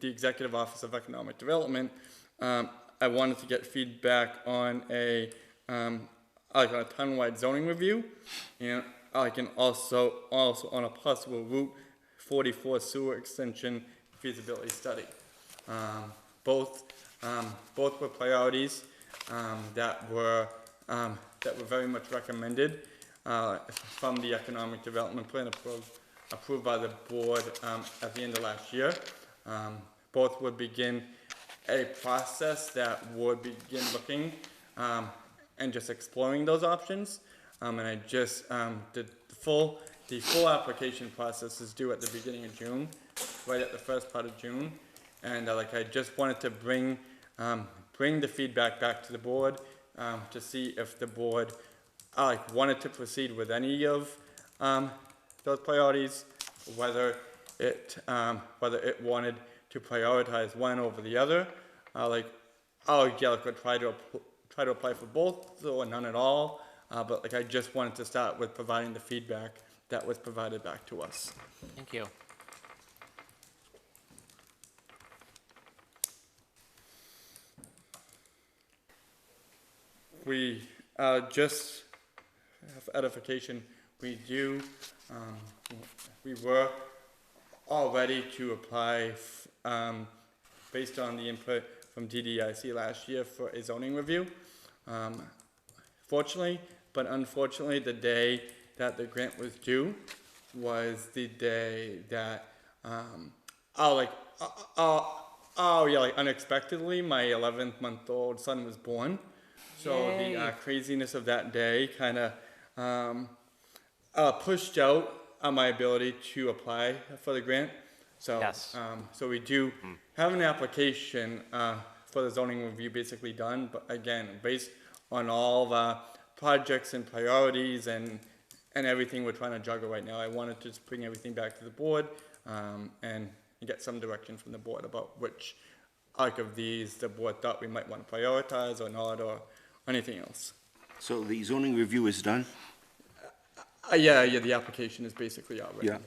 Executive Office of Economic Development. I wanted to get feedback on a townwide zoning review, and also on a possible Route 44 sewer extension feasibility study. Both were priorities that were very much recommended from the economic development plan approved by the board at the end of last year. Both would begin a process that would begin looking and just exploring those options. And I just did the full application process is due at the beginning of June, right at the first part of June. And I just wanted to bring the feedback back to the board to see if the board wanted to proceed with any of those priorities, whether it wanted to prioritize one over the other, could try to apply for both or none at all. But I just wanted to start with providing the feedback that was provided back to us. Thank you. We just for edification, we were all ready to apply based on the input from DDIC last year for a zoning review. Fortunately, but unfortunately, the day that the grant was due was the day that unexpectedly my 11-month-old son was born. So Yay. the craziness of that day kind of pushed out my ability to apply for the grant. So, Yes. So we do have an application for the zoning review basically done, but again, based on all the projects and priorities and everything we're trying to juggle right now, I wanted to just bring everything back to the board and get some direction from the board about which of these the board thought we might want to prioritize or not, or anything else. So the zoning review is done? Yeah, the application is basically out right Yeah.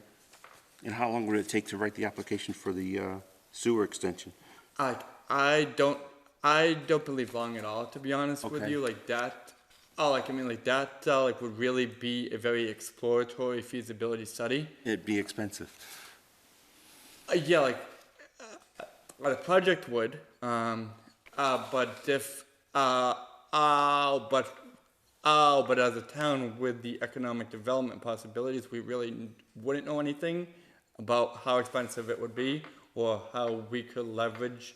And how long would it take to write the application for the sewer extension? I don't believe long at all, to be honest with Okay. you. That would really be a very exploratory feasibility study. It'd be expensive. The project would, but as a town with the economic development possibilities, we really wouldn't know anything about how expensive it would be or how we could leverage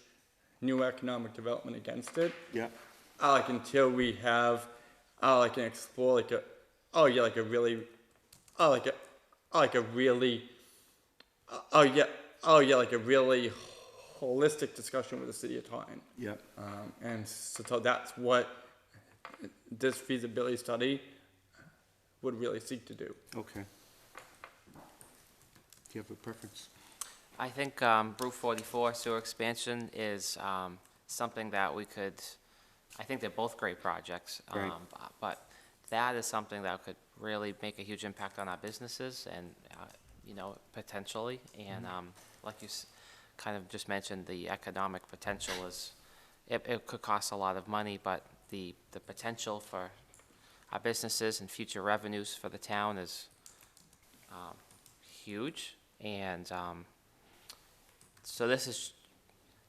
new economic development against it. Yeah. Until we have, can explore a really holistic discussion with the city of Taunton. Yeah. And so that's what this feasibility study would really seek to do. Okay. Do you have a preference? I think Route 44 sewer expansion is something that we could, I think they're both great projects. Right. But that is something that could really make a huge impact on our businesses and, potentially. And like you kind of just mentioned, the economic potential is, it could cost a lot of money, but the potential for our businesses and future revenues for the town is huge. And so this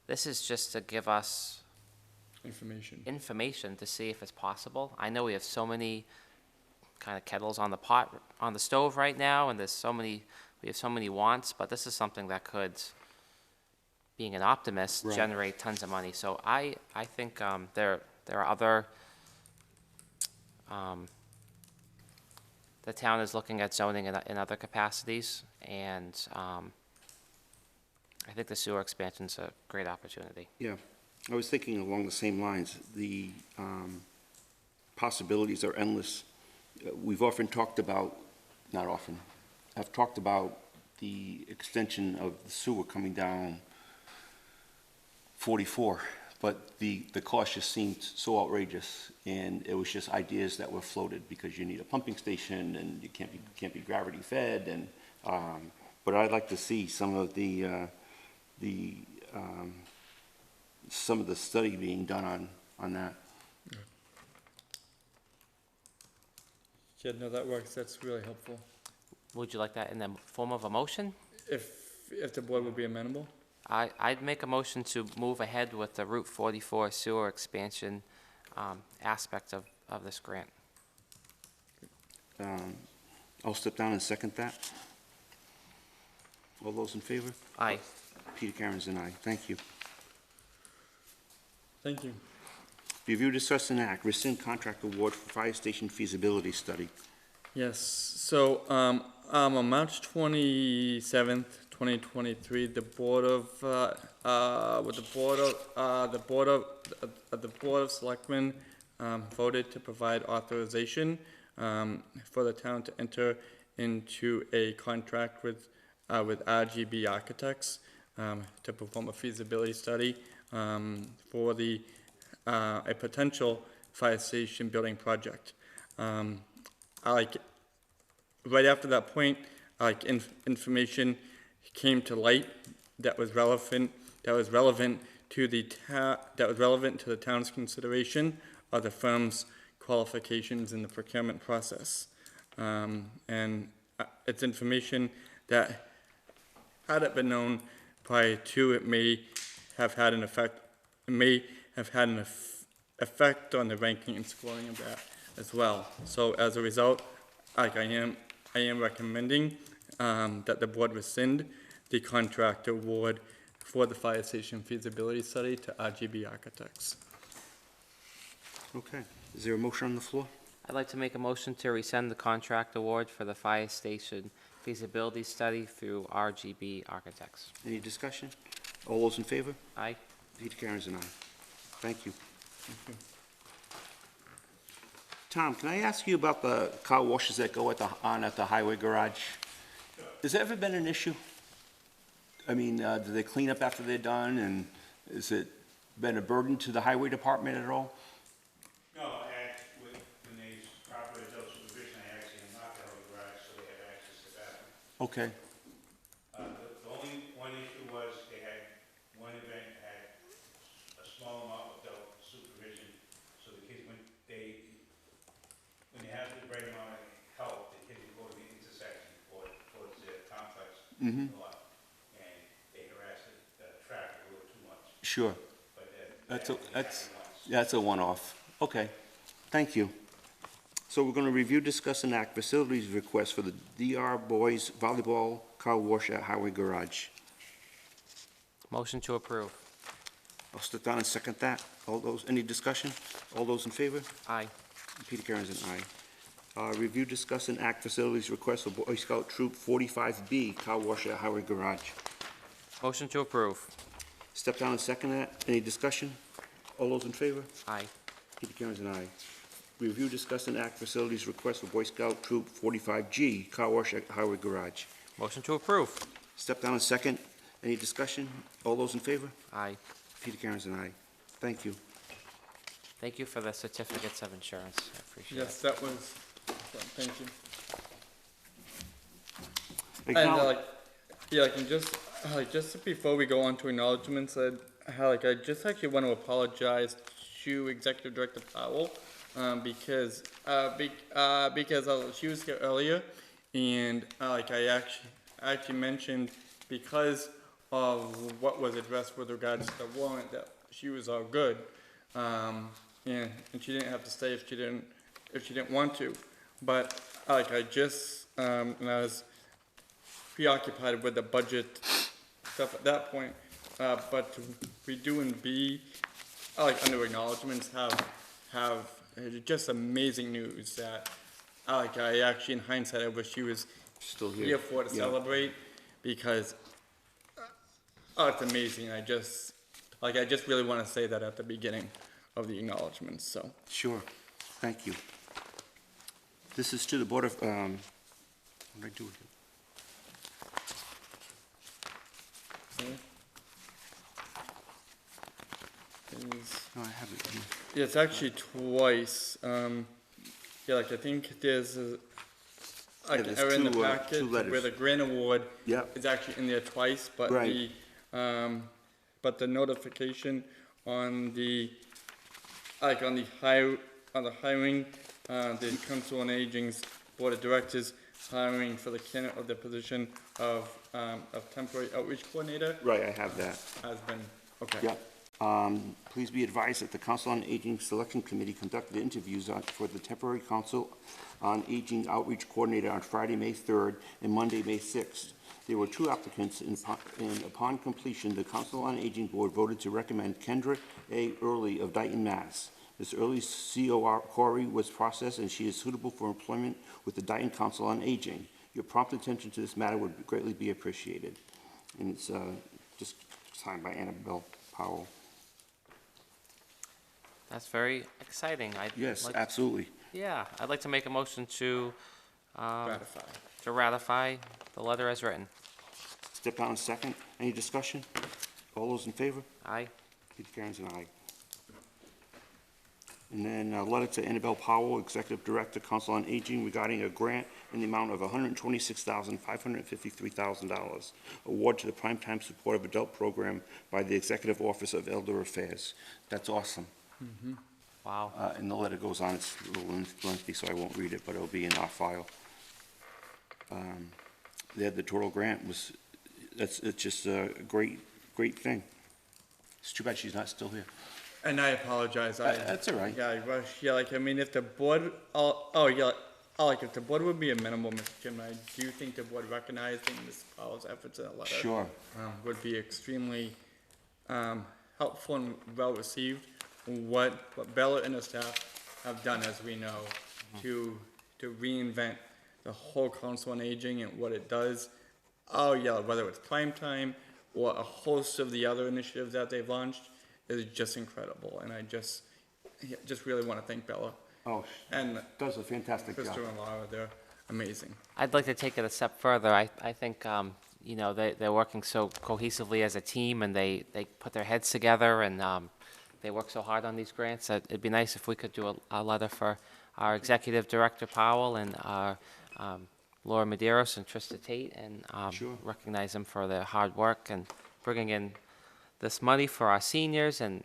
is just to give us information to see if it's possible. I know we have so many kind of kettles on the stove right now, and we have so many wants, but this is something that could, being an optimist, Right. generate tons of money. So I think there are other, the town is looking at zoning in other capacities, and I think the sewer expansion's a great opportunity. Yeah, I was thinking along the same lines. The possibilities are endless. We've often talked about, not often, I've talked about the extension of the sewer coming down 44, but the cost just seemed so outrageous, and it was just ideas that were floated because you need a pumping station and you can't be gravity fed, and but I'd like to see some of the study being done on that. Yeah, no, that works. That's really helpful. Would you like that in the form of a motion? If the board would be amenable. I'd make a motion to move ahead with the Route 44 sewer expansion aspect of this grant. I'll step down and second that. All those in favor? Aye. Peter Karen's and I. Thank you. Thank you. Review, discuss, and act, rescind contract award for fire station feasibility study. Yes, so, on March 27th, 2023, the Board of Selectmen, voted to provide authorization, for the town to enter into a contract with RGB Architects, to perform a feasibility study, for a potential fire station building project. Right after that point, information came to light that was relevant to the town's consideration of the firm's qualifications in the procurement process. And it's information that, had it been known prior to, it may have had an effect on the ranking and scoring of that as well. So as a result, I am recommending that the board rescind the contract award for the fire station feasibility study to RGB Architects. Okay. Is there a motion on the floor? I'd like to make a motion to rescind the contract award for the fire station feasibility study through RGB Architects. Any discussion? All those in favor? Aye. Peter Karen's and I. Thank you. Tom, can I ask you about the car washes that go at the highway garage? Has that ever been an issue? I mean, do they clean up after they're done, and has it been a burden to the highway department at all? No, when they properly adult supervision, I actually knocked out the garage so they have access to that. Okay. The only one issue was they had, one event had a small amount of adult supervision, so the kids, when they have the right amount of help, the kids would go to the intersection towards the complex a lot, and they harassed the traffic a little too much. Sure. But That's a one-off. Okay. Thank you. So we're going to review, discuss, and act facilities request for the DR Boys Volleyball Car Wash at Highway Garage. Motion to approve. I'll step down and second that. Any discussion? All those in favor? Aye. Peter Karen's an aye. Review, discuss, and act facilities request for Boy Scout Troop 45B Car Wash at Highway Garage. Motion to approve. Step down and second that. Any discussion? All those in favor? Aye. Peter Karen's an aye. Review, discuss, and act facilities request for Boy Scout Troop 45G Car Wash at Highway Garage. Motion to approve. Step down and second. Any discussion? All those in favor? Aye. Peter Karen's an aye. Thank you. Thank you for the certificates of insurance. I appreciate it. Yes, that was, thank you. And Acknowledge- and just before we go on to acknowledgements, I just actually want to apologize to Executive Director Powell, because she was here earlier, and I actually mentioned, because of what was addressed with regards to the warrant, that she was all good, and she didn't have to stay if she didn't want to, but and I was preoccupied with the budget stuff at that point, but we do and be, under acknowledgements, have just amazing news that, I actually, in hindsight, I wish she was Still here. here for to Yeah. celebrate, because oh, it's amazing. I just really want to say that at the beginning of the acknowledgements, so. Sure, thank you. This is to the Board of, what did I do with it? No, I have it here. Yeah, it's actually twice. Yeah, like I think there's a, like an there's error in the two packet where letters. the grant award Yeah. is actually in there twice, but Right. but the notification on the, like on the hiring, the Council on Aging's Board of Directors hiring for the candidate of the position of temporary outreach coordinator Right, I have that. has been, okay. Yep. Please be advised that the Council on Aging Selection Committee conducted interviews for the temporary Council on Aging Outreach Coordinator on Friday, May 3rd and Monday, May 6th. There were 2 applicants, and upon completion, the Council on Aging Board voted to recommend Kendra A. Early of Dayton, Mass. Ms. Early's CORE was processed, and she is suitable for employment with the Dayton Council on Aging. Your prompt attention to this matter would greatly be appreciated. And it's just signed by Annabelle Powell. That's very exciting. Yes, absolutely. Yeah, I'd like to make a motion to Ratify. ratify the letter as written. Step down a second. Any discussion? All those in favor? Aye. Peter Karen's an aye. And then a letter to Annabelle Powell, Executive Director, Council on Aging, regarding a grant in the amount of $126,553,000. Award to the Primetime Supportive Adult Program by the Executive Office of Elder Affairs. That's awesome. Wow. And the letter goes on, it's a little lengthy, so I won't read it, but it'll be in our file. The total grant was, it's just a great thing. It's too bad she's not still here. And I apologize. That's all right. Yeah, I rushed. Yeah, like I mean, if the board, like if the board would be amenable, Mr. Chairman, I do think the board recognizing Ms. Powell's efforts in the letter. Sure. Would be extremely helpful and well received. What Bella and her staff have done, as we know, to reinvent the whole Council on Aging and what it does. Oh yeah, whether it's prime time or a host of the other initiatives that they've launched is just incredible. And I just really want to thank Bella Oh, and does a fantastic job. Krista and Laura. They're amazing. I'd like to take it a step further. I think, you know, they're working so cohesively as a team, and they put their heads together, and they work so hard on these grants. It'd be nice if we could do a letter for our Executive Director Powell and our Laura Medeiros and Trista Tate, and Sure. recognize them for their hard work and bringing in this money for our seniors, and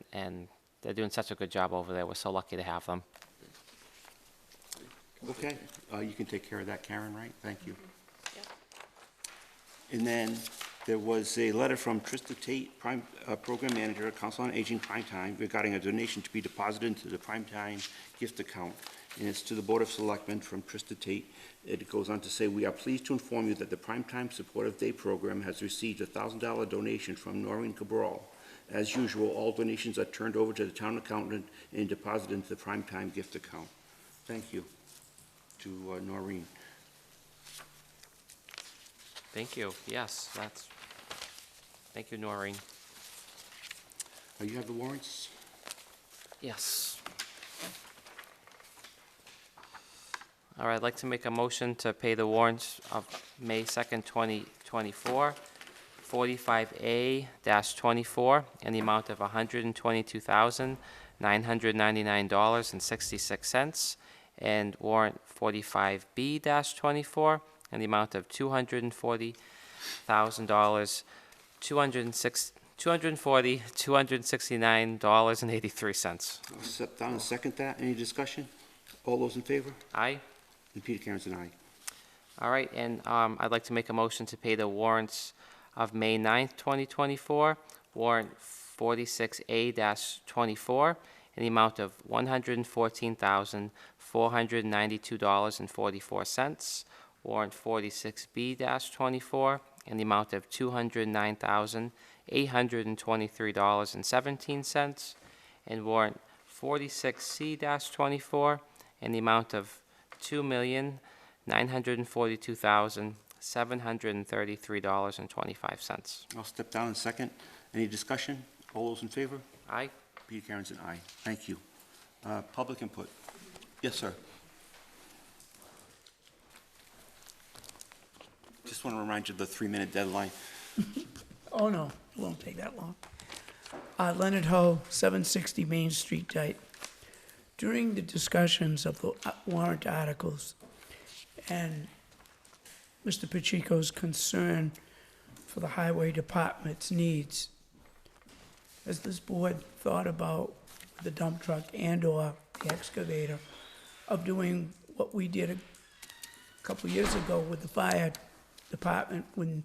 they're doing such a good job over there. We're so lucky to have them. Okay, you can take care of that, Karen, right? Thank you. And then there was a letter from Trista Tate, Program Manager at Council on Aging Prime Time, regarding a donation to be deposited into the Prime Time gift account. And it's to the Board of Selectmen from Trista Tate. It goes on to say, we are pleased to inform you that the Primetime Supportive Day Program has received a $1,000 donation from Noreen Cabral. As usual, all donations are turned over to the town accountant and deposited into the Primetime gift account. Thank you to Noreen. Thank you. Yes, thank you, Noreen. You have the warrants? Yes. All right, I'd like to make a motion to pay the warrants of May 2nd, 2024, 45A-24, in the amount of $122,999.66, and warrant 45B-24, in the amount of $240,000, $269.83. I'll step down and second that. Any discussion? All those in favor? Aye. And Peter Karen's an aye. All right, and I'd like to make a motion to pay the warrants of May 9th, 2024, warrant 46A-24, in the amount of $114,492.44, warrant 46B-24, in the amount of $209,823.17, and warrant 46C-24, in the amount of $2,942,700 $733.25. I'll step down in second. Any discussion? All those in favor? Aye. Peter Karen's an aye. Thank you. Public input. Yes, sir. Just want to remind you of the 3-minute deadline. Oh, no, it won't take that long. Leonard Ho, 760 Main Street, Dayton. During the discussions of the warrant articles and Mr. Pacheco's concern for the highway department's needs, has this board thought about the dump truck and/or the excavator of doing what we did a couple years ago with the fire department when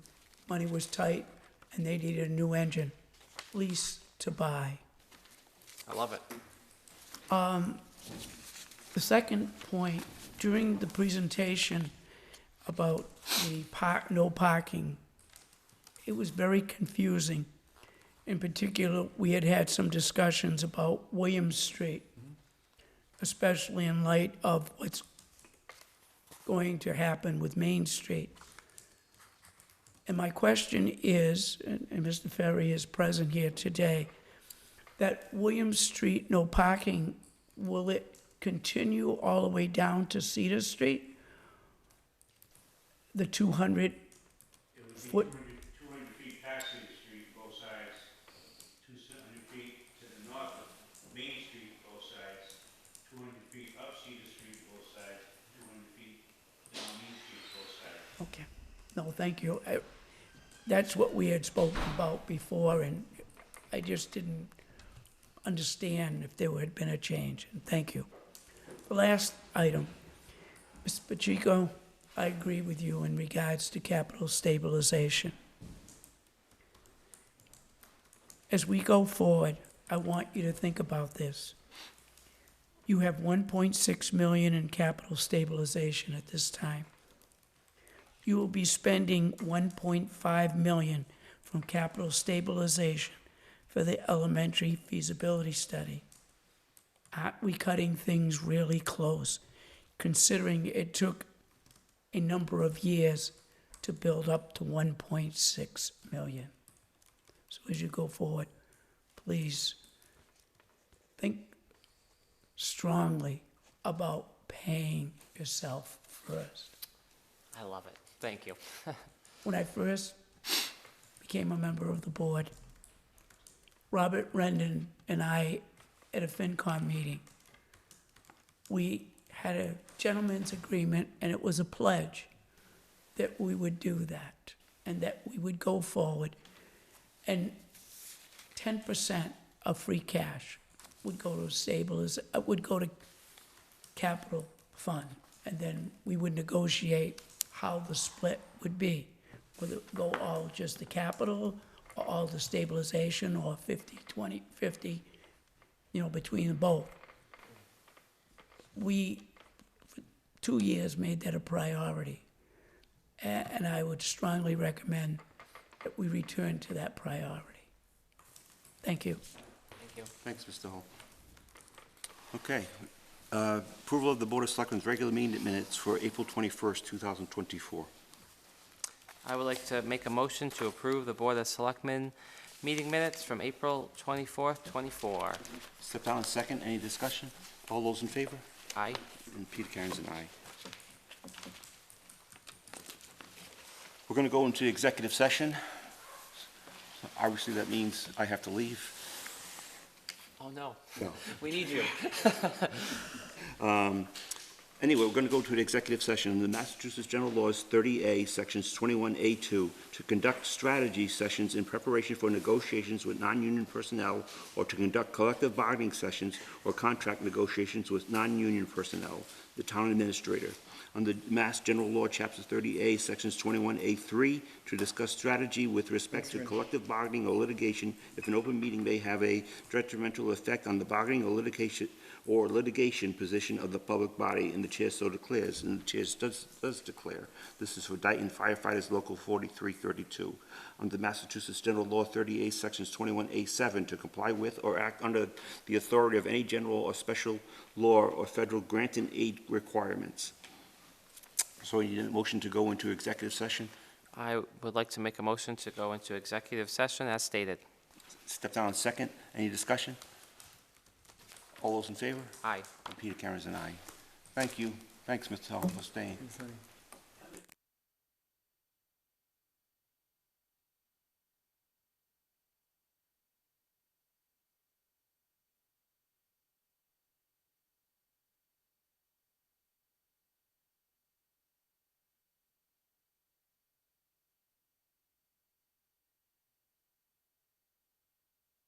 money was tight and they needed a new engine, lease to buy? I love it. The second point, during the presentation about the no parking, it was very confusing. In particular, we had had some discussions about Williams Street, especially in light of what's going to happen with Main Street. And my question is, and Mr. Ferry is present here today, that Williams Street, no parking, will it continue all the way down to Cedar Street? The 200 foot? 200 feet past Cedar Street, both sides, 200 feet to the north of Main Street, both sides, 200 feet up Cedar Street, both sides, 200 feet down Main Street, both sides. Okay. No, thank you. That's what we had spoken about before, and I just didn't understand if there had been a change, and thank you. The last item, Mr. Pacheco, I agree with you in regards to capital stabilization. As we go forward, I want you to think about this. You have 1.6 million in capital stabilization at this time. You will be spending 1.5 million from capital stabilization for the elementary feasibility study. Aren't we cutting things really close, considering it took a number of years to build up to 1.6 million? So as you go forward, please think strongly about paying yourself first. I love it. Thank you. When I first became a member of the board, Robert Rendon and I, at a FinCom meeting, we had a gentleman's agreement, and it was a pledge that we would do that and that we would go forward. And 10% of free cash would go to would go to capital fund, and then we would negotiate how the split would be, whether it go all just the capital or all the stabilization, or 50, 20, 50, between the both. We, for 2 years, made that a priority, and I would strongly recommend that we return to that priority. Thank you. Thank you. Thanks, Mr. Hull. Okay. Approval of the Board of Selectmen's regular meeting minutes for April 21st, 2024. I would like to make a motion to approve the Board of Selectmen meeting minutes from April 24th, 24. Step down in second. Any discussion? All those in favor? Aye. And Peter Karen's an aye. We're going to go into executive session. Obviously, that means I have to leave. Oh, no. No. We need you. Anyway, we're going to go to an executive session. The Massachusetts General Laws 30A, Sections 21A2, to conduct strategy sessions in preparation for negotiations with non-union personnel, or to conduct collective bargaining sessions or contract negotiations with non-union personnel, the town administrator. Under Mass General Law, Chapter 30A, Sections 21A3, to discuss strategy with respect to collective bargaining or litigation if an open meeting may have a detrimental effect on the bargaining or litigation position of the public body, and the chair so declares, and the chair does declare. This is for Dayton Firefighters Local 4332. Under Massachusetts General Law 38, Sections 21A7, to comply with or act under the authority of any general or special law or federal grant and aid requirements. So you need a motion to go into executive session. I would like to make a motion to go into executive session as stated. Step down second. Any discussion? All those in favor? Aye. And Peter Karen's an aye. Thank you. Thanks, Mr. Hall, for staying. Thanks, honey.